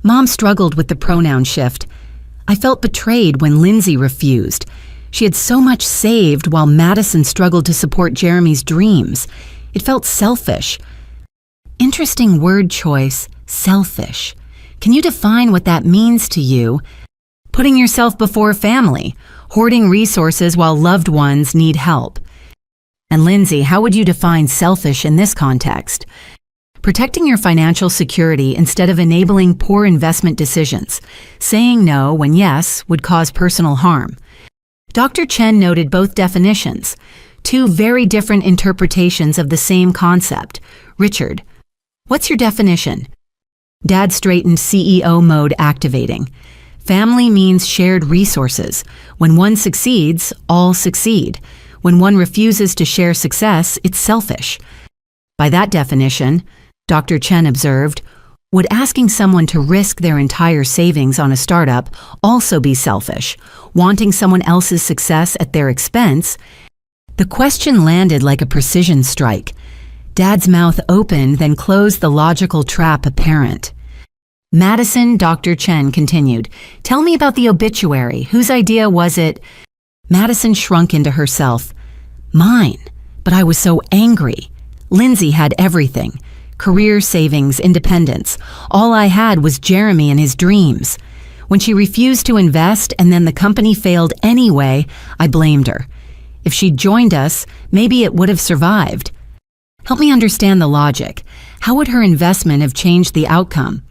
Mom struggled with the pronoun shift. "I felt betrayed when Lindsay refused. She had so much saved while Madison struggled to support Jeremy's dreams. It felt selfish." Interesting word choice, selfish. Can you define what that means to you? Putting yourself before family, hoarding resources while loved ones need help. And Lindsay, how would you define selfish in this context? Protecting your financial security instead of enabling poor investment decisions. Saying no when yes would cause personal harm. Dr. Chen noted both definitions, two very different interpretations of the same concept. "Richard, what's your definition?" Dad straightened, CEO mode activating. "Family means shared resources. When one succeeds, all succeed. When one refuses to share success, it's selfish." By that definition, Dr. Chen observed, would asking someone to risk their entire savings on a startup also be selfish, wanting someone else's success at their expense? The question landed like a precision strike. Dad's mouth opened, then closed, the logical trap apparent. "Madison," Dr. Chen continued, "tell me about the obituary. Whose idea was it?" Madison shrunk into herself. "Mine, but I was so angry. Lindsay had everything. Career, savings, independence. All I had was Jeremy and his dreams. When she refused to invest and then the company failed anyway, I blamed her. If she'd joined us, maybe it would have survived. Help me understand the logic. How would her investment have changed the outcome?"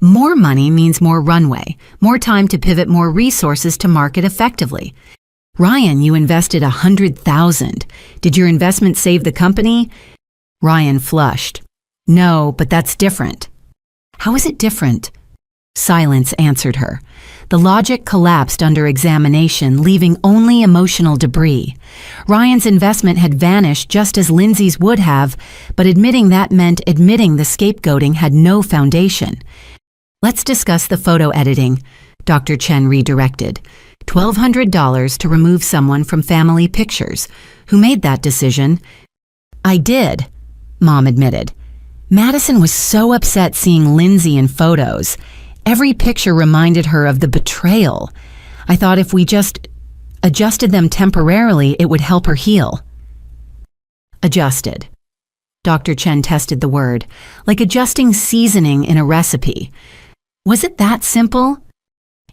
More money means more runway, more time to pivot, more resources to market effectively. "Ryan, you invested $100,000. Did your investment save the company?" Ryan flushed. "No, but that's different." "How is it different?" Silence answered her. The logic collapsed under examination, leaving only emotional debris. Ryan's investment had vanished just as Lindsay's would have, but admitting that meant admitting the scapegoating had no foundation. "Let's discuss the photo editing," Dr. Chen redirected. $1,200 to remove someone from family pictures. Who made that decision? "I did," Mom admitted. Madison was so upset seeing Lindsay in photos. Every picture reminded her of the betrayal. "I thought if we just adjusted them temporarily, it would help her heal." Adjusted. Dr. Chen tested the word, like adjusting seasoning in a recipe. Was it that simple?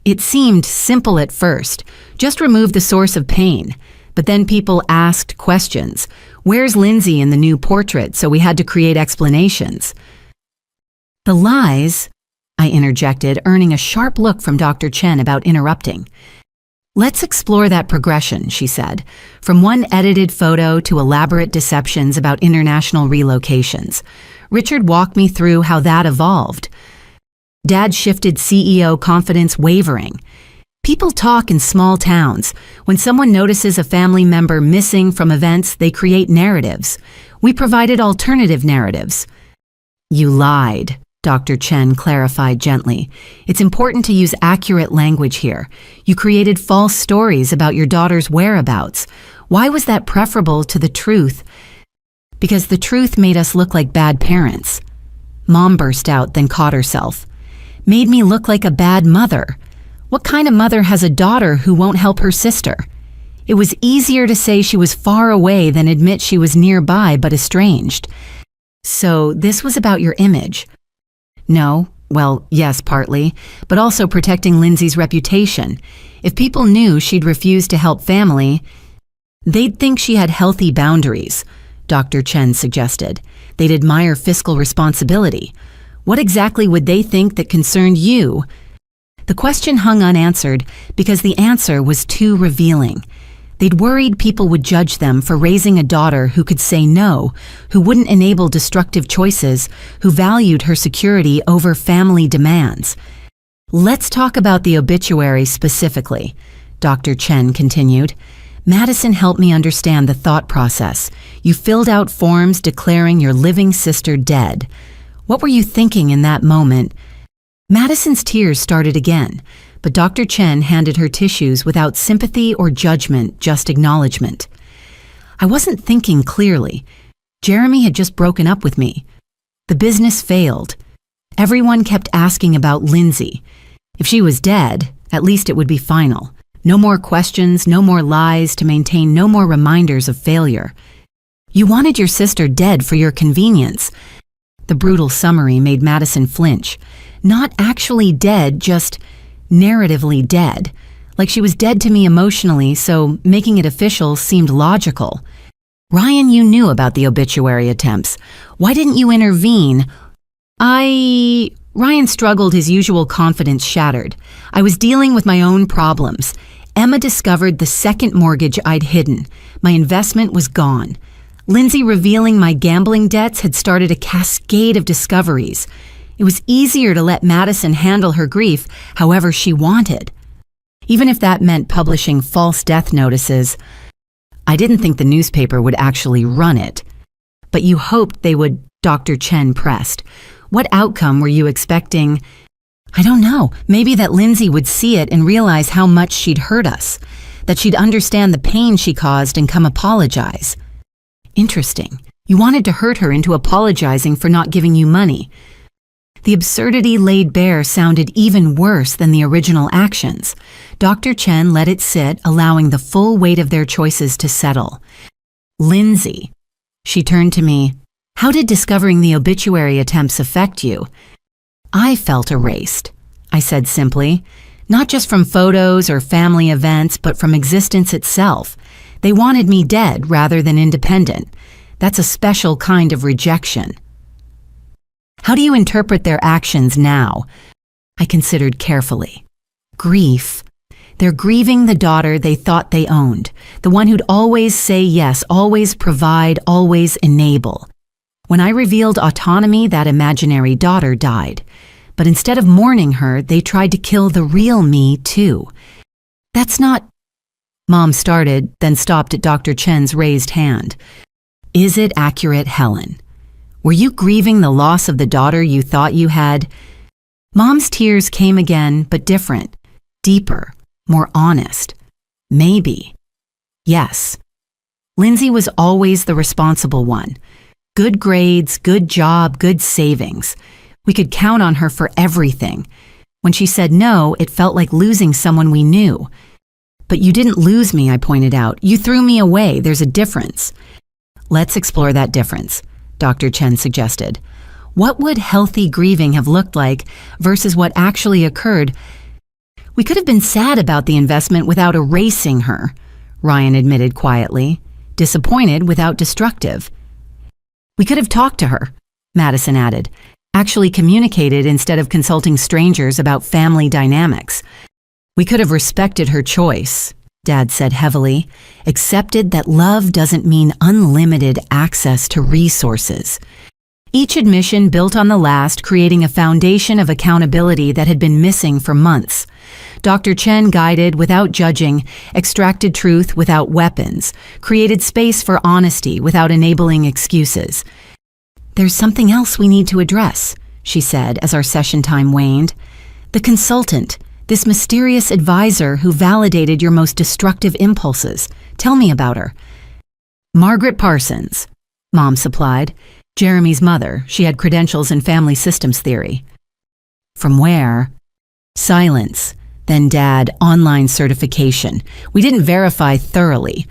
It seemed simple at first. Just remove the source of pain. But then people asked questions. "Where's Lindsay in the new portrait?" So we had to create explanations. "The lies," I interjected, earning a sharp look from Dr. Chen about interrupting. "Let's explore that progression," she said, from one edited photo to elaborate deceptions about international relocations. Richard walked me through how that evolved. Dad shifted, CEO confidence wavering. People talk in small towns. When someone notices a family member missing from events, they create narratives. We provided alternative narratives. "You lied," Dr. Chen clarified gently. "It's important to use accurate language here. You created false stories about your daughter's whereabouts. Why was that preferable to the truth?" "Because the truth made us look like bad parents." Mom burst out, then caught herself. "Made me look like a bad mother. What kind of mother has a daughter who won't help her sister?" It was easier to say she was far away than admit she was nearby but estranged. "So this was about your image?" "No. Well, yes, partly, but also protecting Lindsay's reputation. If people knew she'd refused to help family, they'd think she had healthy boundaries," Dr. Chen suggested. "They'd admire fiscal responsibility. What exactly would they think that concerned you?" The question hung unanswered because the answer was too revealing. They'd worried people would judge them for raising a daughter who could say no, who wouldn't enable destructive choices, who valued her security over family demands. "Let's talk about the obituary specifically," Dr. Chen continued. Madison helped me understand the thought process. You filled out forms declaring your living sister dead. What were you thinking in that moment? Madison's tears started again, but Dr. Chen handed her tissues without sympathy or judgment, just acknowledgement. I wasn't thinking clearly. Jeremy had just broken up with me. The business failed. Everyone kept asking about Lindsay. If she was dead, at least it would be final. No more questions, no more lies to maintain, no more reminders of failure. You wanted your sister dead for your convenience. The brutal summary made Madison flinch. Not actually dead, just narratively dead. Like she was dead to me emotionally, so making it official seemed logical. Ryan, you knew about the obituary attempts. Why didn't you intervene? Ryan struggled, his usual confidence shattered. I was dealing with my own problems. Emma discovered the second mortgage I'd hidden. My investment was gone. Lindsay revealing my gambling debts had started a cascade of discoveries. It was easier to let Madison handle her grief however she wanted. Even if that meant publishing false death notices, I didn't think the newspaper would actually run it. But you hoped they would, Dr. Chen pressed. What outcome were you expecting? I don't know. Maybe that Lindsay would see it and realize how much she'd hurt us. That she'd understand the pain she caused and come apologize. Interesting. You wanted to hurt her into apologizing for not giving you money. The absurdity laid bare sounded even worse than the original actions. Dr. Chen let it sit, allowing the full weight of their choices to settle. Lindsay. She turned to me. How did discovering the obituary attempts affect you? I felt erased, I said simply. Not just from photos or family events, but from existence itself. They wanted me dead rather than independent. That's a special kind of rejection. How do you interpret their actions now? I considered carefully. Grief. They're grieving the daughter they thought they owned, the one who'd always say yes, always provide, always enable. When I revealed autonomy, that imaginary daughter died. But instead of mourning her, they tried to kill the real me, too. That's not... Mom started, then stopped at Dr. Chen's raised hand. Is it accurate, Helen? Were you grieving the loss of the daughter you thought you had? Mom's tears came again, but different, deeper, more honest. Maybe. Yes. Lindsay was always the responsible one. Good grades, good job, good savings. We could count on her for everything. When she said no, it felt like losing someone we knew. But you didn't lose me, I pointed out. You threw me away. There's a difference. Let's explore that difference, Dr. Chen suggested. What would healthy grieving have looked like versus what actually occurred? We could have been sad about the investment without erasing her, Ryan admitted quietly. Disappointed without destructive. We could have talked to her, Madison added. Actually communicated instead of consulting strangers about family dynamics. We could have respected her choice, Dad said heavily. Accepted that love doesn't mean unlimited access to resources. Each admission built on the last, creating a foundation of accountability that had been missing for months. Dr. Chen guided without judging, extracted truth without weapons, created space for honesty without enabling excuses. There's something else we need to address, she said as our session time waned. The consultant, this mysterious advisor who validated your most destructive impulses. Tell me about her. Margaret Parsons, Mom supplied. Jeremy's mother. She had credentials in family systems theory. From where? Silence. Then Dad, online certification. We didn't verify thoroughly.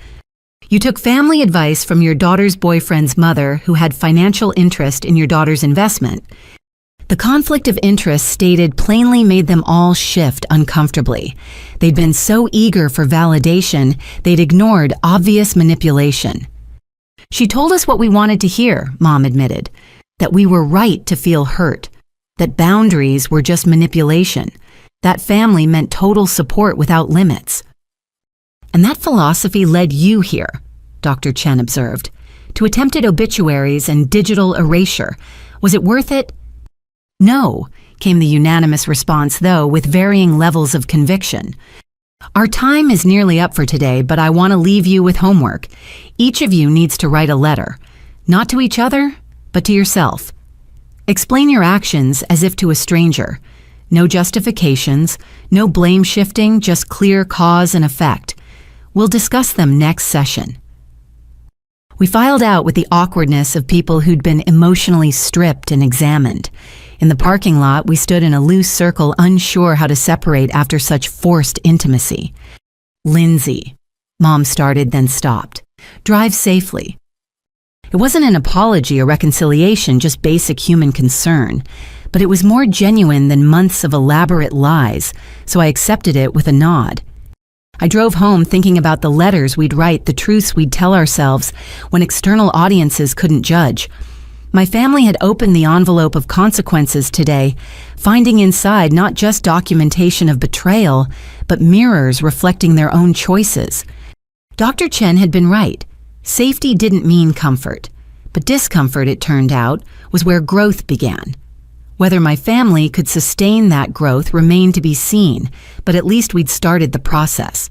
You took family advice from your daughter's boyfriend's mother who had financial interest in your daughter's investment. The conflict of interest stated plainly made them all shift uncomfortably. They'd been so eager for validation, they'd ignored obvious manipulation. She told us what we wanted to hear, Mom admitted. That we were right to feel hurt. That boundaries were just manipulation. That family meant total support without limits. And that philosophy led you here, Dr. Chen observed, to attempted obituaries and digital erasure. Was it worth it? No, came the unanimous response, though, with varying levels of conviction. Our time is nearly up for today, but I want to leave you with homework. Each of you needs to write a letter, not to each other, but to yourself. Explain your actions as if to a stranger. No justifications, no blame shifting, just clear cause and effect. We'll discuss them next session. We filed out with the awkwardness of people who'd been emotionally stripped and examined. In the parking lot, we stood in a loose circle, unsure how to separate after such forced intimacy. "Lindsay," Mom started, then stopped. "Drive safely." It wasn't an apology or reconciliation, just basic human concern. But it was more genuine than months of elaborate lies, so I accepted it with a nod. I drove home thinking about the letters we'd write, the truths we'd tell ourselves when external audiences couldn't judge. My family had opened the envelope of consequences today, finding inside not just documentation of betrayal, but mirrors reflecting their own choices. Dr. Chen had been right. Safety didn't mean comfort, but discomfort, it turned out, was where growth began. Whether my family could sustain that growth remained to be seen, but at least we'd started the process.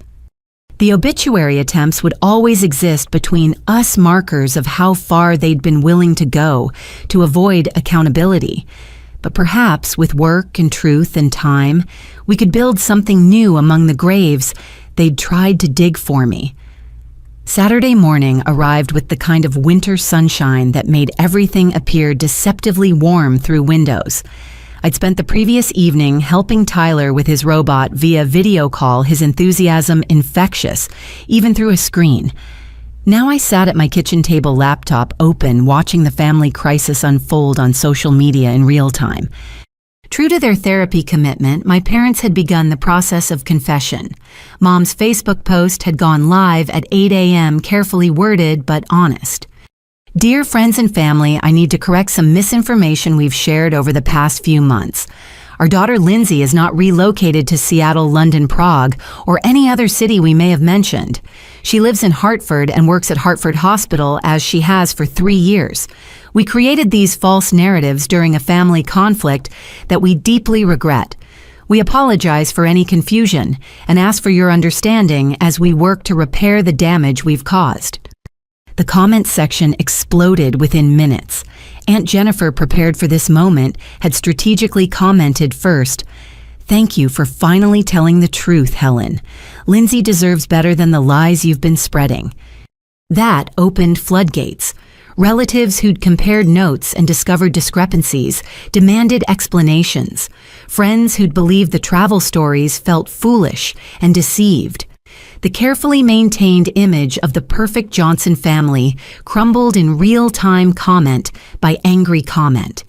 The obituary attempts would always exist between us, markers of how far they'd been willing to go to avoid accountability. But perhaps with work and truth and time, we could build something new among the graves they'd tried to dig for me. Saturday morning arrived with the kind of winter sunshine that made everything appear deceptively warm through windows. I'd spent the previous evening helping Tyler with his robot via video call, his enthusiasm infectious, even through a screen. Now I sat at my kitchen table laptop open, watching the family crisis unfold on social media in real time. True to their therapy commitment, my parents had begun the process of confession. Mom's Facebook post had gone live at 8 a.m., carefully worded but honest. "Dear friends and family, I need to correct some misinformation we've shared over the past few months. Our daughter Lindsay is not relocated to Seattle, London, Prague, or any other city we may have mentioned. She lives in Hartford and works at Hartford Hospital, as she has for 3 years. We created these false narratives during a family conflict that we deeply regret. We apologize for any confusion and ask for your understanding as we work to repair the damage we've caused." The comments section exploded within minutes. Aunt Jennifer, prepared for this moment, had strategically commented first, "Thank you for finally telling the truth, Helen. Lindsay deserves better than the lies you've been spreading." That opened floodgates. Relatives who'd compared notes and discovered discrepancies demanded explanations. Friends who'd believed the travel stories felt foolish and deceived. The carefully maintained image of the perfect Johnson family crumbled in real-time comment by angry comment.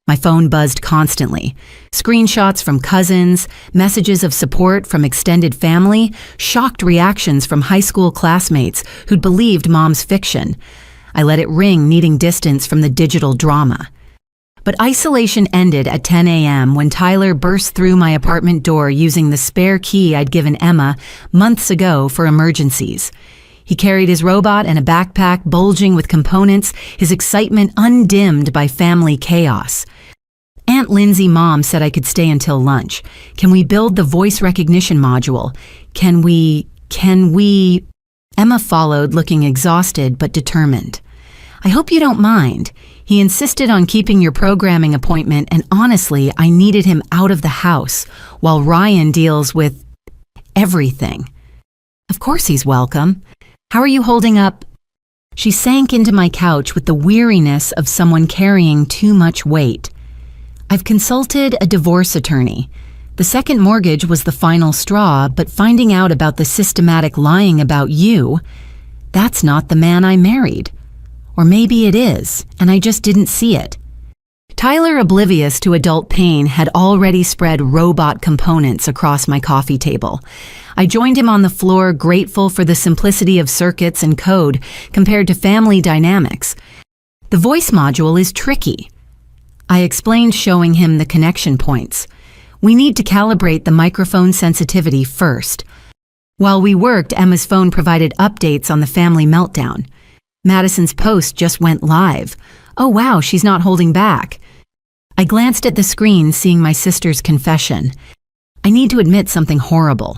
My phone buzzed constantly. Screenshots from cousins, messages of support from extended family, shocked reactions from high school classmates who'd believed Mom's fiction. I let it ring, needing distance from the digital drama. But isolation ended at 10 a.m. when Tyler burst through my apartment door using the spare key I'd given Emma months ago for emergencies. He carried his robot and a backpack bulging with components, his excitement undimmed by family chaos. "Aunt Lindsay, Mom said I could stay until lunch. Can we build the voice recognition module? Can we... Emma followed, looking exhausted but determined. "I hope you don't mind. He insisted on keeping your programming appointment, and honestly, I needed him out of the house while Ryan deals with everything." "Of course he's welcome. How are you holding up?" She sank into my couch with the weariness of someone carrying too much weight. "I've consulted a divorce attorney. The second mortgage was the final straw, but finding out about the systematic lying about you, that's not the man I married. Or maybe it is, and I just didn't see it." Tyler, oblivious to adult pain, had already spread robot components across my coffee table. I joined him on the floor, grateful for the simplicity of circuits and code compared to family dynamics. "The voice module is tricky," I explained, showing him the connection points. "We need to calibrate the microphone sensitivity first." While we worked, Emma's phone provided updates on the family meltdown. Madison's post just went live. "Oh wow, she's not holding back." I glanced at the screen, seeing my sister's confession. I need to admit something horrible.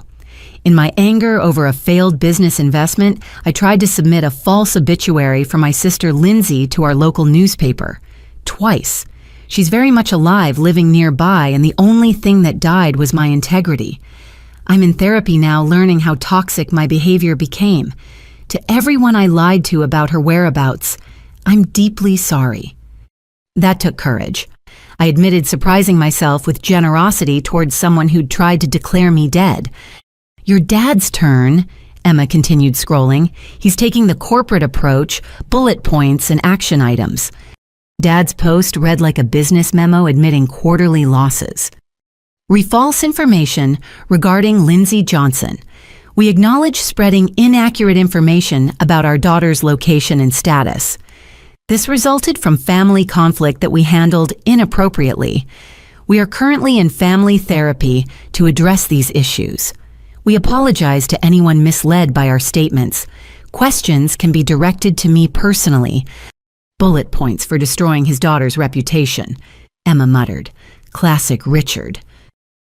In my anger over a failed business investment, I tried to submit a false obituary for my sister Lindsay to our local newspaper. Twice. She's very much alive, living nearby, and the only thing that died was my integrity. I'm in therapy now, learning how toxic my behavior became. To everyone I lied to about her whereabouts, I'm deeply sorry. That took courage. I admitted surprising myself with generosity towards someone who'd tried to declare me dead. Your dad's turn, Emma continued scrolling. He's taking the corporate approach, bullet points and action items. Dad's post read like a business memo admitting quarterly losses. False information regarding Lindsay Johnson. We acknowledge spreading inaccurate information about our daughter's location and status. This resulted from family conflict that we handled inappropriately. We are currently in family therapy to address these issues. We apologize to anyone misled by our statements. Questions can be directed to me personally. Bullet points for destroying his daughter's reputation, Emma muttered. Classic Richard.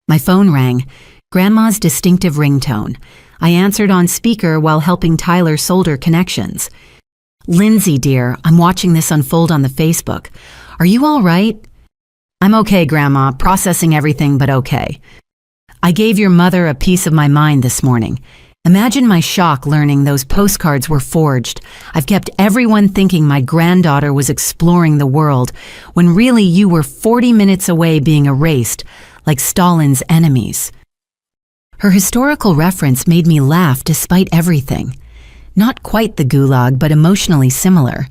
My phone rang, Grandma's distinctive ringtone. I answered on speaker while helping Tyler solder connections. Lindsay, dear, I'm watching this unfold on the Facebook. Are you all right? I'm okay, Grandma, processing everything but okay. I gave your mother a piece of my mind this morning. Imagine my shock learning those postcards were forged. I've kept everyone thinking my granddaughter was exploring the world, when really you were 40 minutes away being erased, like Stalin's enemies. Her historical reference made me laugh despite everything. Not quite the gulag, but emotionally similar.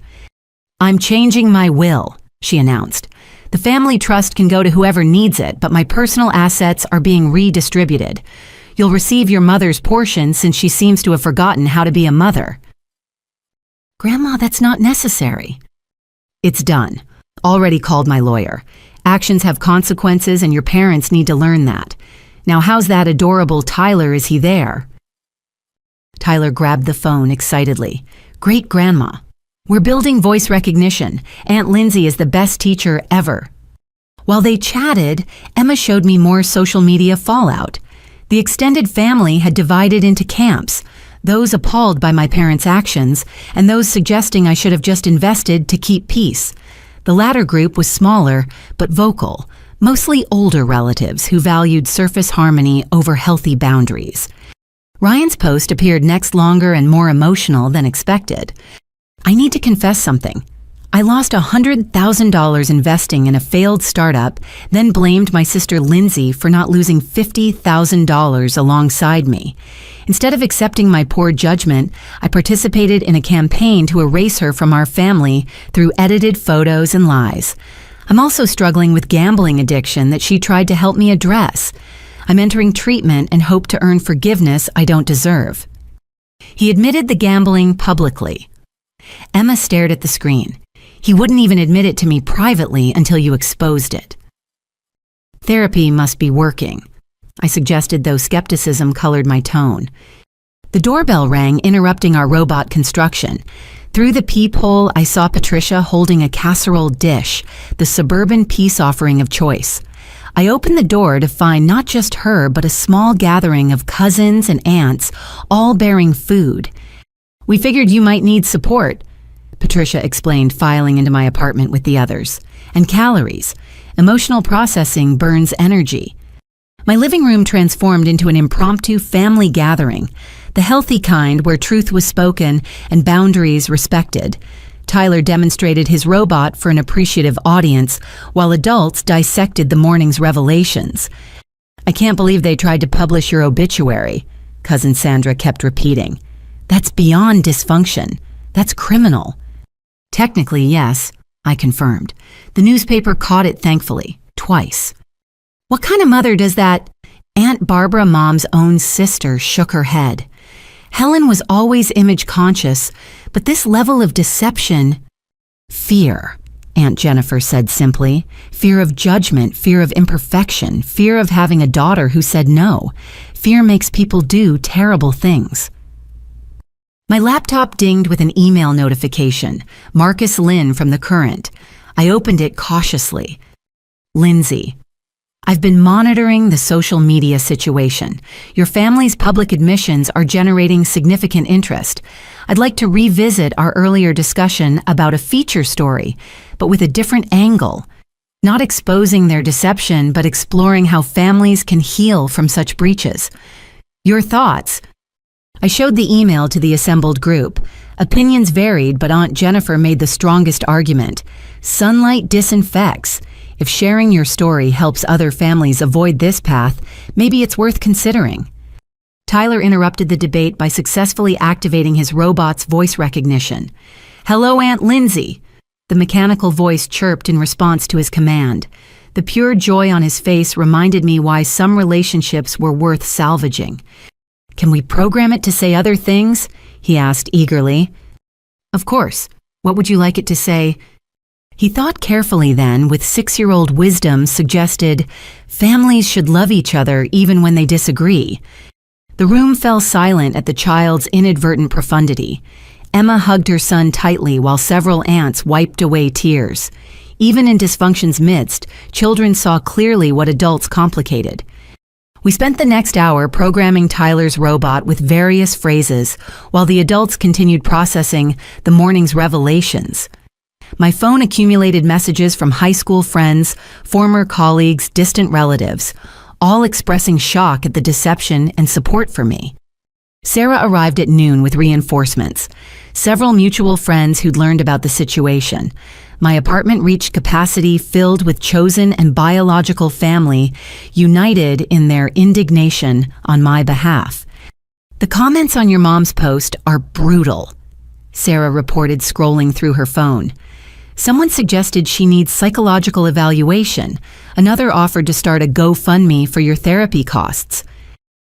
I'm changing my will, she announced. The family trust can go to whoever needs it, but my personal assets are being redistributed. You'll receive your mother's portion since she seems to have forgotten how to be a mother. Grandma, that's not necessary. It's done. Already called my lawyer. Actions have consequences and your parents need to learn that. Now how's that adorable Tyler, is he there? Tyler grabbed the phone excitedly. Great Grandma. We're building voice recognition. Aunt Lindsay is the best teacher ever. While they chatted, Emma showed me more social media fallout. The extended family had divided into camps, those appalled by my parents' actions, and those suggesting I should have just invested to keep peace. The latter group was smaller, but vocal, mostly older relatives who valued surface harmony over healthy boundaries. Ryan's post appeared next longer and more emotional than expected. I need to confess something. I lost $100,000 investing in a failed startup, then blamed my sister Lindsay for not losing $50,000 alongside me. Instead of accepting my poor judgment, I participated in a campaign to erase her from our family through edited photos and lies. I'm also struggling with gambling addiction that she tried to help me address. I'm entering treatment and hope to earn forgiveness I don't deserve. He admitted the gambling publicly. Emma stared at the screen. He wouldn't even admit it to me privately until you exposed it. Therapy must be working, I suggested, though skepticism colored my tone. The doorbell rang, interrupting our robot construction. Through the peephole, I saw Patricia holding a casserole dish, the suburban peace offering of choice. I opened the door to find not just her, but a small gathering of cousins and aunts, all bearing food. We figured you might need support, Patricia explained, filing into my apartment with the others. And calories. Emotional processing burns energy. My living room transformed into an impromptu family gathering, the healthy kind where truth was spoken and boundaries respected. Tyler demonstrated his robot for an appreciative audience, while adults dissected the morning's revelations. I can't believe they tried to publish your obituary, Cousin Sandra kept repeating. That's beyond dysfunction. That's criminal. Technically, yes, I confirmed. The newspaper caught it, thankfully, twice. What kind of mother does that? Aunt Barbara, Mom's own sister, shook her head. Helen was always image conscious, but this level of deception... Fear, Aunt Jennifer said simply. Fear of judgment, fear of imperfection, fear of having a daughter who said no. Fear makes people do terrible things. My laptop dinged with an email notification. Marcus Lynn from The Current. I opened it cautiously. Lindsay. I've been monitoring the social media situation. Your family's public admissions are generating significant interest. I'd like to revisit our earlier discussion about a feature story, but with a different angle. Not exposing their deception, but exploring how families can heal from such breaches. Your thoughts? I showed the email to the assembled group. Opinions varied, but Aunt Jennifer made the strongest argument. Sunlight disinfects. If sharing your story helps other families avoid this path, maybe it's worth considering. Tyler interrupted the debate by successfully activating his robot's voice recognition. "Hello, Aunt Lindsay." The mechanical voice chirped in response to his command. The pure joy on his face reminded me why some relationships were worth salvaging. "Can we program it to say other things?" he asked eagerly. "Of course. What would you like it to say?" He thought carefully then, with 6-year-old wisdom, suggested, "Families should love each other even when they disagree." The room fell silent at the child's inadvertent profundity. Emma hugged her son tightly while several aunts wiped away tears. Even in dysfunction's midst, children saw clearly what adults complicated. We spent the next hour programming Tyler's robot with various phrases, while the adults continued processing the morning's revelations. My phone accumulated messages from high school friends, former colleagues, distant relatives, all expressing shock at the deception and support for me. Sarah arrived at noon with reinforcements. Several mutual friends who'd learned about the situation. My apartment reached capacity filled with chosen and biological family, united in their indignation on my behalf. "The comments on your mom's post are brutal," Sarah reported, scrolling through her phone. "Someone suggested she needs psychological evaluation. Another offered to start a GoFundMe for your therapy costs.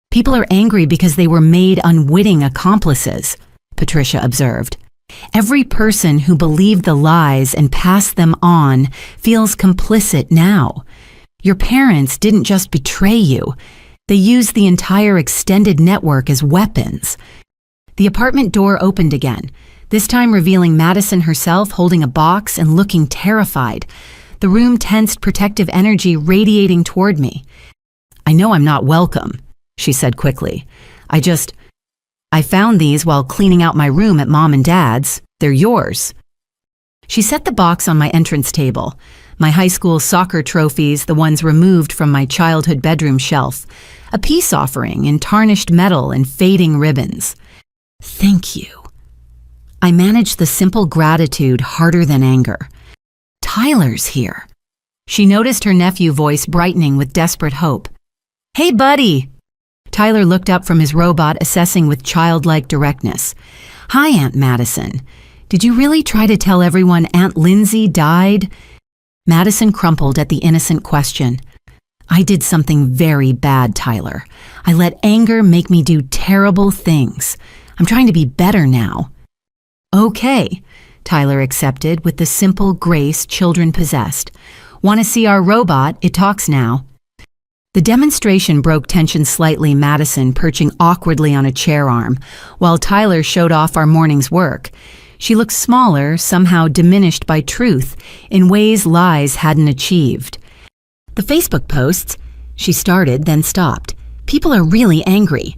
People are angry because they were made unwitting accomplices," Patricia observed. "Every person who believed the lies and passed them on feels complicit now. Your parents didn't just betray you. They used the entire extended network as weapons." The apartment door opened again, this time revealing Madison herself holding a box and looking terrified. The room tensed, protective energy radiating toward me. "I know I'm not welcome," she said quickly. I found these while cleaning out my room at Mom and Dad's. They're yours." She set the box on my entrance table. My high school soccer trophies, the ones removed from my childhood bedroom shelf. A peace offering in tarnished metal and fading ribbons. "Thank you." I managed the simple gratitude harder than anger. "Tyler's here." She noticed her nephew voice brightening with desperate hope. "Hey, buddy." Tyler looked up from his robot, assessing with childlike directness. "Hi, Aunt Madison. Did you really try to tell everyone Aunt Lindsay died?" Madison crumpled at the innocent question. "I did something very bad, Tyler. I let anger make me do terrible things. I'm trying to be better now." "Okay," Tyler accepted with the simple grace children possessed. "Want to see our robot? It talks now." The demonstration broke tension slightly, Madison perching awkwardly on a chair arm, while Tyler showed off our morning's work. She looked smaller, somehow diminished by truth, in ways lies hadn't achieved. "The Facebook posts," she started, then stopped. "People are really angry."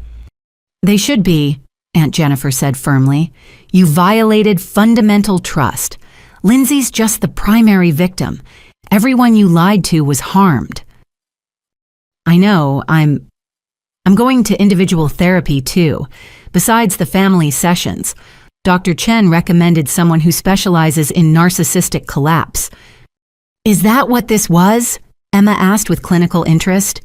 "They should be," Aunt Jennifer said firmly. "You violated fundamental trust. Lindsay's just the primary victim. Everyone you lied to was harmed." "I know, I'm going to individual therapy too. Besides the family sessions, Dr. Chen recommended someone who specializes in narcissistic collapse." "Is that what this was?" Emma asked with clinical interest.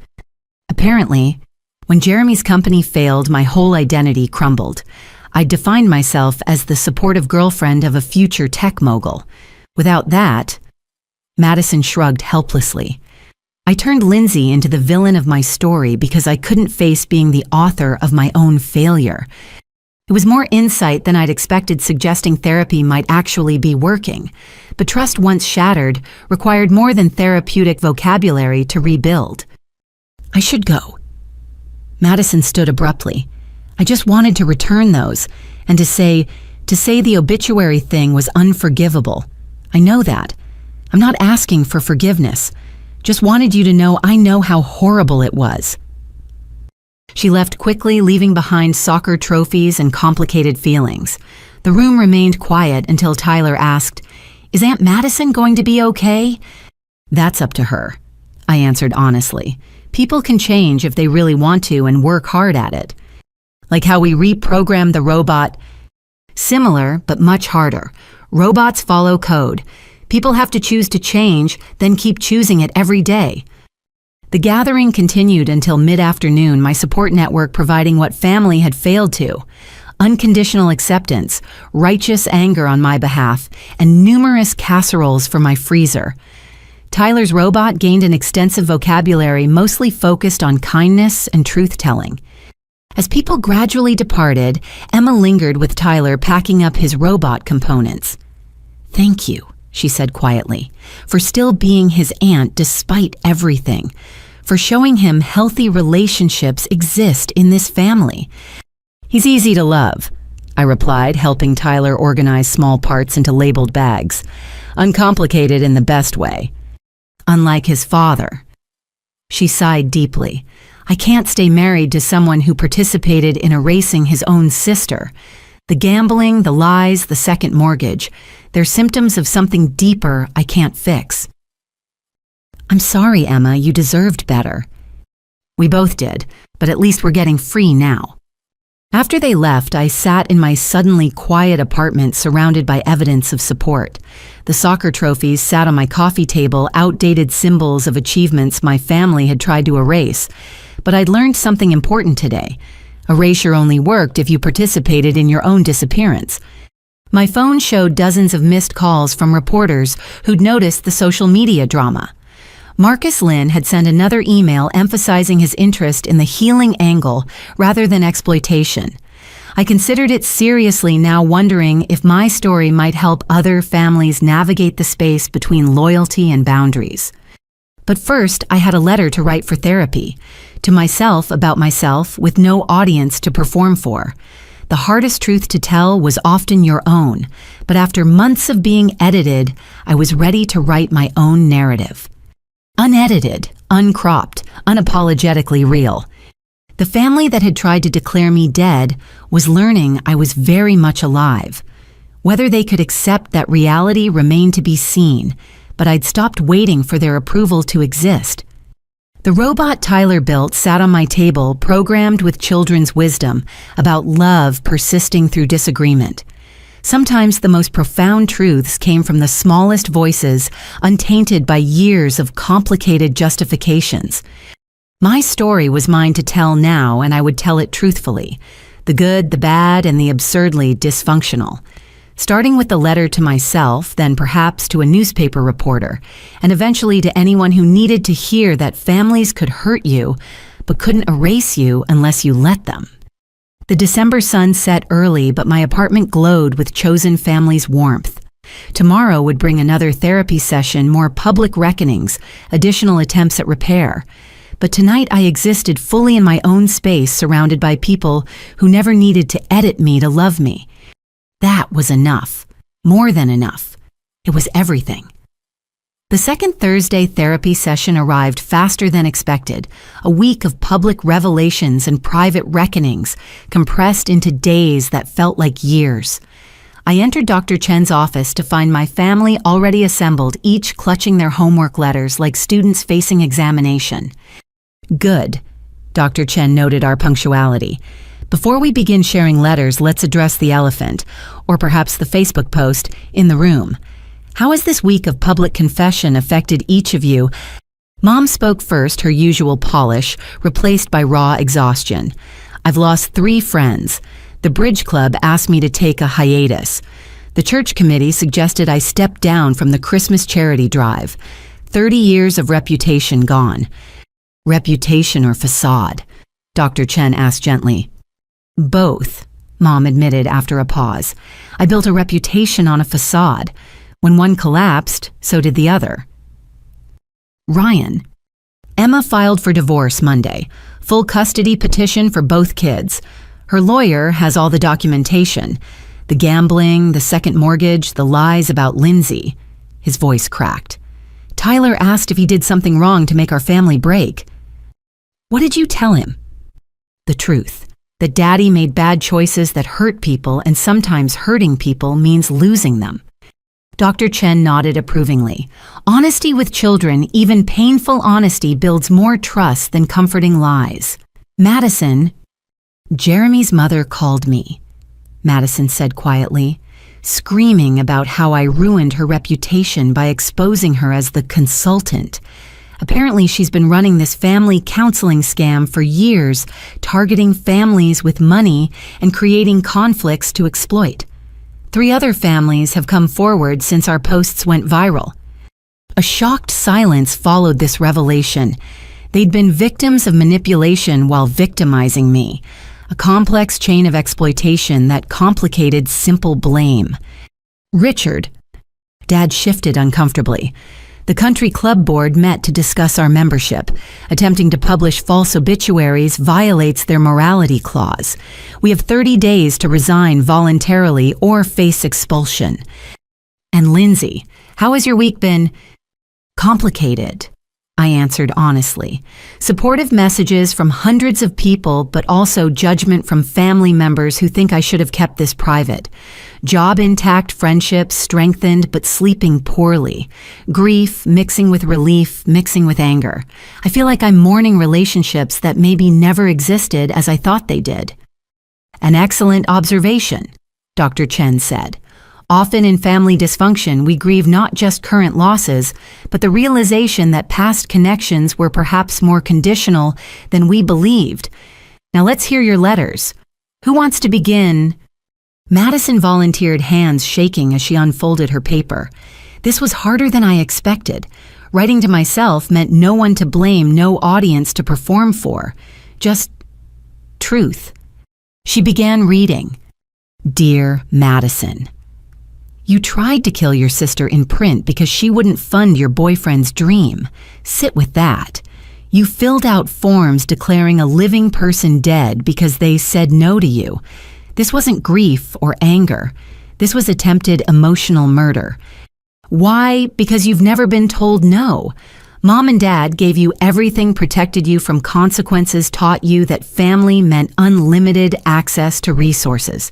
"Apparently, when Jeremy's company failed, my whole identity crumbled. I defined myself as the supportive girlfriend of a future tech mogul. Without that," Madison shrugged helplessly. "I turned Lindsay into the villain of my story because I couldn't face being the author of my own failure. It was more insight than I'd expected, suggesting therapy might actually be working. But trust once shattered required more than therapeutic vocabulary to rebuild." "I should go." Madison stood abruptly. "I just wanted to return those, and to say the obituary thing was unforgivable. I know that. I'm not asking for forgiveness. Just wanted you to know I know how horrible it was." She left quickly, leaving behind soccer trophies and complicated feelings. The room remained quiet until Tyler asked, "Is Aunt Madison going to be okay?" "That's up to her," I answered honestly. "People can change if they really want to and work hard at it. Like how we reprogrammed the robot." "Similar, but much harder. Robots follow code. People have to choose to change, then keep choosing it every day." The gathering continued until mid-afternoon, my support network providing what family had failed to: unconditional acceptance, righteous anger on my behalf, and numerous casseroles for my freezer. Tyler's robot gained an extensive vocabulary mostly focused on kindness and truth-telling. As people gradually departed, Emma lingered with Tyler packing up his robot components. "Thank you," she said quietly, "for still being his aunt despite everything, for showing him healthy relationships exist in this family. He's easy to love," I replied, helping Tyler organize small parts into labeled bags. "Uncomplicated in the best way. Unlike his father." She sighed deeply. "I can't stay married to someone who participated in erasing his own sister. The gambling, the lies, the second mortgage, they're symptoms of something deeper I can't fix." "I'm sorry, Emma, you deserved better." "We both did, but at least we're getting free now." After they left, I sat in my suddenly quiet apartment surrounded by evidence of support. The soccer trophies sat on my coffee table, outdated symbols of achievements my family had tried to erase. But I'd learned something important today. Erasure only worked if you participated in your own disappearance. My phone showed dozens of missed calls from reporters who'd noticed the social media drama. Marcus Lynn had sent another email emphasizing his interest in the healing angle rather than exploitation. I considered it seriously, now wondering if my story might help other families navigate the space between loyalty and boundaries. But first, I had a letter to write for therapy, to myself about myself with no audience to perform for. The hardest truth to tell was often your own, but after months of being edited, I was ready to write my own narrative. Unedited, uncropped, unapologetically real. The family that had tried to declare me dead was learning I was very much alive. Whether they could accept that reality remained to be seen, but I'd stopped waiting for their approval to exist. The robot Tyler built sat on my table, programmed with children's wisdom about love persisting through disagreement. Sometimes the most profound truths came from the smallest voices, untainted by years of complicated justifications. My story was mine to tell now, and I would tell it truthfully. The good, the bad, and the absurdly dysfunctional. Starting with the letter to myself, then perhaps to a newspaper reporter, and eventually to anyone who needed to hear that families could hurt you, but couldn't erase you unless you let them. The December sun set early, but my apartment glowed with chosen families' warmth. Tomorrow would bring another therapy session, more public reckonings, additional attempts at repair. But tonight I existed fully in my own space, surrounded by people who never needed to edit me to love me. That was enough. More than enough. It was everything. The second Thursday therapy session arrived faster than expected, a week of public revelations and private reckonings, compressed into days that felt like years. I entered Dr. Chen's office to find my family already assembled, each clutching their homework letters like students facing examination. "Good," Dr. Chen noted our punctuality. "Before we begin sharing letters, let's address the elephant, or perhaps the Facebook post, in the room. How has this week of public confession affected each of you?" Mom spoke first, her usual polish, replaced by raw exhaustion. "I've lost 3 friends. The Bridge Club asked me to take a hiatus. The church committee suggested I step down from the Christmas charity drive. 30 years of reputation gone." "Reputation or facade?" Dr. Chen asked gently. "Both," Mom admitted after a pause. "I built a reputation on a facade. When one collapsed, so did the other." Ryan. Emma filed for divorce Monday. Full custody petition for both kids. Her lawyer has all the documentation. The gambling, the second mortgage, the lies about Lindsay. His voice cracked. Tyler asked if he did something wrong to make our family break. What did you tell him? The truth. That Daddy made bad choices that hurt people, and sometimes hurting people means losing them. Dr. Chen nodded approvingly. Honesty with children, even painful honesty, builds more trust than comforting lies. Madison, Jeremy's mother called me, Madison said quietly, screaming about how I ruined her reputation by exposing her as the consultant. Apparently, she's been running this family counseling scam for years, targeting families with money and creating conflicts to exploit. 3 other families have come forward since our posts went viral. A shocked silence followed this revelation. They'd been victims of manipulation while victimizing me, a complex chain of exploitation that complicated simple blame. Richard, Dad shifted uncomfortably. The country club board met to discuss our membership. Attempting to publish false obituaries violates their morality clause. We have 30 days to resign voluntarily or face expulsion. And Lindsay, how has your week been? Complicated, I answered honestly. Supportive messages from hundreds of people, but also judgment from family members who think I should have kept this private. Job intact, friendships strengthened, but sleeping poorly. Grief mixing with relief, mixing with anger. I feel like I'm mourning relationships that maybe never existed as I thought they did. An excellent observation, Dr. Chen said. Often in family dysfunction, we grieve not just current losses, but the realization that past connections were perhaps more conditional than we believed. Now let's hear your letters. Who wants to begin? Madison volunteered, hands shaking as she unfolded her paper. This was harder than I expected. Writing to myself meant no one to blame, no audience to perform for. Just truth. She began reading. Dear Madison, you tried to kill your sister in print because she wouldn't fund your boyfriend's dream. Sit with that. You filled out forms declaring a living person dead because they said no to you. This wasn't grief or anger. This was attempted emotional murder. Why? Because you've never been told no. Mom and Dad gave you everything, protected you from consequences, taught you that family meant unlimited access to resources.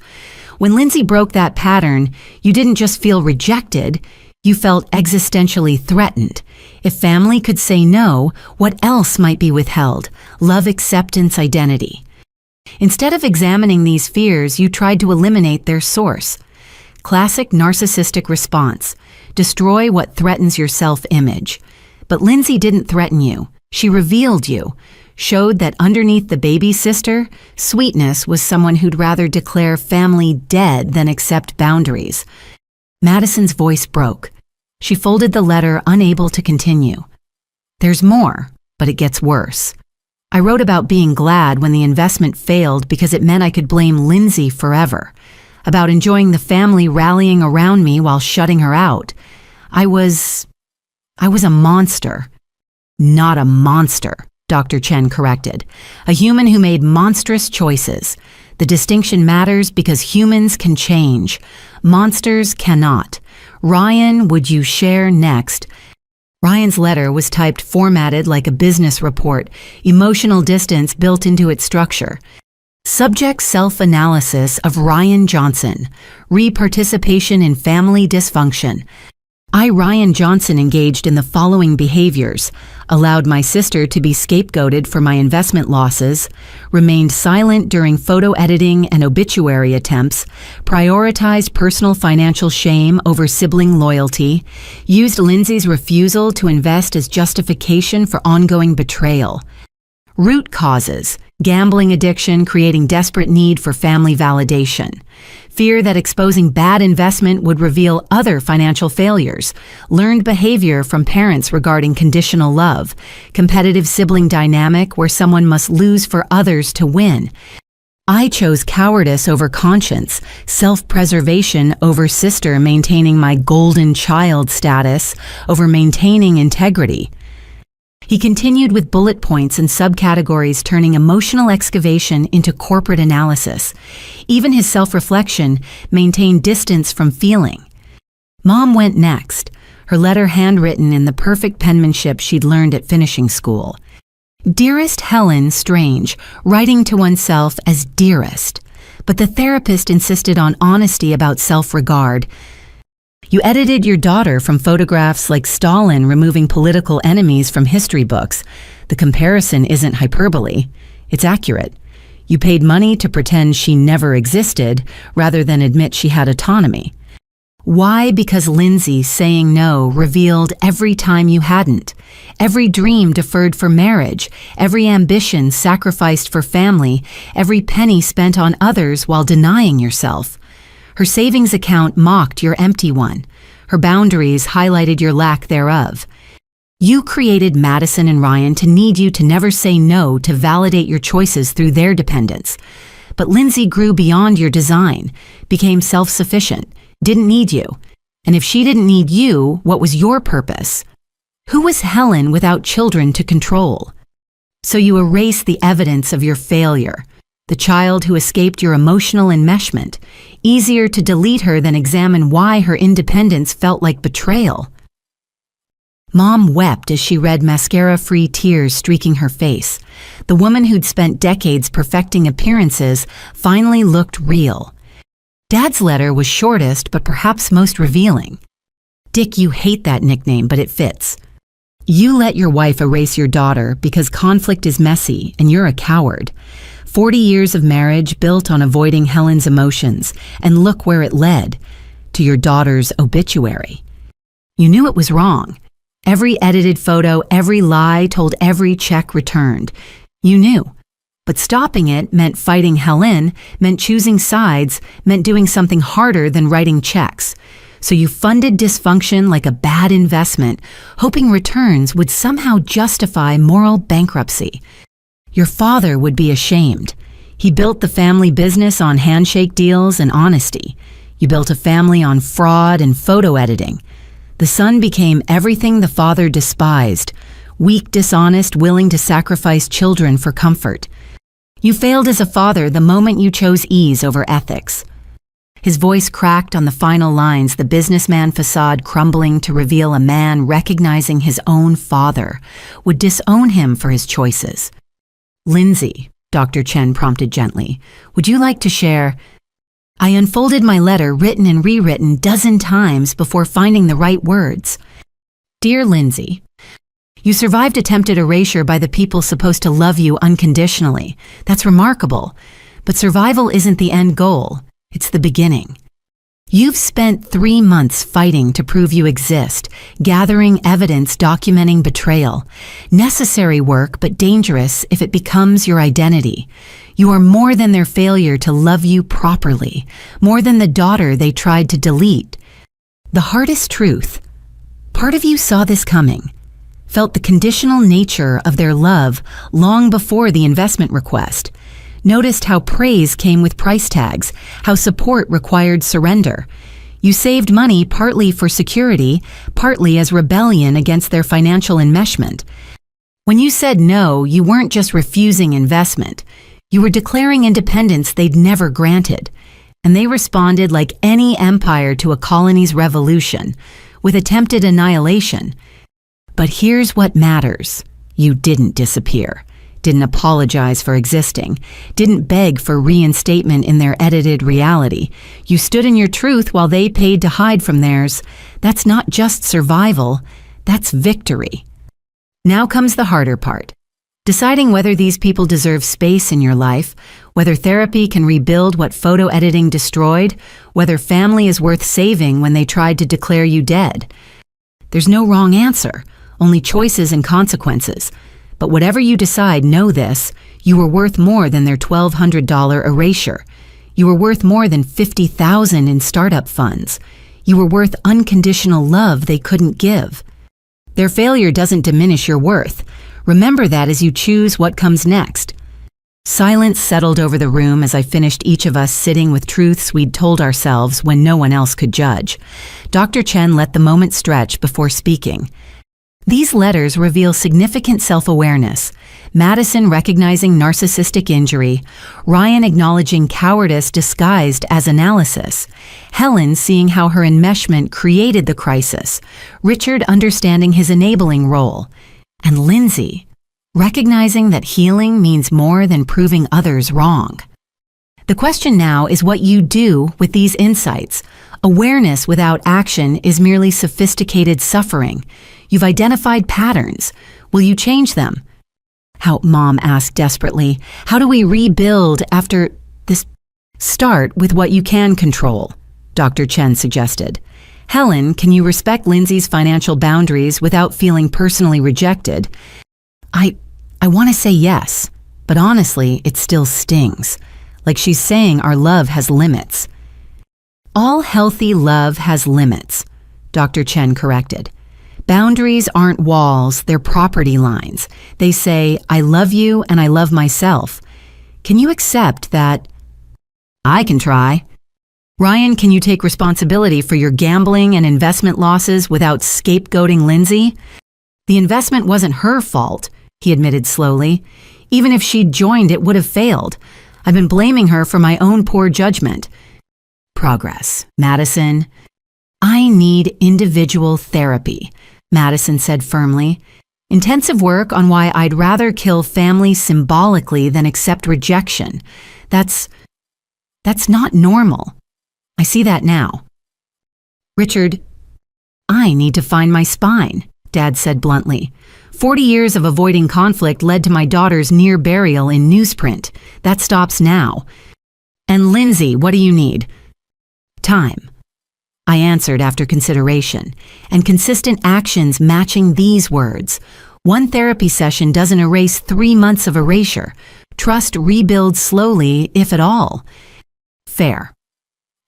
When Lindsay broke that pattern, you didn't just feel rejected, you felt existentially threatened. If family could say no, what else might be withheld? Love, acceptance, identity. Instead of examining these fears, you tried to eliminate their source. Classic narcissistic response. Destroy what threatens your self-image. But Lindsay didn't threaten you. She revealed you. Showed that underneath the baby sister, sweetness was someone who'd rather declare family dead than accept boundaries. Madison's voice broke. She folded the letter, unable to continue. There's more, but it gets worse. I wrote about being glad when the investment failed because it meant I could blame Lindsay forever. About enjoying the family rallying around me while shutting her out. I was a monster. Not a monster, Dr. Chen corrected. A human who made monstrous choices. The distinction matters because humans can change. Monsters cannot. Ryan, would you share next? Ryan's letter was typed, formatted like a business report, emotional distance built into its structure. Subject self-analysis of Ryan Johnson. Re-participation in family dysfunction. I, Ryan Johnson, engaged in the following behaviors: allowed my sister to be scapegoated for my investment losses, remained silent during photo editing and obituary attempts, prioritized personal financial shame over sibling loyalty, used Lindsay's refusal to invest as justification for ongoing betrayal. Root causes: gambling addiction, creating desperate need for family validation. Fear that exposing bad investment would reveal other financial failures. Learned behavior from parents regarding conditional love. Competitive sibling dynamic where someone must lose for others to win. I chose cowardice over conscience, self-preservation over sister, maintaining my golden child status over maintaining integrity. He continued with bullet points and subcategories, turning emotional excavation into corporate analysis. Even his self-reflection maintained distance from feeling. Mom went next. her letter handwritten in the perfect penmanship she'd learned at finishing school. Dearest Helen Strange, writing to oneself as dearest. But the therapist insisted on honesty about self-regard. You edited your daughter from photographs like Stalin removing political enemies from history books. The comparison isn't hyperbole. It's accurate. You paid money to pretend she never existed rather than admit she had autonomy. Why? Because Lindsay saying no revealed every time you hadn't, every dream deferred for marriage, every ambition sacrificed for family, every penny spent on others while denying yourself. Her savings account mocked your empty one. Her boundaries highlighted your lack thereof. You created Madison and Ryan to need you to never say no to validate your choices through their dependence. But Lindsay grew beyond your design, became self-sufficient, didn't need you. And if she didn't need you, what was your purpose? Who was Helen without children to control? So you erase the evidence of your failure, the child who escaped your emotional enmeshment. Easier to delete her than examine why her independence felt like betrayal. Mom wept as she read mascara-free tears streaking her face. The woman who'd spent decades perfecting appearances finally looked real. Dad's letter was shortest but perhaps most revealing. Dick, you hate that nickname, but it fits. You let your wife erase your daughter because conflict is messy and you're a coward. 40 years of marriage built on avoiding Helen's emotions, and look where it led, to your daughter's obituary. You knew it was wrong. Every edited photo, every lie told every check returned. You knew. But stopping it meant fighting Helen, meant choosing sides, meant doing something harder than writing checks. So you funded dysfunction like a bad investment, hoping returns would somehow justify moral bankruptcy. Your father would be ashamed. He built the family business on handshake deals and honesty. You built a family on fraud and photo editing. The son became everything the father despised, weak, dishonest, willing to sacrifice children for comfort. You failed as a father the moment you chose ease over ethics. His voice cracked on the final lines, the businessman facade crumbling to reveal a man recognizing his own father would disown him for his choices. Lindsay, Dr. Chen prompted gently, would you like to share? I unfolded my letter, written and rewritten dozen times before finding the right words. Dear Lindsay, you survived attempted erasure by the people supposed to love you unconditionally. That's remarkable. But survival isn't the end goal. It's the beginning. You've spent 3 months fighting to prove you exist, gathering evidence documenting betrayal. Necessary work, but dangerous if it becomes your identity. You are more than their failure to love you properly, more than the daughter they tried to delete. The hardest truth. Part of you saw this coming, felt the conditional nature of their love long before the investment request, noticed how praise came with price tags, how support required surrender. You saved money partly for security, partly as rebellion against their financial enmeshment. When you said no, you weren't just refusing investment. You were declaring independence they'd never granted. And they responded like any empire to a colony's revolution, with attempted annihilation. But here's what matters. You didn't disappear, didn't apologize for existing, didn't beg for reinstatement in their edited reality. You stood in your truth while they paid to hide from theirs. That's not just survival, that's victory. Now comes the harder part. Deciding whether these people deserve space in your life, whether therapy can rebuild what photo editing destroyed, whether family is worth saving when they tried to declare you dead. There's no wrong answer, only choices and consequences. But whatever you decide, know this, you were worth more than their $1,200 erasure. You were worth more than $50,000 in startup funds. You were worth unconditional love they couldn't give. Their failure doesn't diminish your worth. Remember that as you choose what comes next. Silence settled over the room as I finished each of us sitting with truths we'd told ourselves when no one else could judge. Dr. Chen let the moment stretch before speaking. These letters reveal significant self-awareness. Madison recognizing narcissistic injury, Ryan acknowledging cowardice disguised as analysis, Helen seeing how her enmeshment created the crisis, Richard understanding his enabling role, and Lindsay recognizing that healing means more than proving others wrong. The question now is what you do with these insights. Awareness without action is merely sophisticated suffering. You've identified patterns. Will you change them? Mom asked desperately. How do we rebuild after this? Start with what you can control, Dr. Chen suggested. Helen, can you respect Lindsay's financial boundaries without feeling personally rejected? I want to say yes, but honestly, it still stings. Like she's saying our love has limits. All healthy love has limits, Dr. Chen corrected. Boundaries aren't walls, they're property lines. They say, I love you and I love myself. Can you accept that? I can try. Ryan, can you take responsibility for your gambling and investment losses without scapegoating Lindsay? The investment wasn't her fault, he admitted slowly. Even if she'd joined, it would have failed. I've been blaming her for my own poor judgment. Progress. Madison. I need individual therapy, Madison said firmly. Intensive work on why I'd rather kill family symbolically than accept rejection. That's not normal. I see that now. Richard, I need to find my spine, Dad said bluntly. 40 years of avoiding conflict led to my daughter's near burial in newsprint. That stops now. And Lindsay, what do you need? Time, I answered after consideration, and consistent actions matching these words. One therapy session doesn't erase 3 months of erasure. Trust rebuilds slowly, if at all. Fair.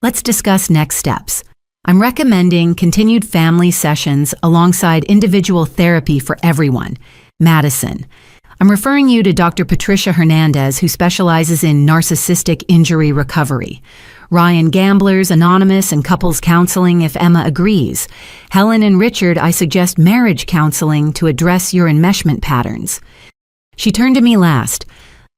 Let's discuss next steps. I'm recommending continued family sessions alongside individual therapy for everyone. Madison. I'm referring you to Dr. Patricia Hernandez, who specializes in narcissistic injury recovery. Ryan Gamblers Anonymous and couples counseling if Emma agrees. Helen and Richard, I suggest marriage counseling to address your enmeshment patterns. She turned to me last.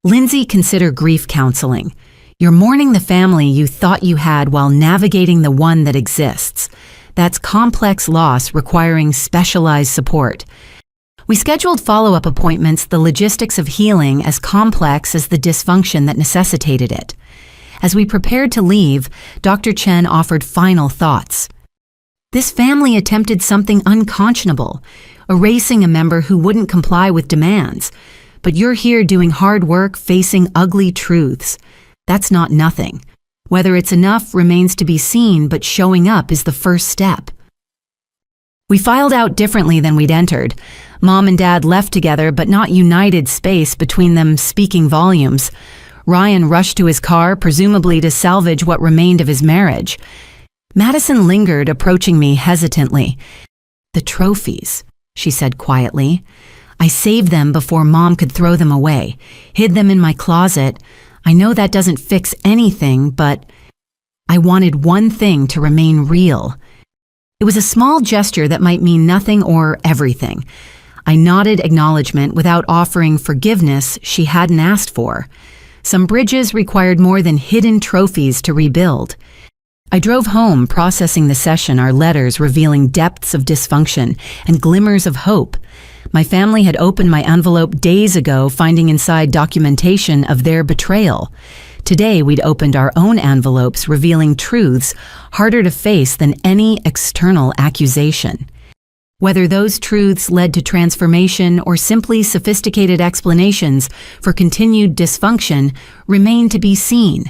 Lindsay, consider grief counseling. You're mourning the family you thought you had while navigating the one that exists. That's complex loss requiring specialized support. We scheduled follow-up appointments, the logistics of healing as complex as the dysfunction that necessitated it. As we prepared to leave, Dr. Chen offered final thoughts. This family attempted something unconscionable, erasing a member who wouldn't comply with demands. But you're here doing hard work, facing ugly truths. That's not nothing. Whether it's enough remains to be seen, but showing up is the first step. We filed out differently than we'd entered. Mom and Dad left together, but not united, space between them speaking volumes. Ryan rushed to his car, presumably to salvage what remained of his marriage. Madison lingered, approaching me hesitantly. The trophies, she said quietly. I saved them before Mom could throw them away, hid them in my closet. I know that doesn't fix anything, but I wanted one thing to remain real. It was a small gesture that might mean nothing or everything. I nodded acknowledgement without offering forgiveness she hadn't asked for. Some bridges required more than hidden trophies to rebuild. I drove home, processing the session, our letters revealing depths of dysfunction and glimmers of hope. My family had opened my envelope days ago, finding inside documentation of their betrayal. Today, we'd opened our own envelopes, revealing truths harder to face than any external accusation. Whether those truths led to transformation or simply sophisticated explanations for continued dysfunction remained to be seen.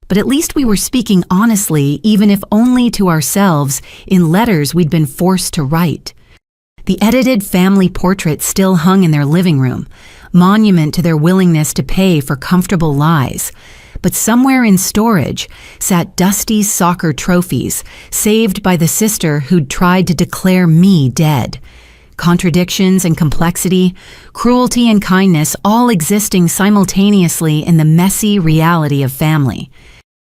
But at least we were speaking honestly, even if only to ourselves, in letters we'd been forced to write. The edited family portrait still hung in their living room, monument to their willingness to pay for comfortable lies. But somewhere in storage sat dusty soccer trophies, saved by the sister who'd tried to declare me dead. Contradictions and complexity, cruelty and kindness, all existing simultaneously in the messy reality of family.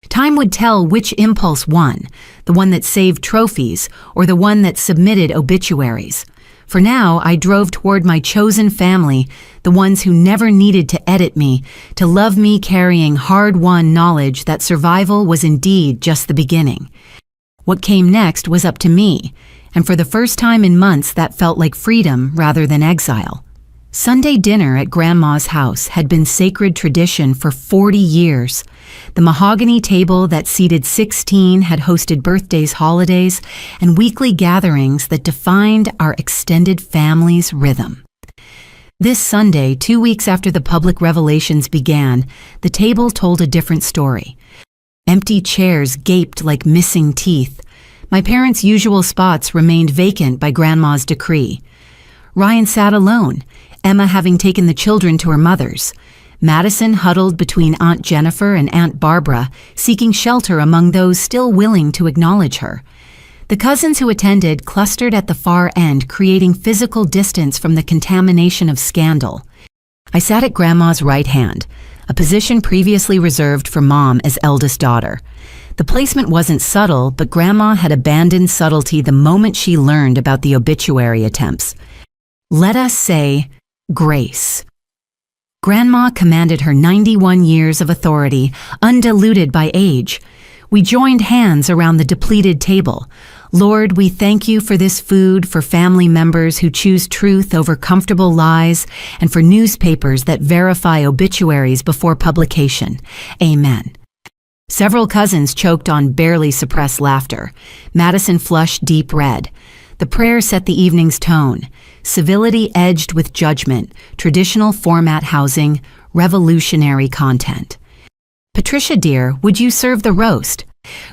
Time would tell which impulse won, the one that saved trophies or the one that submitted obituaries. For now, I drove toward my chosen family, the ones who never needed to edit me, to love me carrying hard-won knowledge that survival was indeed just the beginning. What came next was up to me, and for the first time in months that felt like freedom rather than exile. Sunday dinner at Grandma's house had been sacred tradition for 40 years. The mahogany table that seated 16 had hosted birthdays, holidays, and weekly gatherings that defined our extended family's rhythm. This Sunday, 2 weeks after the public revelations began, the table told a different story. Empty chairs gaped like missing teeth. My parents' usual spots remained vacant by Grandma's decree. Ryan sat alone, Emma having taken the children to her mother's. Madison huddled between Aunt Jennifer and Aunt Barbara, seeking shelter among those still willing to acknowledge her. The cousins who attended clustered at the far end, creating physical distance from the contamination of scandal. I sat at Grandma's right hand, a position previously reserved for Mom as eldest daughter. The placement wasn't subtle, but Grandma had abandoned subtlety the moment she learned about the obituary attempts. Let us say, grace. Grandma commanded her 91 years of authority, undiluted by age. We joined hands around the depleted table. Lord, we thank you for this food, for family members who choose truth over comfortable lies, and for newspapers that verify obituaries before publication. Amen. Several cousins choked on barely suppressed laughter. Madison flushed deep red. The prayer set the evening's tone. Civility edged with judgment, traditional format housing, revolutionary content. Patricia, dear, would you serve the roast?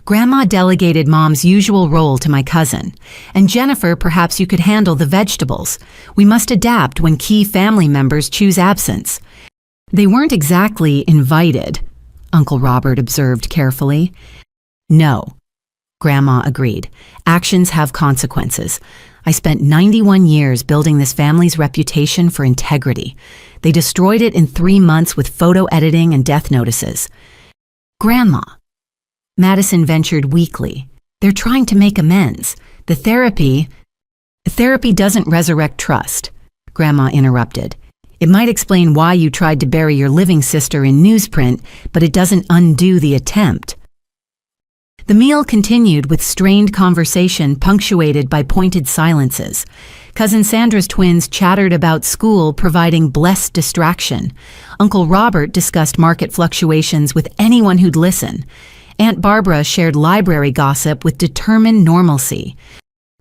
Grandma delegated Mom's usual role to my cousin. And Jennifer, perhaps you could handle the vegetables. We must adapt when key family members choose absence. They weren't exactly invited, Uncle Robert observed carefully. No, Grandma agreed. Actions have consequences. I spent 91 years building this family's reputation for integrity. They destroyed it in 3 months with photo editing and death notices. Grandma. Madison ventured weakly. They're trying to make amends. The therapy doesn't resurrect trust, Grandma interrupted. It might explain why you tried to bury your living sister in newsprint, but it doesn't undo the attempt. The meal continued with strained conversation punctuated by pointed silences. Cousin Sandra's twins chattered about school, providing blessed distraction. Uncle Robert discussed market fluctuations with anyone who'd listen. Aunt Barbara shared library gossip with determined normalcy.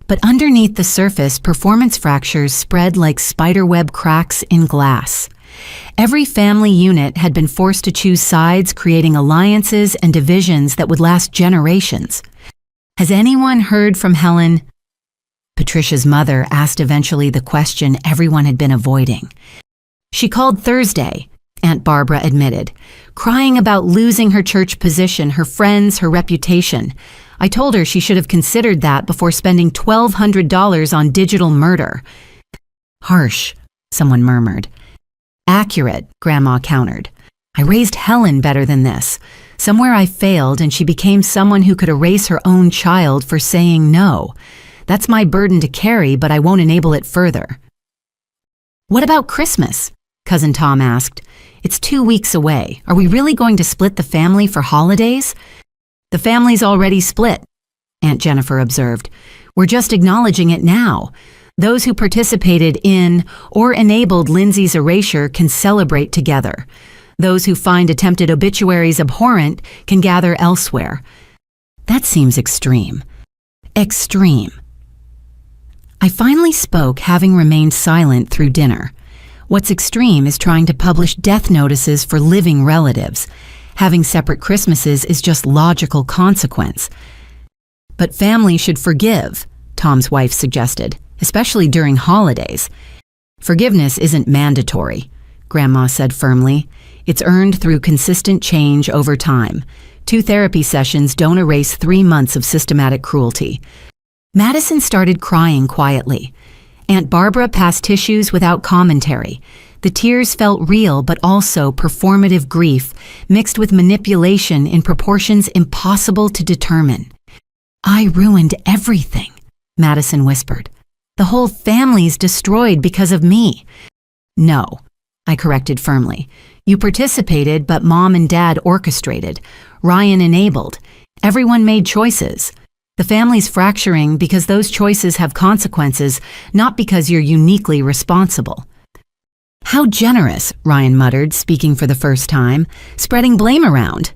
But underneath the surface, performance fractures spread like spiderweb cracks in glass. Every family unit had been forced to choose sides, creating alliances and divisions that would last generations. Has anyone heard from Helen? Patricia's mother asked eventually the question everyone had been avoiding. She called Thursday, Aunt Barbara admitted, crying about losing her church position, her friends, her reputation. I told her she should have considered that before spending $1,200 on digital murder. Harsh, someone murmured. Accurate, Grandma countered. I raised Helen better than this. Somewhere I failed and she became someone who could erase her own child for saying no. That's my burden to carry, but I won't enable it further. What about Christmas? Cousin Tom asked. It's 2 weeks away. Are we really going to split the family for holidays? The family's already split, Aunt Jennifer observed. We're just acknowledging it now. Those who participated in or enabled Lindsay's erasure can celebrate together. Those who find attempted obituaries abhorrent can gather elsewhere. That seems extreme. Extreme. I finally spoke, having remained silent through dinner. What's extreme is trying to publish death notices for living relatives. Having separate Christmases is just logical consequence. But family should forgive, Tom's wife suggested, especially during holidays. Forgiveness isn't mandatory, Grandma said firmly. It's earned through consistent change over time. 2 therapy sessions don't erase 3 months of systematic cruelty. Madison started crying quietly. Aunt Barbara passed tissues without commentary. The tears felt real but also performative grief, mixed with manipulation in proportions impossible to determine. I ruined everything, Madison whispered. The whole family's destroyed because of me. No, I corrected firmly. You participated, but Mom and Dad orchestrated. Ryan enabled. Everyone made choices. The family's fracturing because those choices have consequences, not because you're uniquely responsible. How generous, Ryan muttered, speaking for the first time, spreading blame around.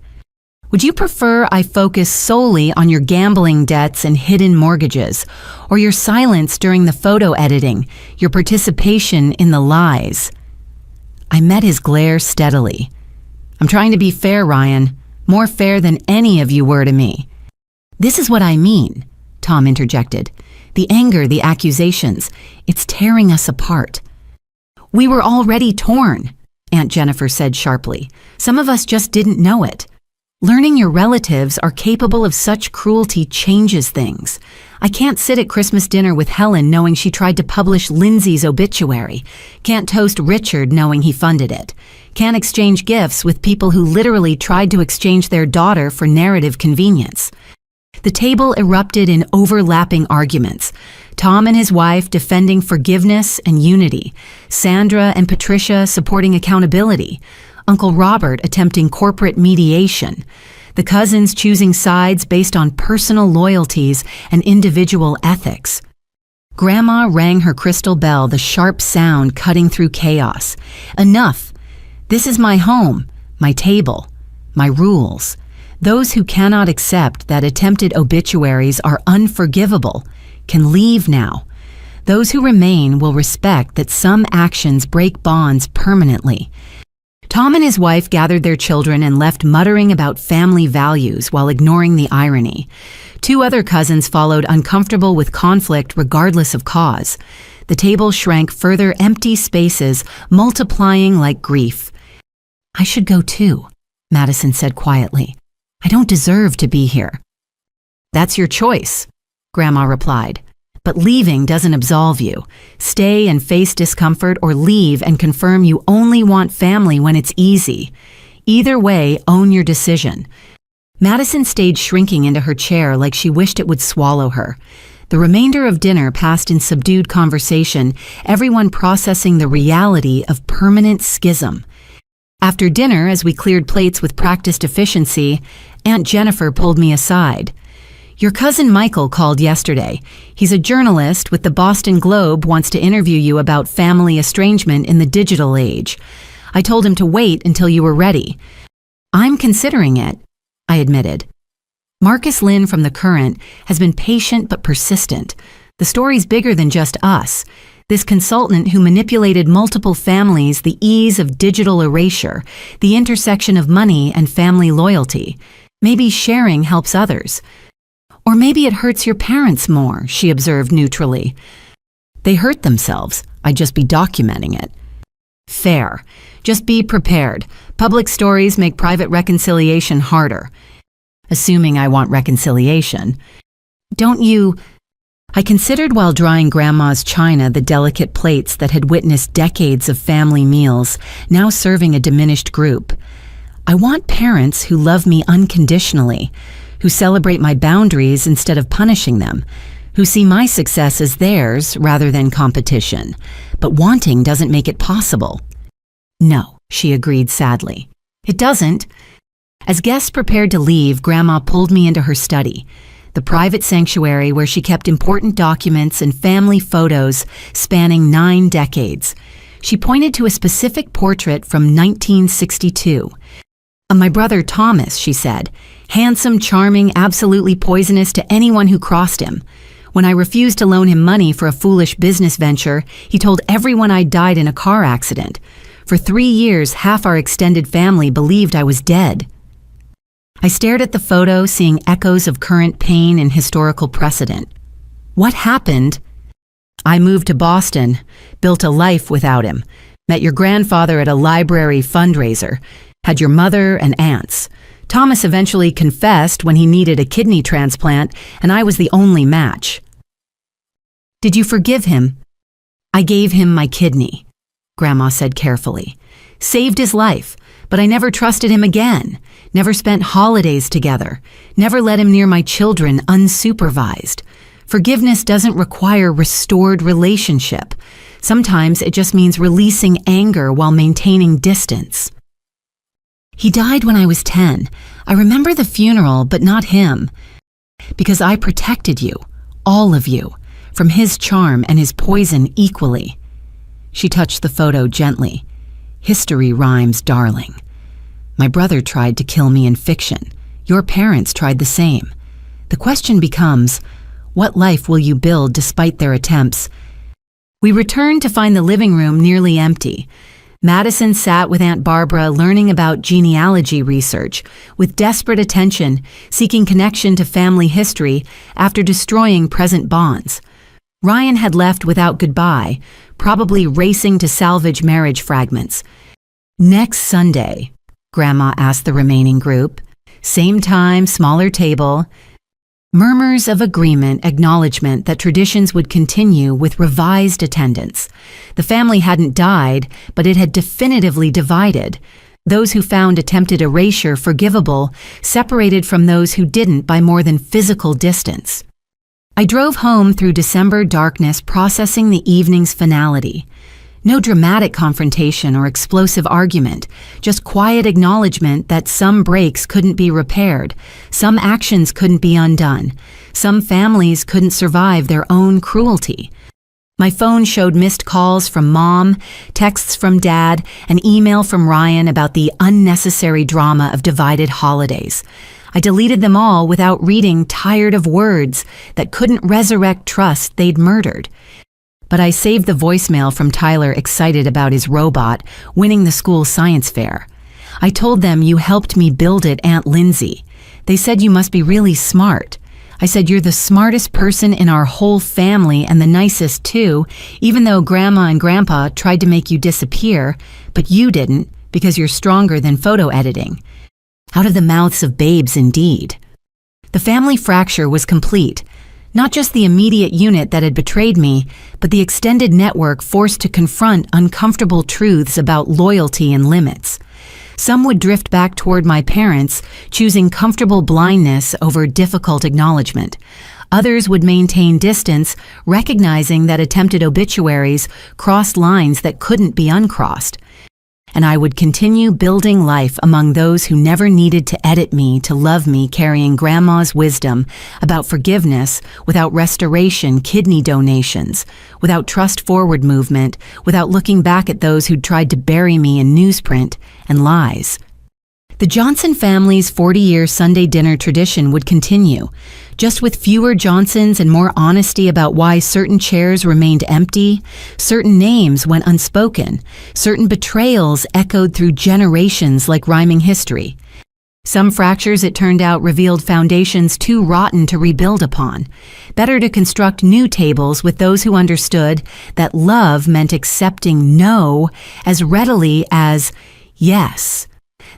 Would you prefer I focus solely on your gambling debts and hidden mortgages, or your silence during the photo editing, your participation in the lies? I met his glare steadily. I'm trying to be fair, Ryan, more fair than any of you were to me. This is what I mean, Tom interjected. The anger, the accusations, it's tearing us apart. We were already torn, Aunt Jennifer said sharply. Some of us just didn't know it. Learning your relatives are capable of such cruelty changes things. I can't sit at Christmas dinner with Helen knowing she tried to publish Lindsay's obituary. Can't toast Richard knowing he funded it. Can't exchange gifts with people who literally tried to exchange their daughter for narrative convenience. The table erupted in overlapping arguments. Tom and his wife defending forgiveness and unity. Sandra and Patricia supporting accountability. Uncle Robert attempting corporate mediation. The cousins choosing sides based on personal loyalties and individual ethics. Grandma rang her crystal bell, the sharp sound cutting through chaos. Enough. This is my home, my table, my rules. Those who cannot accept that attempted obituaries are unforgivable can leave now. Those who remain will respect that some actions break bonds permanently. Tom and his wife gathered their children and left muttering about family values while ignoring the irony. 2 other cousins followed, uncomfortable with conflict regardless of cause. The table shrank further, empty spaces multiplying like grief. I should go too, Madison said quietly. I don't deserve to be here. That's your choice, Grandma replied. But leaving doesn't absolve you. Stay and face discomfort, or leave and confirm you only want family when it's easy. Either way, own your decision. Madison stayed shrinking into her chair like she wished it would swallow her. The remainder of dinner passed in subdued conversation, everyone processing the reality of permanent schism. After dinner, as we cleared plates with practiced efficiency, Aunt Jennifer pulled me aside. Your cousin Michael called yesterday. He's a journalist with the Boston Globe, wants to interview you about family estrangement in the digital age. I told him to wait until you were ready. I'm considering it, I admitted. Marcus Lynn from The Current has been patient but persistent. The story's bigger than just us. This consultant who manipulated multiple families, the ease of digital erasure, the intersection of money and family loyalty. Maybe sharing helps others. Or maybe it hurts your parents more, she observed neutrally. They hurt themselves. I'd just be documenting it. Fair. Just be prepared. Public stories make private reconciliation harder. Assuming I want reconciliation. Don't you... I considered while drying Grandma's china the delicate plates that had witnessed decades of family meals, now serving a diminished group. I want parents who love me unconditionally, who celebrate my boundaries instead of punishing them, who see my success as theirs rather than competition. But wanting doesn't make it possible. No, she agreed sadly. It doesn't. As guests prepared to leave, Grandma pulled me into her study, the private sanctuary where she kept important documents and family photos spanning 9 decades. She pointed to a specific portrait from 1962. My brother Thomas, she said. Handsome, charming, absolutely poisonous to anyone who crossed him. When I refused to loan him money for a foolish business venture, he told everyone I died in a car accident. For 3 years, half our extended family believed I was dead. I stared at the photo, seeing echoes of current pain and historical precedent. What happened? I moved to Boston, built a life without him, met your grandfather at a library fundraiser, had your mother and aunts. Thomas eventually confessed when he needed a kidney transplant, and I was the only match. Did you forgive him? I gave him my kidney, Grandma said carefully. Saved his life, but I never trusted him again, never spent holidays together, never let him near my children unsupervised. Forgiveness doesn't require restored relationship. Sometimes it just means releasing anger while maintaining distance. He died when I was 10. I remember the funeral, but not him. Because I protected you, all of you, from his charm and his poison equally. She touched the photo gently. History rhymes, darling. My brother tried to kill me in fiction. Your parents tried the same. The question becomes, what life will you build despite their attempts? We returned to find the living room nearly empty. Madison sat with Aunt Barbara learning about genealogy research, with desperate attention, seeking connection to family history after destroying present bonds. Ryan had left without goodbye, probably racing to salvage marriage fragments. Next Sunday, Grandma asked the remaining group. Same time, smaller table. Murmurs of agreement, acknowledgement that traditions would continue with revised attendance. The family hadn't died, but it had definitively divided. Those who found attempted erasure forgivable separated from those who didn't by more than physical distance. I drove home through December darkness, processing the evening's finality. No dramatic confrontation or explosive argument, just quiet acknowledgement that some breaks couldn't be repaired, some actions couldn't be undone, some families couldn't survive their own cruelty. My phone showed missed calls from Mom, texts from Dad, an email from Ryan about the unnecessary drama of divided holidays. I deleted them all without reading, tired of words that couldn't resurrect trust they'd murdered. But I saved the voicemail from Tyler excited about his robot winning the school science fair. I told them you helped me build it, Aunt Lindsay. They said you must be really smart. I said you're the smartest person in our whole family and the nicest too, even though Grandma and Grandpa tried to make you disappear, but you didn't because you're stronger than photo editing. Out of the mouths of babes indeed. The family fracture was complete. Not just the immediate unit that had betrayed me, but the extended network forced to confront uncomfortable truths about loyalty and limits. Some would drift back toward my parents, choosing comfortable blindness over difficult acknowledgement. Others would maintain distance, recognizing that attempted obituaries crossed lines that couldn't be uncrossed. And I would continue building life among those who never needed to edit me to love me, carrying Grandma's wisdom about forgiveness without restoration, kidney donations, without trust-forward movement, without looking back at those who'd tried to bury me in newsprint and lies. The Johnson family's 40-year Sunday dinner tradition would continue, just with fewer Johnsons and more honesty about why certain chairs remained empty, certain names went unspoken, certain betrayals echoed through generations like rhyming history. Some fractures, it turned out, revealed foundations too rotten to rebuild upon. Better to construct new tables with those who understood that love meant accepting no as readily as yes.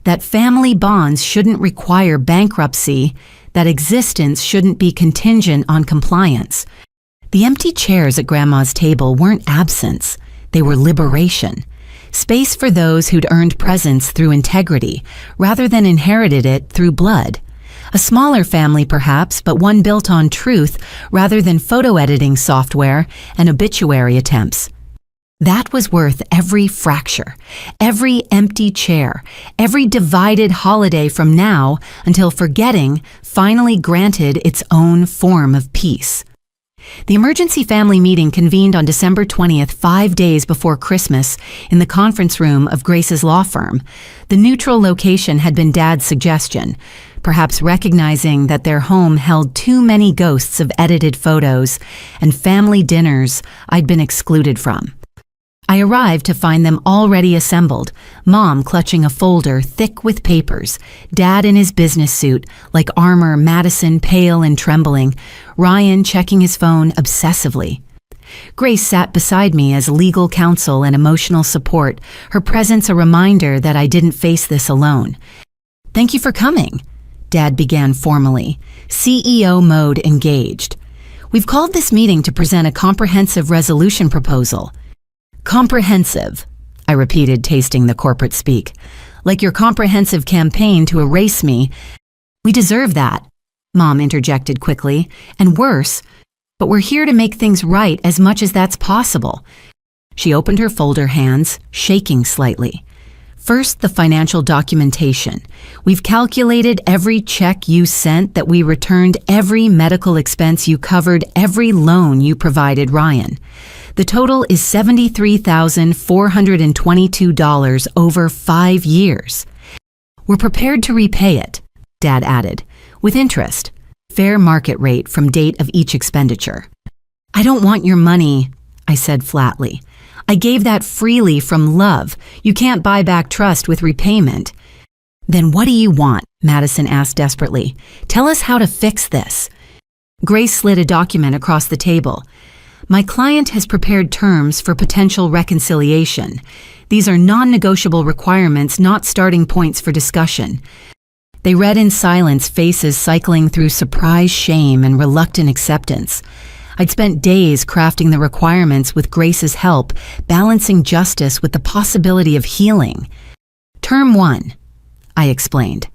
That family bonds shouldn't require bankruptcy, that existence shouldn't be contingent on compliance. The empty chairs at Grandma's table weren't absence, they were liberation. Space for those who'd earned presence through integrity, rather than inherited it through blood. A smaller family perhaps, but one built on truth rather than photo editing software and obituary attempts. That was worth every fracture, every empty chair, every divided holiday from now until forgetting finally granted its own form of peace. The emergency family meeting convened on December 20th, 5 days before Christmas, in the conference room of Grace's law firm. The neutral location had been Dad's suggestion, perhaps recognizing that their home held too many ghosts of edited photos and family dinners I'd been excluded from. I arrived to find them already assembled, Mom clutching a folder thick with papers, Dad in his business suit, like armor, Madison pale and trembling, Ryan checking his phone obsessively. Grace sat beside me as legal counsel and emotional support, her presence a reminder that I didn't face this alone. "Thank you for coming," Dad began formally, CEO mode engaged. "We've called this meeting to present a comprehensive resolution proposal." "Comprehensive," I repeated, tasting the corporate speak. "Like your comprehensive campaign to erase me." "We deserve that," Mom interjected quickly. "And worse, but we're here to make things right as much as that's possible. She opened her folder hands, shaking slightly. First, the financial documentation. We've calculated every check you sent, that we returned every medical expense you covered, every loan you provided Ryan. The total is $73,422 over 5 years. We're prepared to repay it, Dad added, with interest, fair market rate from date of each expenditure. I don't want your money, I said flatly. I gave that freely from love. You can't buy back trust with repayment. Then what do you want? Madison asked desperately. Tell us how to fix this. Grace slid a document across the table. My client has prepared terms for potential reconciliation. These are non-negotiable requirements, not starting points for discussion. They read in silence, faces cycling through surprise, shame, and reluctant acceptance. I'd spent days crafting the requirements with Grace's help, balancing justice with the possibility of healing. Term 1, I explained.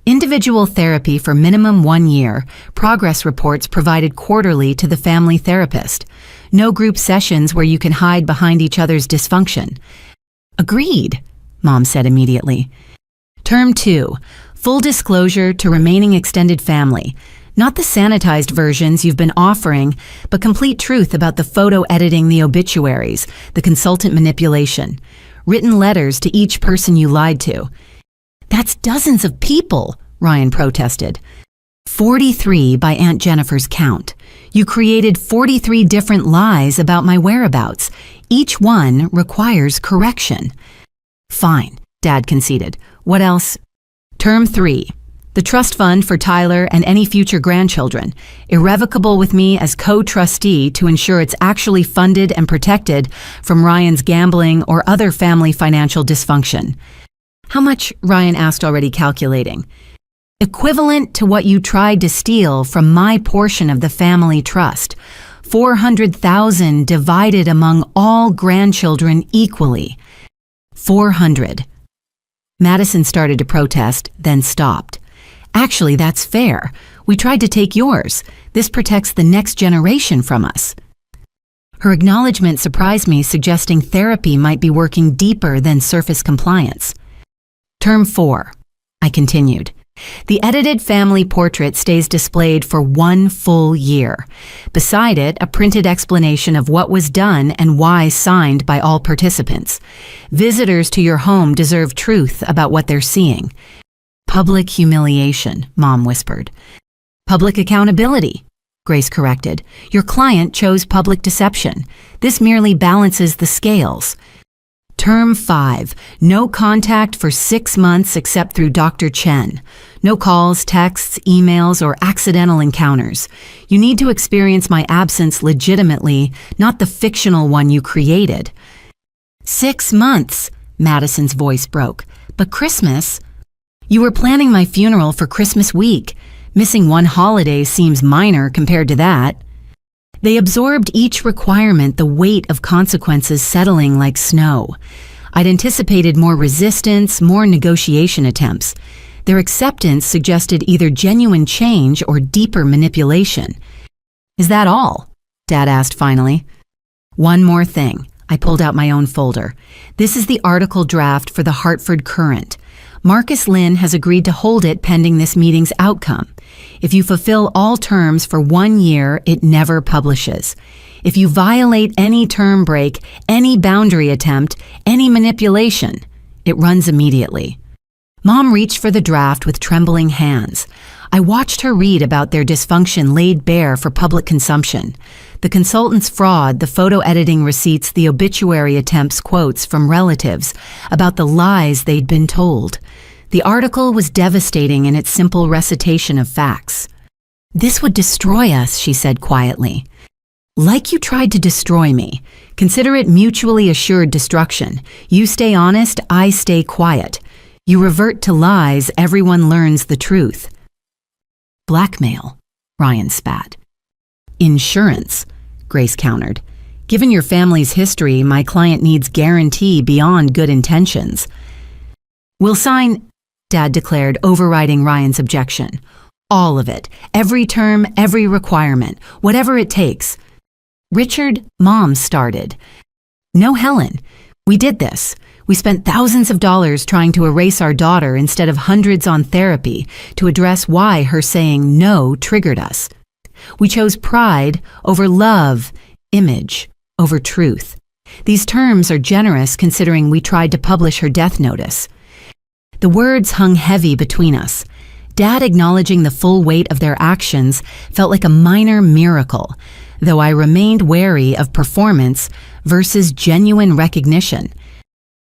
Individual therapy for minimum 1 year, progress reports provided quarterly to the family therapist. No group sessions where you can hide behind each other's dysfunction. Agreed, Mom said immediately. Term 2, full disclosure to remaining extended family. Not the sanitized versions you've been offering, but complete truth about the photo editing, the obituaries, the consultant manipulation. Written letters to each person you lied to. That's dozens of people, Ryan protested. 43 by Aunt Jennifer's count. You created 43 different lies about my whereabouts. Each one requires correction. Fine, Dad conceded. What else? Term 3. The trust fund for Tyler and any future grandchildren, irrevocable with me as co-trustee to ensure it's actually funded and protected from Ryan's gambling or other family financial dysfunction. How much? Ryan asked, already calculating. Equivalent to what you tried to steal from my portion of the family trust. $400,000 divided among all grandchildren equally. 400. Madison started to protest, then stopped. Actually, that's fair. We tried to take yours. This protects the next generation from us. Her acknowledgement surprised me, suggesting therapy might be working deeper than surface compliance. Term 4, I continued. The edited family portrait stays displayed for 1 full year. Beside it, a printed explanation of what was done and why, signed by all participants. Visitors to your home deserve truth about what they're seeing. Public humiliation, Mom whispered. Public accountability, Grace corrected. Your client chose public deception. This merely balances the scales. Term 5, no contact for 6 months except through Dr. Chen. No calls, texts, emails, or accidental encounters. You need to experience my absence legitimately, not the fictional one you created. 6 months, Madison's voice broke. But Christmas? You were planning my funeral for Christmas week. Missing 1 holiday seems minor compared to that. They absorbed each requirement, the weight of consequences settling like snow. I'd anticipated more resistance, more negotiation attempts. Their acceptance suggested either genuine change or deeper manipulation. Is that all? Dad asked finally. One more thing. I pulled out my own folder. This is the article draft for the Hartford Courant. Marcus Lynn has agreed to hold it pending this meeting's outcome. If you fulfill all terms for 1 year, it never publishes. If you violate any term break, any boundary attempt, any manipulation, it runs immediately. Mom reached for the draft with trembling hands. I watched her read about their dysfunction laid bare for public consumption. The consultant's fraud, the photo editing receipts, the obituary attempts, quotes from relatives about the lies they'd been told. The article was devastating in its simple recitation of facts. This would destroy us, she said quietly. Like you tried to destroy me. Consider it mutually assured destruction. You stay honest, I stay quiet. You revert to lies, everyone learns the truth. Blackmail, Ryan spat. Insurance, Grace countered. Given your family's history, my client needs guarantee beyond good intentions. We'll sign, Dad declared, overriding Ryan's objection. All of it. Every term, every requirement. Whatever it takes. Richard, Mom started. No, Helen. We did this. We spent thousands of dollars trying to erase our daughter instead of hundreds on therapy to address why her saying no triggered us. We chose pride over love, image over truth. These terms are generous considering we tried to publish her death notice. The words hung heavy between us. Dad acknowledging the full weight of their actions felt like a minor miracle, though I remained wary of performance versus genuine recognition.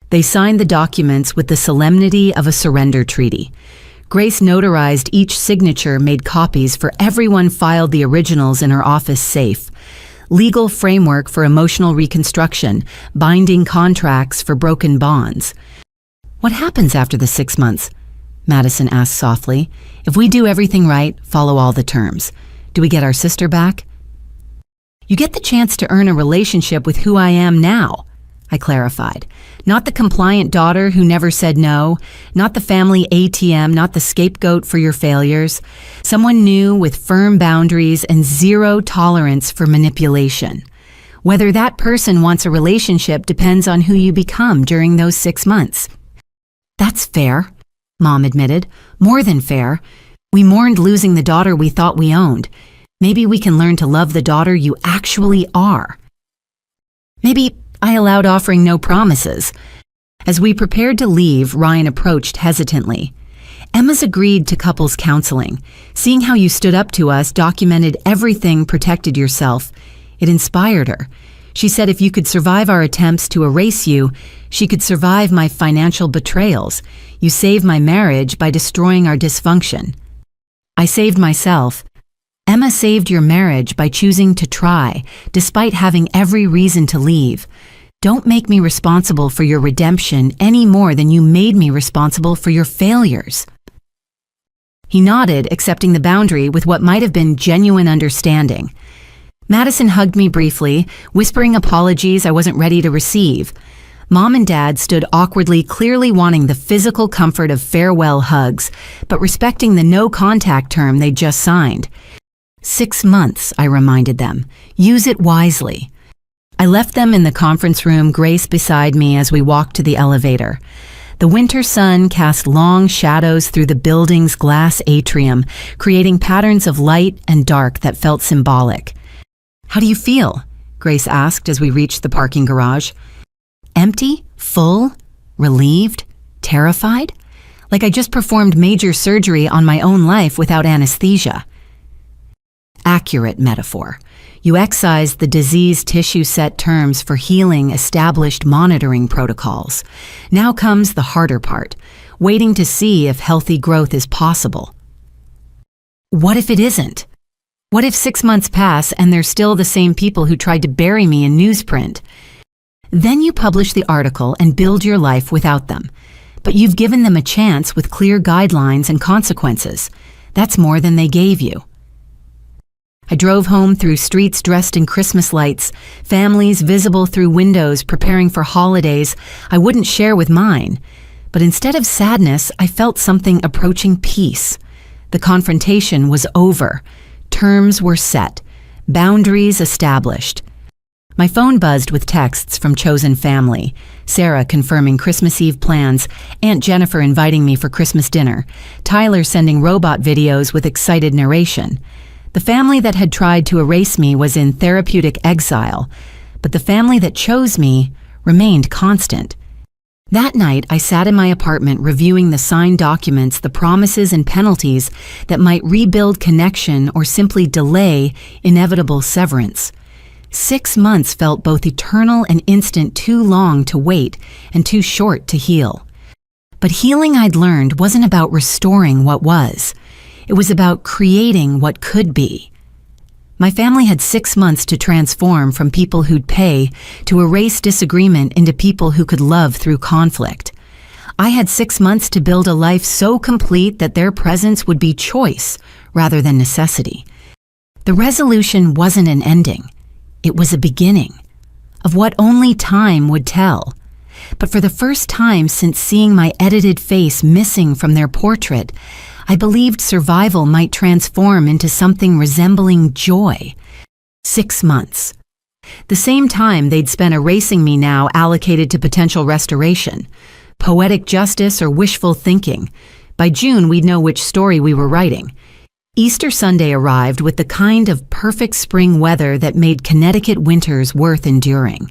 They signed the documents with the solemnity of a surrender treaty. Grace notarized each signature, made copies for everyone, filed the originals in her office safe. Legal framework for emotional reconstruction, binding contracts for broken bonds. What happens after the 6 months? Madison asked softly. If we do everything right, follow all the terms, do we get our sister back? You get the chance to earn a relationship with who I am now, I clarified. Not the compliant daughter who never said no, not the family ATM, not the scapegoat for your failures. Someone new with firm boundaries and zero tolerance for manipulation. Whether that person wants a relationship depends on who you become during those 6 months. That's fair, Mom admitted. More than fair. We mourned losing the daughter we thought we owned. Maybe we can learn to love the daughter you actually are. Maybe I allowed offering no promises. As we prepared to leave, Ryan approached hesitantly. Emma's agreed to couples counseling. Seeing how you stood up to us, documented everything, protected yourself. It inspired her. She said if you could survive our attempts to erase you, she could survive my financial betrayals. You saved my marriage by destroying our dysfunction. I saved myself. Emma saved your marriage by choosing to try, despite having every reason to leave. Don't make me responsible for your redemption any more than you made me responsible for your failures. He nodded, accepting the boundary with what might have been genuine understanding. Madison hugged me briefly, whispering apologies I wasn't ready to receive. Mom and Dad stood awkwardly, clearly wanting the physical comfort of farewell hugs, but respecting the no-contact term they'd just signed. 6 months, I reminded them. Use it wisely. I left them in the conference room, Grace beside me as we walked to the elevator. The winter sun cast long shadows through the building's glass atrium, creating patterns of light and dark that felt symbolic. How do you feel? Grace asked as we reached the parking garage. Empty? Full? Relieved? Terrified? Like I just performed major surgery on my own life without anesthesia. Accurate metaphor. You excised the disease tissue set terms for healing established monitoring protocols. Now comes the harder part, waiting to see if healthy growth is possible. What if it isn't? What if 6 months pass and they're still the same people who tried to bury me in newsprint? Then you publish the article and build your life without them. But you've given them a chance with clear guidelines and consequences. That's more than they gave you. I drove home through streets dressed in Christmas lights, families visible through windows preparing for holidays I wouldn't share with mine. But instead of sadness, I felt something approaching peace. The confrontation was over. Terms were set. Boundaries established. My phone buzzed with texts from chosen family. Sarah confirming Christmas Eve plans, Aunt Jennifer inviting me for Christmas dinner, Tyler sending robot videos with excited narration. The family that had tried to erase me was in therapeutic exile, but the family that chose me remained constant. That night, I sat in my apartment reviewing the signed documents, the promises and penalties that might rebuild connection or simply delay inevitable severance. 6 months felt both eternal and instant, too long to wait and too short to heal. But healing, I'd learned, wasn't about restoring what was. It was about creating what could be. My family had 6 months to transform from people who'd pay to erase disagreement into people who could love through conflict. I had 6 months to build a life so complete that their presence would be choice rather than necessity. The resolution wasn't an ending. It was a beginning of what only time would tell. But for the first time since seeing my edited face missing from their portrait, I believed survival might transform into something resembling joy. 6 months. The same time they'd spent erasing me now allocated to potential restoration. Poetic justice or wishful thinking. By June, we'd know which story we were writing. Easter Sunday arrived with the kind of perfect spring weather that made Connecticut winters worth enduring.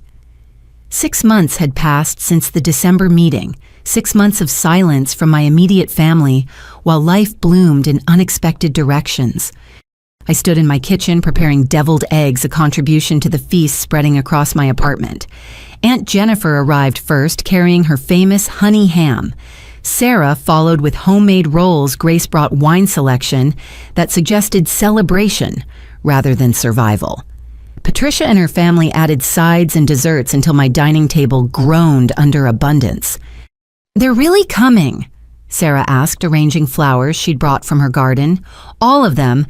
6 months had passed since the December meeting, 6 months of silence from my immediate family while life bloomed in unexpected directions. I stood in my kitchen preparing deviled eggs, a contribution to the feast spreading across my apartment. Aunt Jennifer arrived first, carrying her famous honey ham. Sarah followed with homemade rolls Grace brought wine selection that suggested celebration rather than survival. Patricia and her family added sides and desserts until my dining table groaned under abundance. "They're really coming?" Sarah asked, arranging flowers she'd brought from her garden. "All of them?"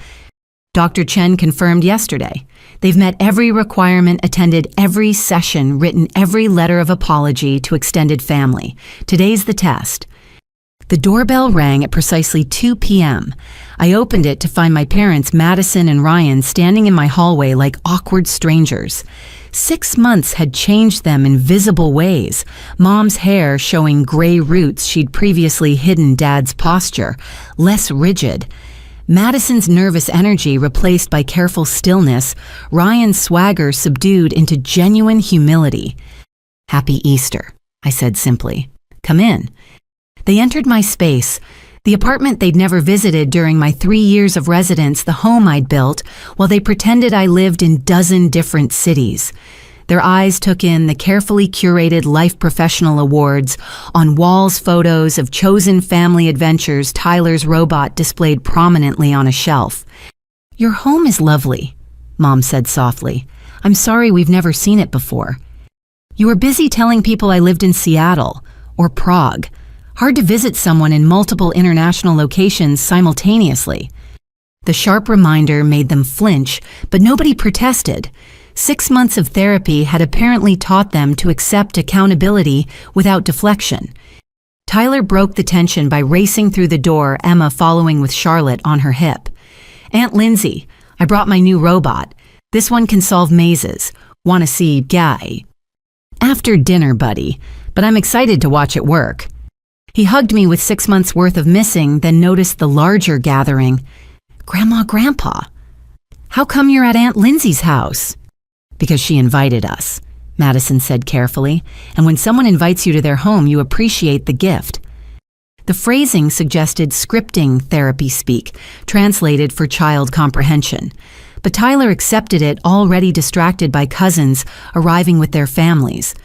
Dr. Chen confirmed yesterday. "They've met every requirement, attended every session, written every letter of apology to extended family. Today's the test." The doorbell rang at precisely 2 p.m. I opened it to find my parents, Madison and Ryan, standing in my hallway like awkward strangers. 6 months had changed them in visible ways, Mom's hair showing gray roots she'd previously hidden Dad's posture, less rigid. Madison's nervous energy replaced by careful stillness, Ryan's swagger subdued into genuine humility. "Happy Easter," I said simply. "Come in." They entered my space, the apartment they'd never visited during my 3 years of residence, the home I'd built, while they pretended I lived in 12 different cities. Their eyes took in the carefully curated Life Professional Awards, on walls photos of chosen family adventures, Tyler's robot displayed prominently on a shelf. "Your home is lovely," Mom said softly. "I'm sorry we've never seen it before. You were busy telling people I lived in Seattle or Prague. Hard to visit someone in multiple international locations simultaneously." The sharp reminder made them flinch, but nobody protested. 6 months of therapy had apparently taught them to accept accountability without deflection. Tyler broke the tension by racing through the door, Emma following with Charlotte on her hip. "Aunt Lindsay, I brought my new robot. This one can solve mazes. Want to see Guy?" "After dinner, buddy, but I'm excited to watch it work." He hugged me with 6 months' worth of missing, then noticed the larger gathering. "Grandma, Grandpa, how come you're at Aunt Lindsay's house?" "Because she invited us," Madison said carefully, "and when someone invites you to their home, you appreciate the gift." The phrasing suggested scripting therapy speak, translated for child comprehension. But Tyler accepted it, already distracted by cousins arriving with their families.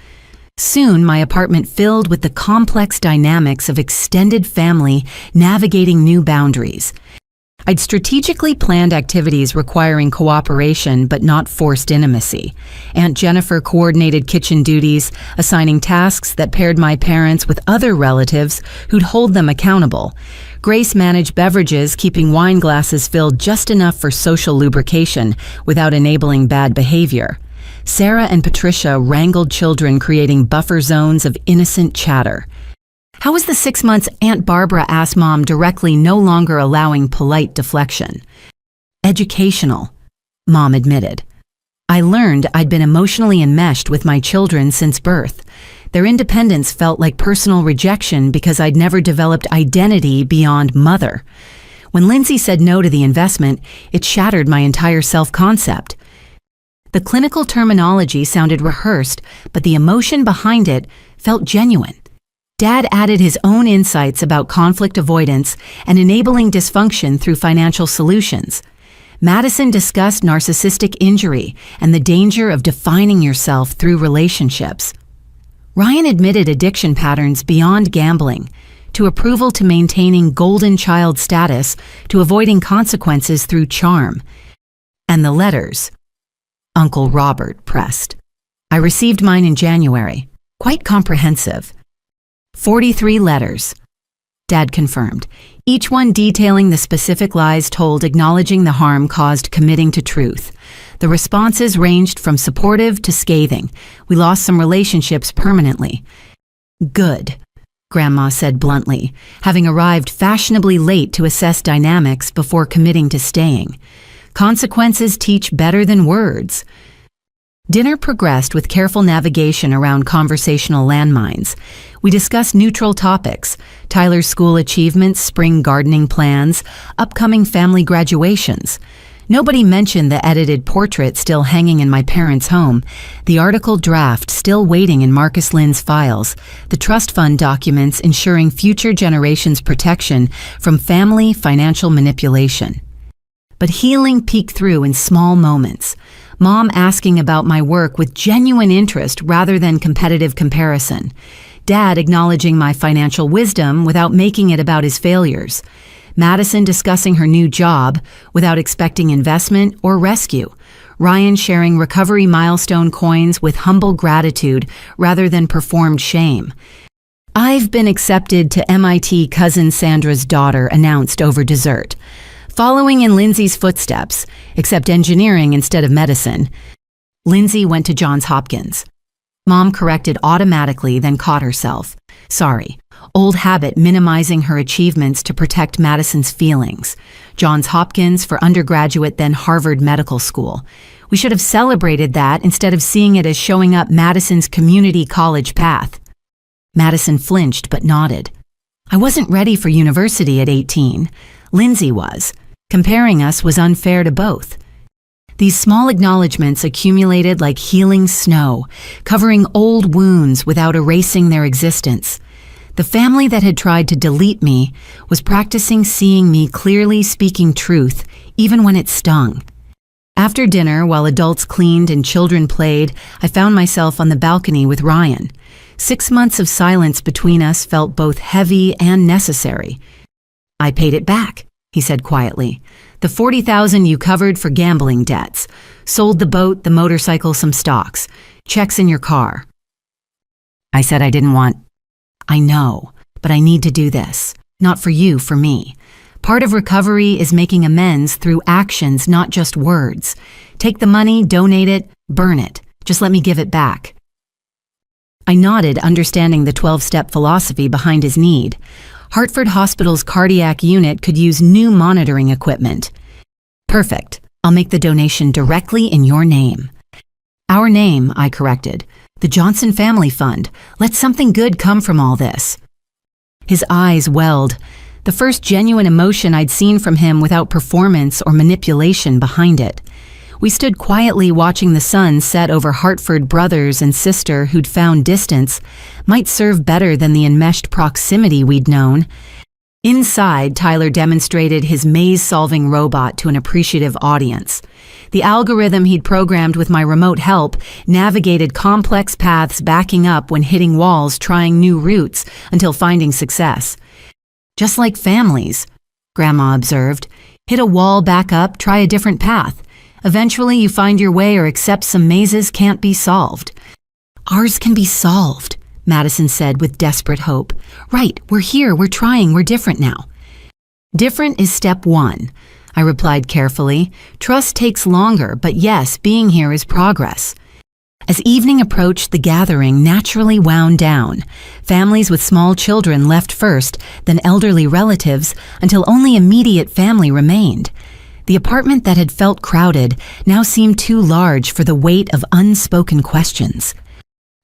Soon, my apartment filled with the complex dynamics of extended family navigating new boundaries. I'd strategically planned activities requiring cooperation but not forced intimacy. Aunt Jennifer coordinated kitchen duties, assigning tasks that paired my parents with other relatives who'd hold them accountable. Grace managed beverages, keeping wine glasses filled just enough for social lubrication without enabling bad behavior. Sarah and Patricia wrangled children, creating buffer zones of innocent chatter. "How was the 6 months?" Aunt Barbara asked Mom directly, no longer allowing polite deflection. "Educational," Mom admitted. "I learned I'd been emotionally enmeshed with my children since birth. Their independence felt like personal rejection because I'd never developed identity beyond mother. When Lindsay said no to the investment, it shattered my entire self-concept." The clinical terminology sounded rehearsed, but the emotion behind it felt genuine. Dad added his own insights about conflict avoidance and enabling dysfunction through financial solutions. Madison discussed narcissistic injury and the danger of defining yourself through relationships. Ryan admitted addiction patterns beyond gambling, to approval to maintaining golden child status, to avoiding consequences through charm. And the letters Uncle Robert pressed. I received mine in January. Quite comprehensive. 43 letters. Dad confirmed, each one detailing the specific lies told, acknowledging the harm caused, committing to truth. The responses ranged from supportive to scathing. We lost some relationships permanently. Good. Grandma said bluntly, having arrived fashionably late to assess dynamics before committing to staying. Consequences teach better than words. Dinner progressed with careful navigation around conversational landmines. We discussed neutral topics: Tyler's school achievements, spring gardening plans, upcoming family graduations. Nobody mentioned the edited portrait still hanging in my parents' home, the article draft still waiting in Marcus Lynn's files, the trust fund documents ensuring future generations' protection from family financial manipulation. But healing peeked through in small moments. Mom asking about my work with genuine interest rather than competitive comparison. Dad acknowledging my financial wisdom without making it about his failures. Madison discussing her new job without expecting investment or rescue. Ryan sharing recovery milestone coins with humble gratitude rather than performed shame. "I've been accepted to MIT cousin Sandra's daughter," announced over dessert. Following in Lindsay's footsteps, except engineering instead of medicine, Lindsay went to Johns Hopkins. Mom corrected automatically, then caught herself. Sorry. Old habit minimizing her achievements to protect Madison's feelings. Johns Hopkins for undergraduate, then Harvard Medical School. We should have celebrated that instead of seeing it as showing up Madison's community college path. Madison flinched but nodded. I wasn't ready for university at 18. Lindsay was. Comparing us was unfair to both. These small acknowledgments accumulated like healing snow, covering old wounds without erasing their existence. The family that had tried to delete me was practicing seeing me clearly, speaking truth, even when it stung. After dinner, while adults cleaned and children played, I found myself on the balcony with Ryan. 6 months of silence between us felt both heavy and necessary. "I paid it back," he said quietly. "The $40,000 you covered for gambling debts. Sold the boat, the motorcycle, some stocks. Checks in your car." I said I didn't want. "I know, but I need to do this. Not for you, for me. Part of recovery is making amends through actions, not just words. Take the money, donate it, burn it. Just let me give it back." I nodded, understanding the 12-step philosophy behind his need. Hartford Hospital's cardiac unit could use new monitoring equipment. "Perfect. I'll make the donation directly in your name." "Our name," I corrected. "The Johnson Family Fund. Let something good come from all this." His eyes welled, the first genuine emotion I'd seen from him without performance or manipulation behind it. We stood quietly watching the sun set over Hartford brothers and sister who'd found distance might serve better than the enmeshed proximity we'd known. Inside, Tyler demonstrated his maze-solving robot to an appreciative audience. The algorithm he'd programmed with my remote help navigated complex paths, backing up when hitting walls, trying new routes until finding success. "Just like families," Grandma observed. "Hit a wall, back up, try a different path. Eventually you find your way or accept some mazes can't be solved." "Ours can be solved," Madison said with desperate hope. "Right, we're here, we're trying, we're different now." "Different is step one," I replied carefully. "Trust takes longer, but yes, being here is progress." As evening approached, the gathering naturally wound down. Families with small children left first, then elderly relatives, until only immediate family remained. The apartment that had felt crowded now seemed too large for the weight of unspoken questions.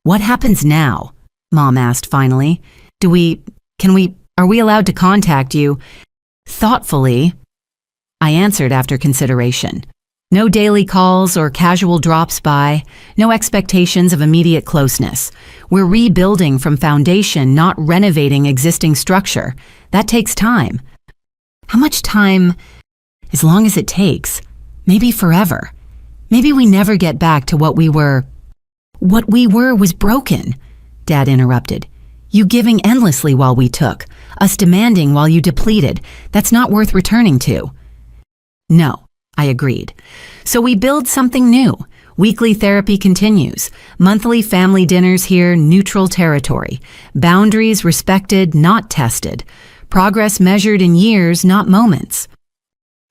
"What happens now?" Mom asked finally. Are we allowed to contact you?" "Thoughtfully," I answered after consideration. "No daily calls or casual drops by, no expectations of immediate closeness. We're rebuilding from foundation, not renovating existing structure. That takes time." "How much time?" "As long as it takes. Maybe forever. Maybe we never get back to what we were." "What we were was broken," Dad interrupted. "You giving endlessly while we took, us demanding while you depleted. That's not worth returning to." "No," I agreed. "So we build something new. Weekly therapy continues. Monthly family dinners here, neutral territory. Boundaries respected, not tested. Progress measured in years, not moments."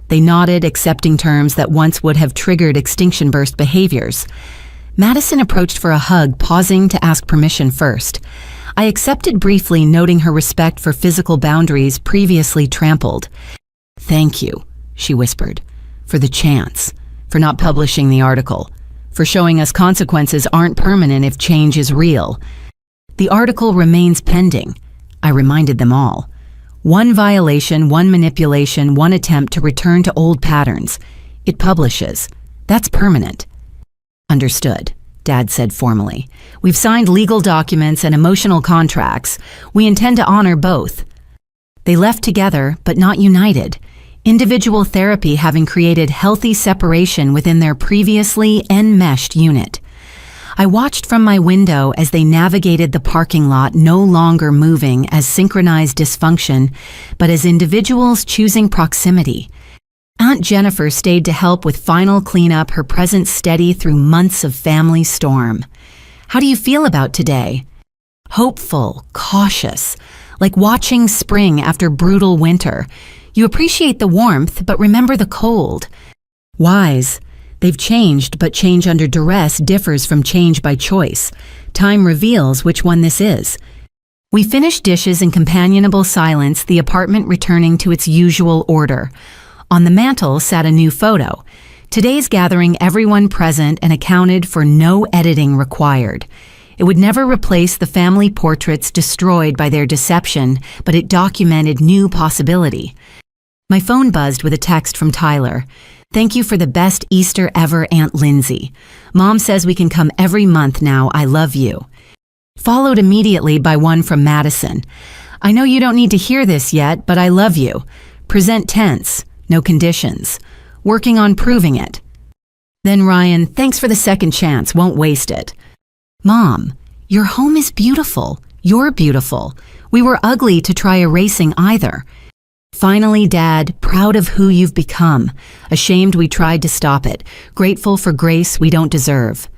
They nodded, accepting terms that once would have triggered extinction burst behaviors. Madison approached for a hug, pausing to ask permission first. I accepted briefly, noting her respect for physical boundaries previously trampled. "Thank you," she whispered, "for the chance, for not publishing the article, for showing us consequences aren't permanent if change is real." "The article remains pending," I reminded them all. "One violation, one manipulation, one attempt to return to old patterns. It publishes. That's permanent." "Understood," Dad said formally. "We've signed legal documents and emotional contracts. We intend to honor both." They left together, but not united. Individual therapy having created healthy separation within their previously enmeshed unit. I watched from my window as they navigated the parking lot, no longer moving as synchronized dysfunction, but as individuals choosing proximity. Aunt Jennifer stayed to help with final cleanup, her presence steady through months of family storm. "How do you feel about today?" "Hopeful, cautious, like watching spring after brutal winter. You appreciate the warmth, but remember the cold." "Wise. They've changed, but change under duress differs from change by choice. Time reveals which one this is." We finished dishes in companionable silence, the apartment returning to its usual order. On the mantel sat a new photo. Today's gathering, everyone present and accounted for, no editing required. It would never replace the family portraits destroyed by their deception, but it documented new possibility. My phone buzzed with a text from Tyler. "Thank you for the best Easter ever, Aunt Lindsay. Mom says we can come every month now. I love you." Followed immediately by one from Madison. "I know you don't need to hear this yet, but I love you. Present tense, no conditions. Working on proving it." Then Ryan, "Thanks for the second chance, won't waste it." "Mom, your home is beautiful. You're beautiful. We were ugly to try erasing either." Finally, Dad, "Proud of who you've become. Ashamed we tried to stop it. Grateful for grace we don't deserve."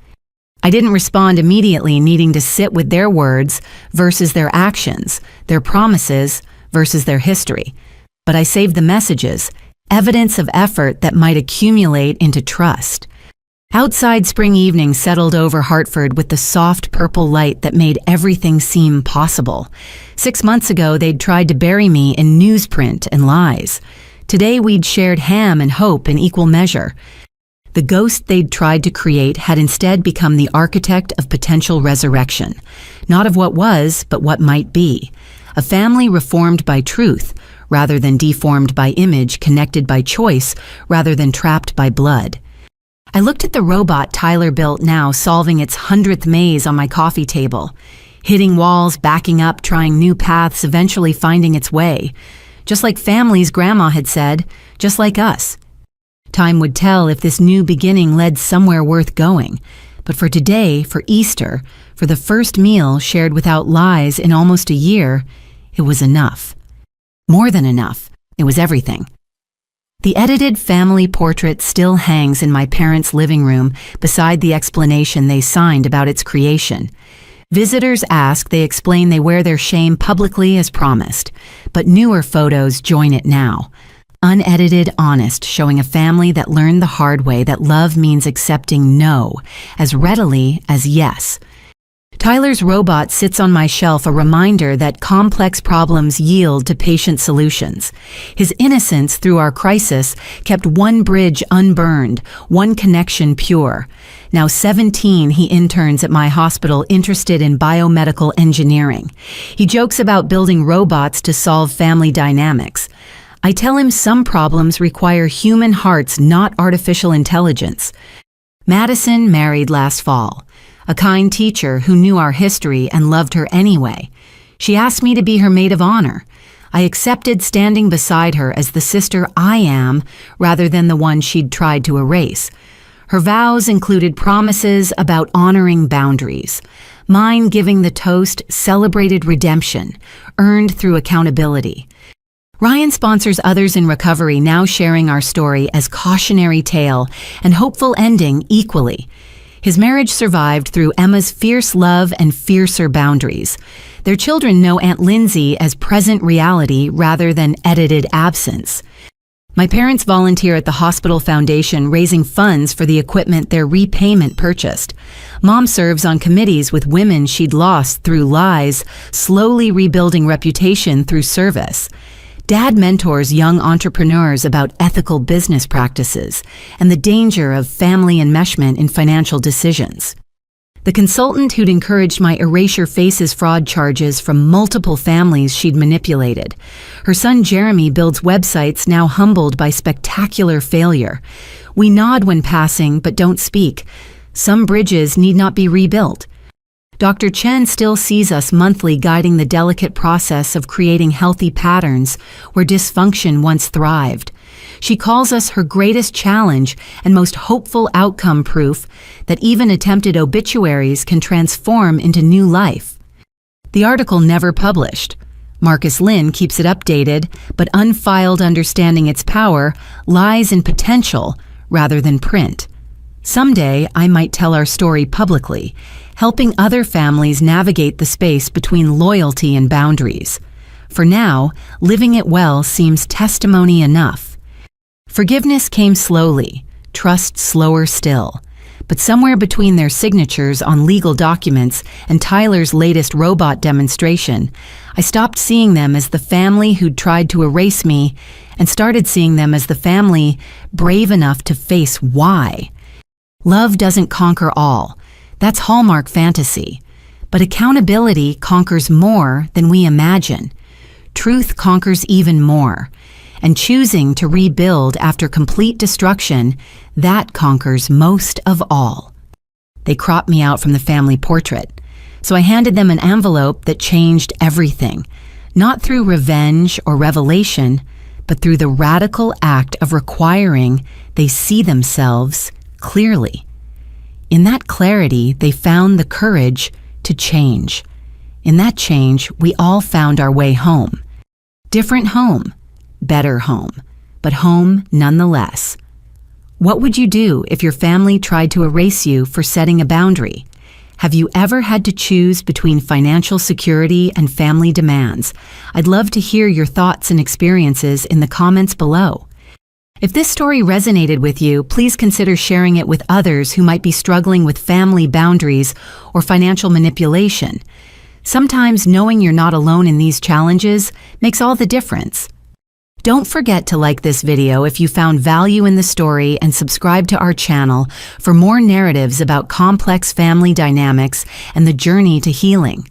I didn't respond immediately, needing to sit with their words versus their actions, their promises versus their history. But I saved the messages, evidence of effort that might accumulate into trust. Outside, spring evening settled over Hartford with the soft purple light that made everything seem possible. 6 months ago, they'd tried to bury me in newsprint and lies. Today, we'd shared ham and hope in equal measure. The ghost they'd tried to create had instead become the architect of potential resurrection, not of what was, but what might be. A family reformed by truth, rather than deformed by image, connected by choice, rather than trapped by blood. I looked at the robot Tyler built, now solving its 100th maze on my coffee table. Hitting walls, backing up, trying new paths, eventually finding its way. Just like families Grandma had said, just like us. Time would tell if this new beginning led somewhere worth going. But for today, for Easter, for the first meal shared without lies in almost a year, it was enough. More than enough. It was everything. The edited family portrait still hangs in my parents' living room beside the explanation they signed about its creation. Visitors ask, they explain, they wear their shame publicly as promised. But newer photos join it now. Unedited, honest, showing a family that learned the hard way that love means accepting no as readily as yes. Tyler's robot sits on my shelf, a reminder that complex problems yield to patient solutions. His innocence through our crisis kept one bridge unburned, one connection pure. Now 17, he interns at my hospital, interested in biomedical engineering. He jokes about building robots to solve family dynamics. I tell him some problems require human hearts, not artificial intelligence. Madison married last fall. A kind teacher who knew our history and loved her anyway. She asked me to be her maid of honor. I accepted, standing beside her as the sister I am, rather than the one she'd tried to erase. Her vows included promises about honoring boundaries. Mine, giving the toast, celebrated redemption, earned through accountability. Ryan sponsors others in recovery, now sharing our story as cautionary tale and hopeful ending equally. His marriage survived through Emma's fierce love and fiercer boundaries. Their children know Aunt Lindsay as present reality rather than edited absence. My parents volunteer at the hospital foundation raising funds for the equipment their repayment purchased. Mom serves on committees with women she'd lost through lies, slowly rebuilding reputation through service. Dad mentors young entrepreneurs about ethical business practices and the danger of family enmeshment in financial decisions. The consultant who'd encouraged my erasure faces fraud charges from multiple families she'd manipulated. Her son Jeremy builds websites now humbled by spectacular failure. We nod when passing but don't speak. Some bridges need not be rebuilt. Dr. Chen still sees us monthly guiding the delicate process of creating healthy patterns where dysfunction once thrived. She calls us her greatest challenge and most hopeful outcome proof that even attempted obituaries can transform into new life. The article never published. Marcus Lynn keeps it updated, but unfiled understanding its power lies in potential rather than print. Someday, I might tell our story publicly, helping other families navigate the space between loyalty and boundaries. For now, living it well seems testimony enough. Forgiveness came slowly, trust slower still. But somewhere between their signatures on legal documents and Tyler's latest robot demonstration, I stopped seeing them as the family who'd tried to erase me and started seeing them as the family brave enough to face why. Love doesn't conquer all. That's Hallmark fantasy. But accountability conquers more than we imagine. Truth conquers even more. And choosing to rebuild after complete destruction, that conquers most of all. They cropped me out from the family portrait, so I handed them an envelope that changed everything, not through revenge or revelation, but through the radical act of requiring they see themselves clearly. In that clarity, they found the courage to change. In that change, we all found our way home. Different home. Better home, but home nonetheless. What would you do if your family tried to erase you for setting a boundary? Have you ever had to choose between financial security and family demands? I'd love to hear your thoughts and experiences in the comments below. If this story resonated with you, please consider sharing it with others who might be struggling with family boundaries or financial manipulation. Sometimes knowing you're not alone in these challenges makes all the difference. Don't forget to like this video if you found value in the story and subscribe to our channel for more narratives about complex family dynamics and the journey to healing.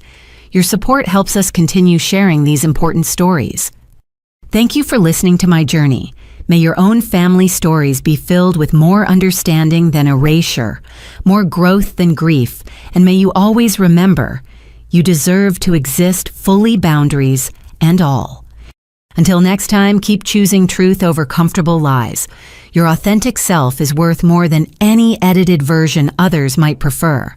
Your support helps us continue sharing these important stories. Thank you for listening to my journey. May your own family stories be filled with more understanding than erasure, more growth than grief, and may you always remember, you deserve to exist fully, boundaries and all. Until next time, keep choosing truth over comfortable lies. Your authentic self is worth more than any edited version others might prefer.